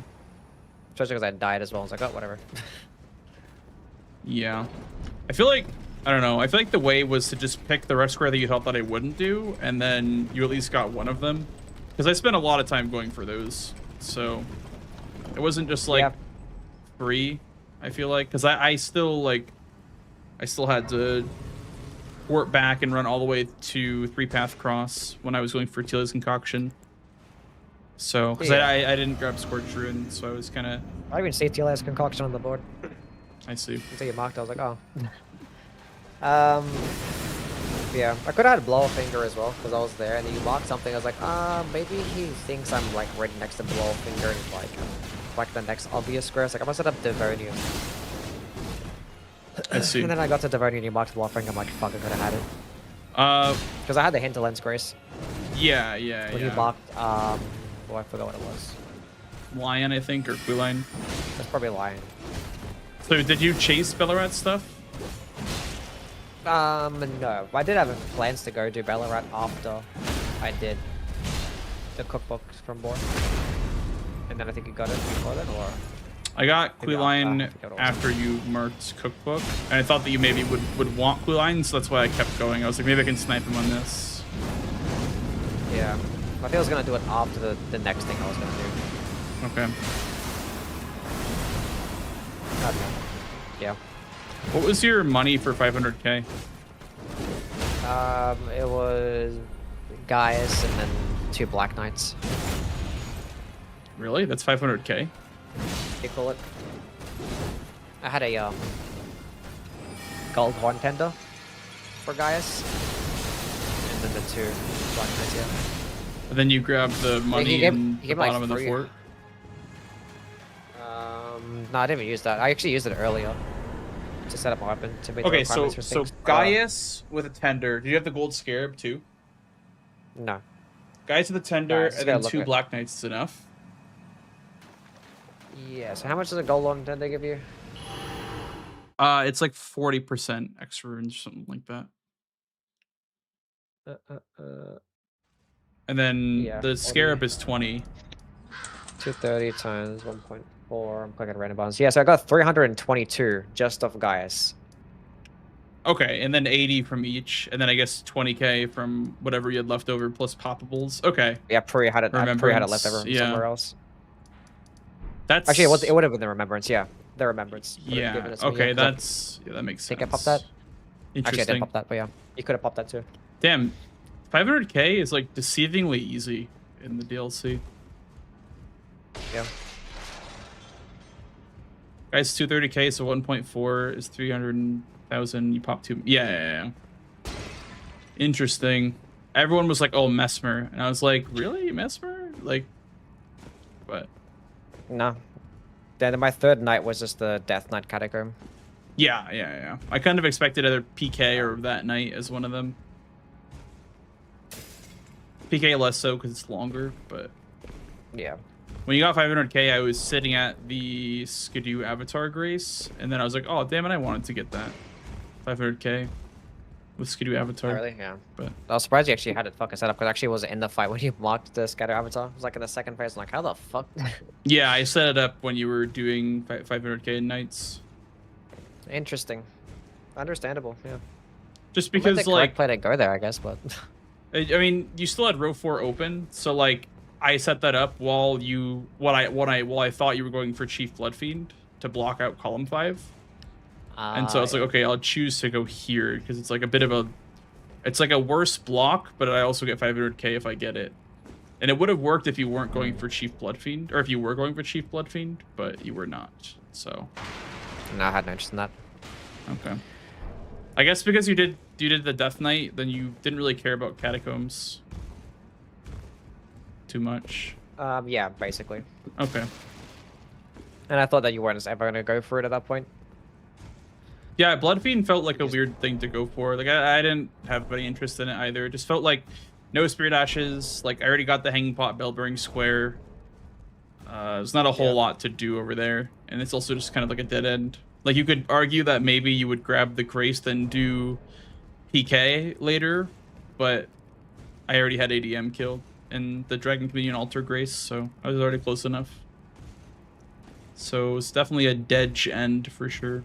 Especially because I died as well. I was like, oh, whatever. Yeah. I feel like I don't know. I feel like the way was to just pick the rush square that you thought that I wouldn't do, and then you at least got one of them. Because I spent a lot of time going for those. So it wasn't just like free, I feel like. Because I still had to warp back and run all the way to 3-path cross when I was going for Telia's concoction. So, because I didn't grab Scorch Ruin, so I was kind of... I didn't even see TLS concoction on the board. I see. Until you marked, I was like, oh. Yeah, I could have had Blow Finger as well, because I was there, and then you marked something, I was like, maybe he thinks I'm, like, right next to Blow Finger, and, like the next obvious square. It's like, I'm gonna set up Devonian. I see. And then I got to Devonian, and you marked Blow Finger, I'm like, fuck, I could have had it. Because I had the Hinterlands Grace. Yeah. When you marked, oh, I forgot what it was. Lion, I think, or Quilline. That's probably Lion. So did you chase Bellarat stuff? No. I did have plans to go do Ballarat after I did the cookbook from Born. And then I think you got it before then, or? I got Maybe Quilline after after you marked cookbook, and I thought that you maybe would want Quilline, so that's why I kept going. I was like, maybe I can snipe him on this. Yeah. I think I was gonna do it after the next thing I was gonna do. Okay. I don't know. Yeah. What was your money for 500k? It was Gaius and then 2 Black Knights. Really? That's 500k? You call it? I had a gold horn tender for Gaius, and then the 2 Black Knights. Yeah. And then you grabbed the money in he the gave me, like, bottom of the 3. fort? No, I didn't even use that. I actually used it earlier to set up my weapon to meet the Okay, so requirements for things. Gaius with a tender. Did you have the gold scarab too? No. Gaius with a tender, just and then gotta look 2 at- Black Knights is enough. Yeah, so how much does a gold horn tender give you? It's like 40% extra runes or something like that. And then Yeah, the 40. scarab is 20. 230 times 1.4. I'm clicking random buttons. Yeah, so I got 322 just off Gaius. Okay, and then 80 from each, and then I guess 20k from whatever you had left over plus poppables. Okay. Yeah, Pre had it. Pre had it Remembrance, left over from yeah. somewhere else. That's Actually, it would have been the remembrance. Yeah, the remembrance. would have given yeah. it to me, Okay, yeah, 'cause that's that makes I sense. think I popped that. Actually, I Interesting. didn't pop that, but yeah, you could have popped that too. Damn, 500k is like deceivingly easy in the DLC. Yeah. Guys, 230k, so 1.4 is 300,000. You pop two. Yeah. Interesting. Everyone was like, "Oh, Mesmer," and I was like, "Really, Mesmer?" Like, what? No. Then my third night was just the Death Knight Catacomb. Yeah. I kind of expected either PK or that night as one of them. PK less so because it's longer, but Yeah. when you got 500k, I was sitting at the Skidoo Avatar Grace, and then I was like, "Oh, damn it, I wanted to get that 500k with Skidoo Avatar." Oh, really? Yeah. But I was surprised you actually had it fucking set up because actually it was in the fight when you marked the Scatter Avatar. It was like in the second phase. I'm like, how the fuck? yeah, I set it up when you were doing 500k nights. Interesting. Understandable. Yeah. Just Because because, the like, correct play to go there, I guess, but I mean, you still had row 4 open, so like I set that up while I thought you were going for Chief Bloodfiend to block out column 5. And so I was like, okay, I'll choose to go here because it's like a bit of a, it's like a worse block, but I also get 500k if I get it. And it would have worked if you weren't going for Chief Bloodfiend, or if you were going for Chief Bloodfiend, but you were not. So. no, I had no interest in that. Okay. I guess because you did the Death Knight, then you didn't really care about Catacombs too much. Yeah, basically. Okay. And I thought that you weren't ever gonna go for it at that point. Yeah, Bloodfiend felt like a weird thing to go for. Like I didn't have any interest in it either. It just felt like no Spirit Ashes. Like I already got the Hanging Pot Bell-bearing Square. There's not a whole lot to do over there, and it's also just kind of like a dead end. Like you could argue that maybe you would grab the Grace then do PK later, but I already had ADM killed and the Dragon Communion Altar Grace, so I was already close enough. So it's definitely a dead end for sure.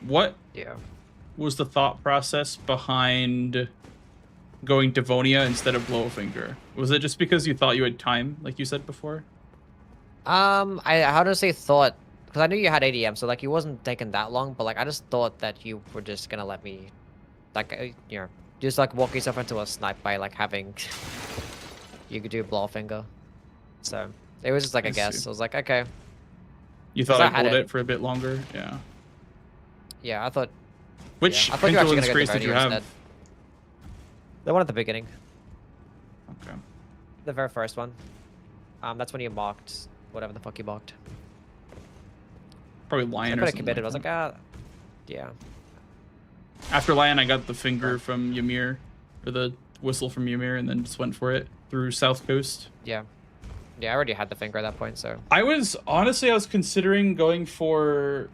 What was the thought process behind going Devonia instead of Blowfinger? Was it just because you thought you had time, like you said before? I honestly thought, because I knew you had ADM, so like it wasn't taking that long, but like I just thought that you were just gonna let me, like, you know, just like walk yourself into a snipe by like having, you could do Blowfinger. So it was just like a guess. see. I was like, okay. You thought I I'd had hold it. it for a bit longer? Yeah. Yeah, I thought. Which yeah, I thought you were actually Hinterland's gonna Grace go did you Devonia have? instead. The one at the beginning, Okay. the very first one. That's when you marked whatever the fuck you marked. Probably I Lion or could have something. committed. I was like like, yeah. After Lion, I got the finger from Ymir, or the whistle from Ymir, and then just went for it through South Coast. Yeah. Yeah, I already had the finger at that point, so. I was considering going for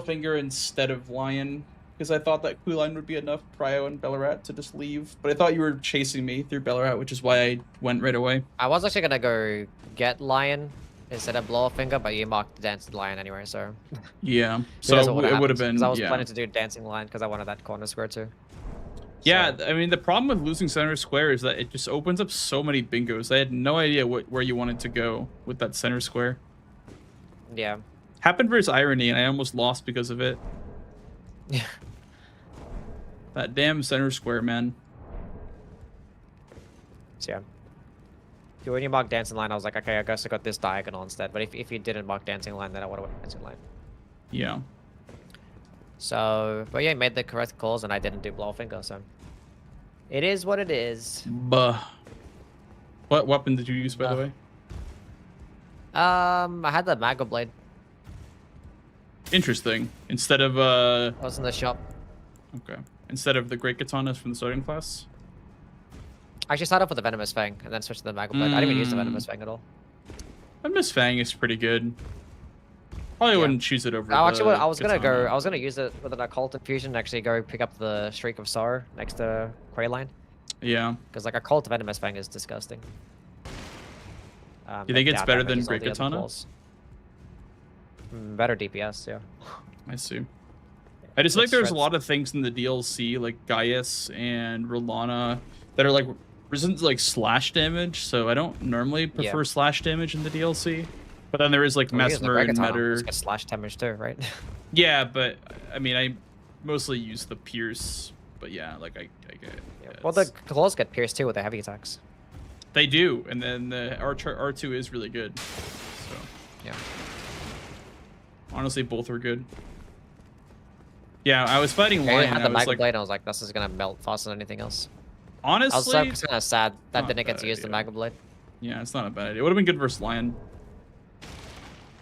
Finger instead of Lion, because I thought that Queen would be enough Prio and Bellarat to just leave. But I thought you were chasing me through Bellarat, which is why I went right away. I was actually gonna go get Lion instead of Finger, but you marked Dancing Lion anyway, so. Yeah, Who so knows what it would have happened, been. 'cause I was yeah. planning to do Dancing Lion because I wanted that corner square too. Yeah, So, I mean, the problem with losing center square is that it just opens up so many bingos. I had no idea where you wanted to go with that center square. yeah. Happened versus Irony, and I almost lost because of it. Yeah. That damn center square, man. So yeah. So when you marked Dancing Line, I was like, okay, I guess I got this diagonal instead. But if you didn't mark Dancing Line, then I would have went Dancing Line. Yeah. So, but yeah, I made the correct calls, and I didn't do Blowfinger, so. It is what it is. Buh. What weapon did you use, by the way? I had the Mago Blade. Interesting. Instead of I was in the shop. okay. Instead of the Great Katanas from the starting class. I actually started off with the Venomous Fang, and then switched to the Mago Blade. I didn't even use the Venomous Fang at all. Miss Fang is pretty good. Probably wouldn't choose it over. I was gonna Katana. I was gonna use it with an Occult Infusion and actually go pick up the Shriek of Sorrow next to Quayline. Yeah. Because like Occult Venomous Fang is disgusting. You think like it's that better damage than is all Great the other Katana? claws. Better DPS, yeah. I see. I just feel like It there's a shreds. lot of things in the DLC, like Gaius and Rolana, that are like resistant to like slash damage. So I don't normally prefer slash damage in the DLC. But then there is like Well, here's the Mesmer Great and Katana. Metter. It's got slash damage too, right? Yeah, but I mean, I mostly use the Pierce. But yeah, like I get it. Yeah. Yeah, Well, the it's- claws get pierced too with the heavy attacks. They do, and then the R2 is really good. So Yeah. honestly, both are good. Yeah, I was fighting I Lion. had I the was Magma like, Blade, and I was like, this is gonna melt faster than anything else. honestly, I was kind of sad that not didn't get bad to use the idea. Magma Blade. yeah, it's not a bad idea. It would have been good versus Lion.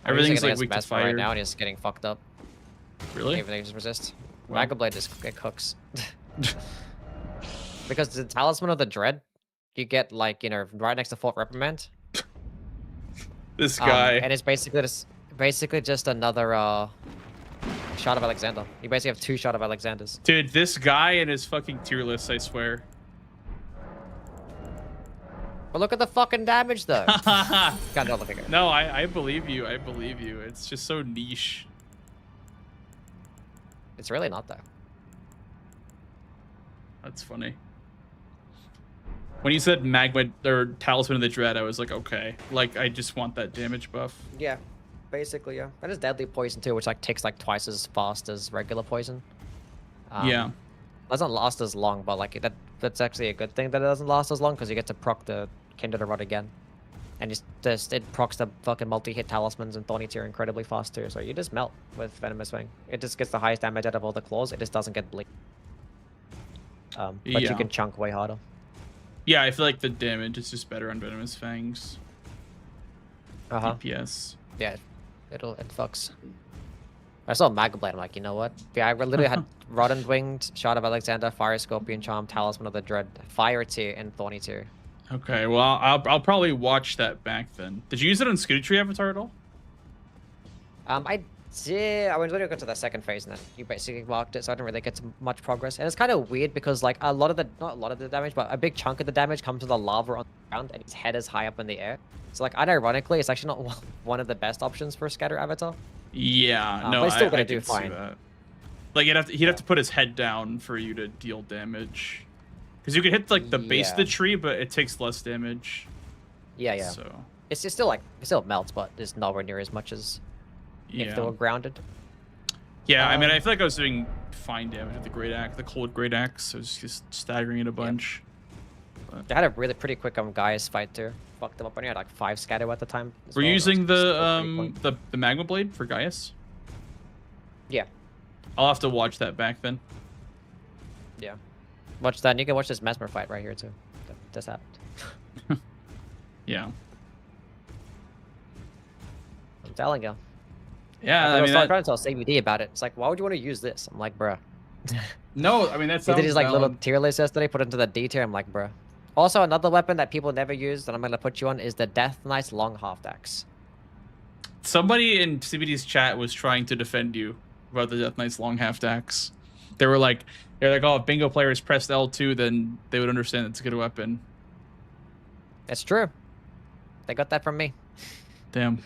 I'm Everything's using it like against weak to Mesmer fire. right now, and he's getting fucked up. Really? Everything just resist. Wow. Magma Blade just it cooks. Because the Talisman of the Dread, you get like, you know, right next to Fort Reprimand. This guy. And it's basically just another shot of Alexander. You basically have 2 shot of Alexanders. Dude, this guy and his fucking tier list, I swear. But look at the fucking damage though. Can't double figure. No, I believe you. I believe you. It's just so niche. It's really not though. That's funny. When you said Magma or Talisman of the Dread, I was like, okay. Like, I just want that damage buff. Yeah, basically, yeah. That is deadly poison too, which like takes like twice as fast as regular poison. Yeah. Doesn't last as long, but like that's actually a good thing that it doesn't last as long because you get to proc the Kindred Rod again, and it procs the fucking multi-hit talismans and Thorny Tear incredibly fast too. So you just melt with Venomous Wing. It just gets the highest damage out of all the claws. It just doesn't get bleed. But you Yeah. can chunk way harder. Yeah, I feel like the damage is just better on Venomous Fangs. DPS. Yeah, it fucks. I saw Magma Blade. I'm like, you know what? Yeah, I literally had Rodent Winged, Shot of Alexander, Fire Scorpion Charm, Talisman of the Dread, Fire Tear, and Thorny Tear. Okay, well, I'll probably watch that back then. Did you use it on Scooter Tree Avatar at all? I did. I went to go to the second phase, and then you basically marked it, so I didn't really get to much progress. And it's kind of weird because, like, not a lot of the damage, but a big chunk of the damage comes to the lava on the ground, and his head is high up in the air. So, like, unironically, it's actually not one of the best options for a Scatter Avatar. Yeah, no, but it's still gonna I do can see fine. that. Like, he'd have to put his head down for you to deal damage. Because you can hit, like, the base of the Yeah. tree, but it takes less damage. Yeah, yeah. So, It's just still, like, it still melts, but it's nowhere near as much as if they were yeah. grounded. Yeah, I mean, I feel like I was doing fine damage with the Great Axe, the Cold Great Axe. I was just staggering it a bunch. They had a really pretty quick Gaius fight, too. Fucked them up, and he had, like, 5 scatter at the time. as We're well, and it was using still pretty quick. the Magma Blade for Gaius? Yeah. I'll have to watch that back then. Yeah. Watch that, and you can watch this Mesmer fight right here, too. That just happened. Yeah. I'm telling you. Yeah, I I was mean, trying to tell CBD about it. It's like, why would you want to use this? I'm like, bruh. no, I mean, that's He did his like little tier list yesterday, put it into the D tier. I'm like, bruh. Also, another weapon that people never use that I'm gonna put you on is the Death Knight's long half axe. Somebody in CBD's chat was trying to defend you about the Death Knight's long half axe. They're like, oh, if bingo players pressed L2, then they would understand it's a good weapon. It's true. They got that from me. Damn.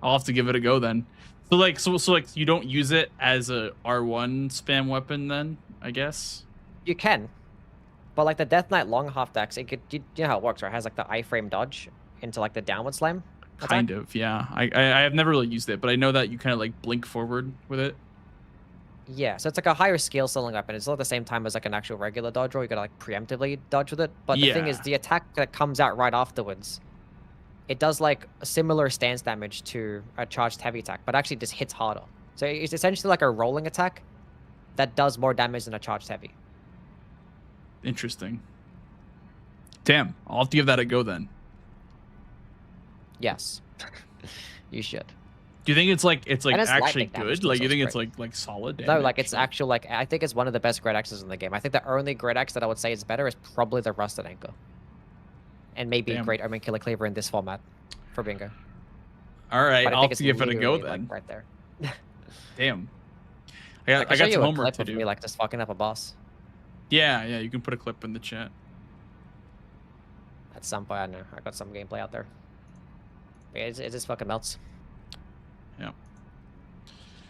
I'll have to give it a go then. So like you don't use it as a R1 spam weapon then, I guess. You can, but like the Death Knight long half axe, it could. You know how it works, right? It has like the iframe dodge into like the downward slam. attack. Kind of, yeah. I have never really used it, but I know that you kind of like blink forward with it. Yeah, so it's like a higher scale selling weapon. It's not the same time as like an actual regular dodge roll. You gotta like preemptively dodge with it. But the thing is, Yeah. the attack that comes out right afterwards, it does like a similar stance damage to a charged heavy attack, but actually just hits harder. So it's essentially like a rolling attack that does more damage than a charged heavy. Interesting. Damn, I'll have to give that a go then. Yes, you should. Do you think it's like And it's actually lightning damage good? too, Like so you think it's it's like solid damage? No, like it's actual like I think it's one of the best great axes in the game. I think the only great axe that I would say is better is probably the Rusted Anchor, and maybe Damn. Great Omen Killer Cleaver in this format for bingo. All right, But I I'll think have it's to give it a go literally, then. like, right there. Damn. I I show got you some a homework clip to of do. me like just fucking up a boss. Yeah, you can put a clip in the chat. At some point, I know I got some gameplay out there. Yeah, it just fucking melts. Yeah.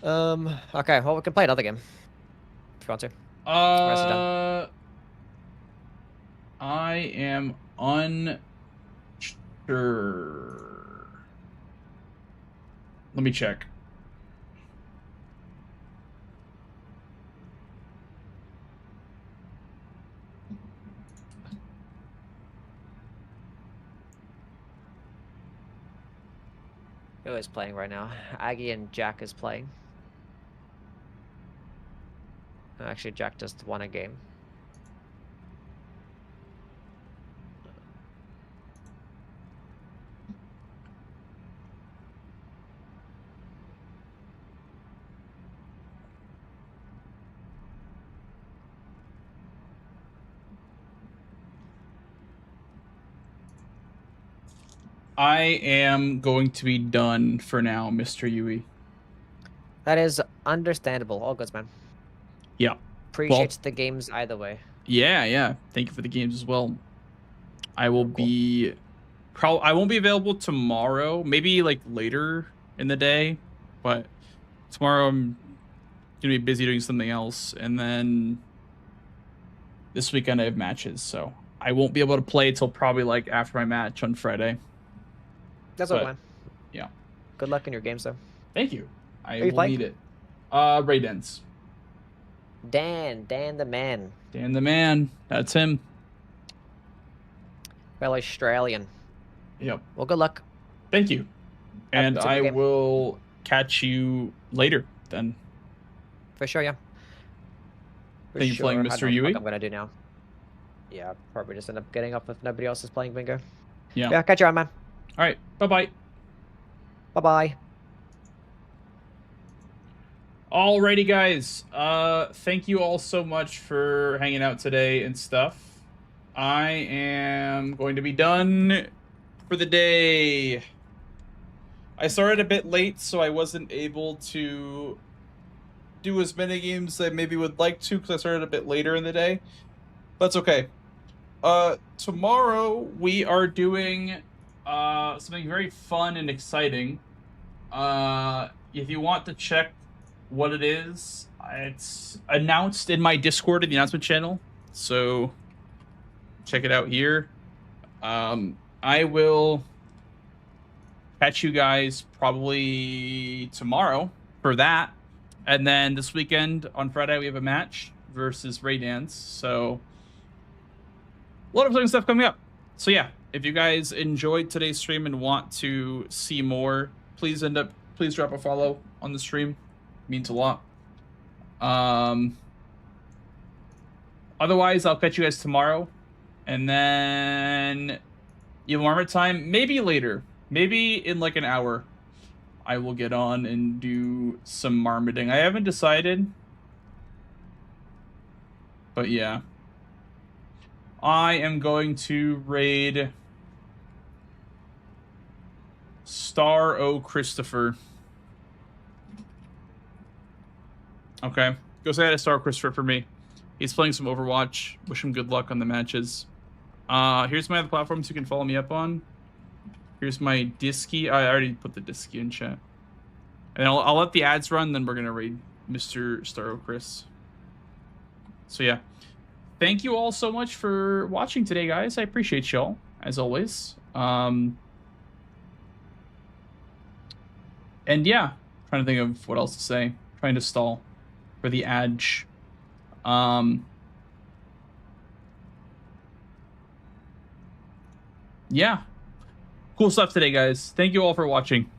Okay, well, we can play another game. If you want to. Or is it done? I am unsure. Let me check. Who is playing right now? Aggie and Jack is playing. Actually, Jack just won a game. I am going to be done for now, Mr. Yui. That is understandable. All good, man. Yeah. Appreciates the games either way. Yeah. Thank you for the games as well. I will be I won't be available tomorrow, maybe like later in the day, but tomorrow I'm gonna be busy doing something else, and then this weekend I have matches, so I won't be able to play till probably like after my match on Friday. That's all, man. Yeah. Good luck in your games, though. Thank you. I Who you will playing? need it. Raidens. Dan the man. Dan the man. That's him. Fellow Australian. Yep. Well, good luck. Thank you. And Have a I good game. will catch you later then. For sure, yeah. Thank you for playing, I don't Mr. know what Yui. I'm gonna do now. Yeah, probably just end up getting up if nobody else is playing bingo. Yeah. Yeah, catch you on, man. All right. Bye-bye. Bye-bye. Alrighty, guys. Thank you all so much for hanging out today and stuff. I am going to be done for the day. I started a bit late, so I wasn't able to do as many games as I maybe would like to because I started a bit later in the day. That's okay. Tomorrow we are doing something very fun and exciting. If you want to check what it is, it's announced in my Discord in the announcement channel, so check it out here. I will catch you guys probably tomorrow for that, and then this weekend on Friday we have a match versus Ray Dance, so a lot of exciting stuff coming up. So yeah, if you guys enjoyed today's stream and want to see more, please drop a follow on the stream. It means a lot. Otherwise, I'll catch you guys tomorrow, and then one more time, maybe later, maybe in like an hour, I will get on and do some marmoting. I haven't decided, but yeah. I am going to raid Star O Christopher. Okay. Go say hi to Star Christopher for me. He's playing some Overwatch. Wish him good luck on the matches. Here's my other platforms you can follow me up on. Here's my Disky. I already put the Disky in chat. And I'll let the ads run, then we're going to raid Mr. Star O Chris. So yeah. Thank you all so much for watching today, guys. I appreciate y'all, as always. And yeah, trying to think of what else to say. Trying to stall for the adge. Yeah. Cool stuff today, guys. Thank you all for watching.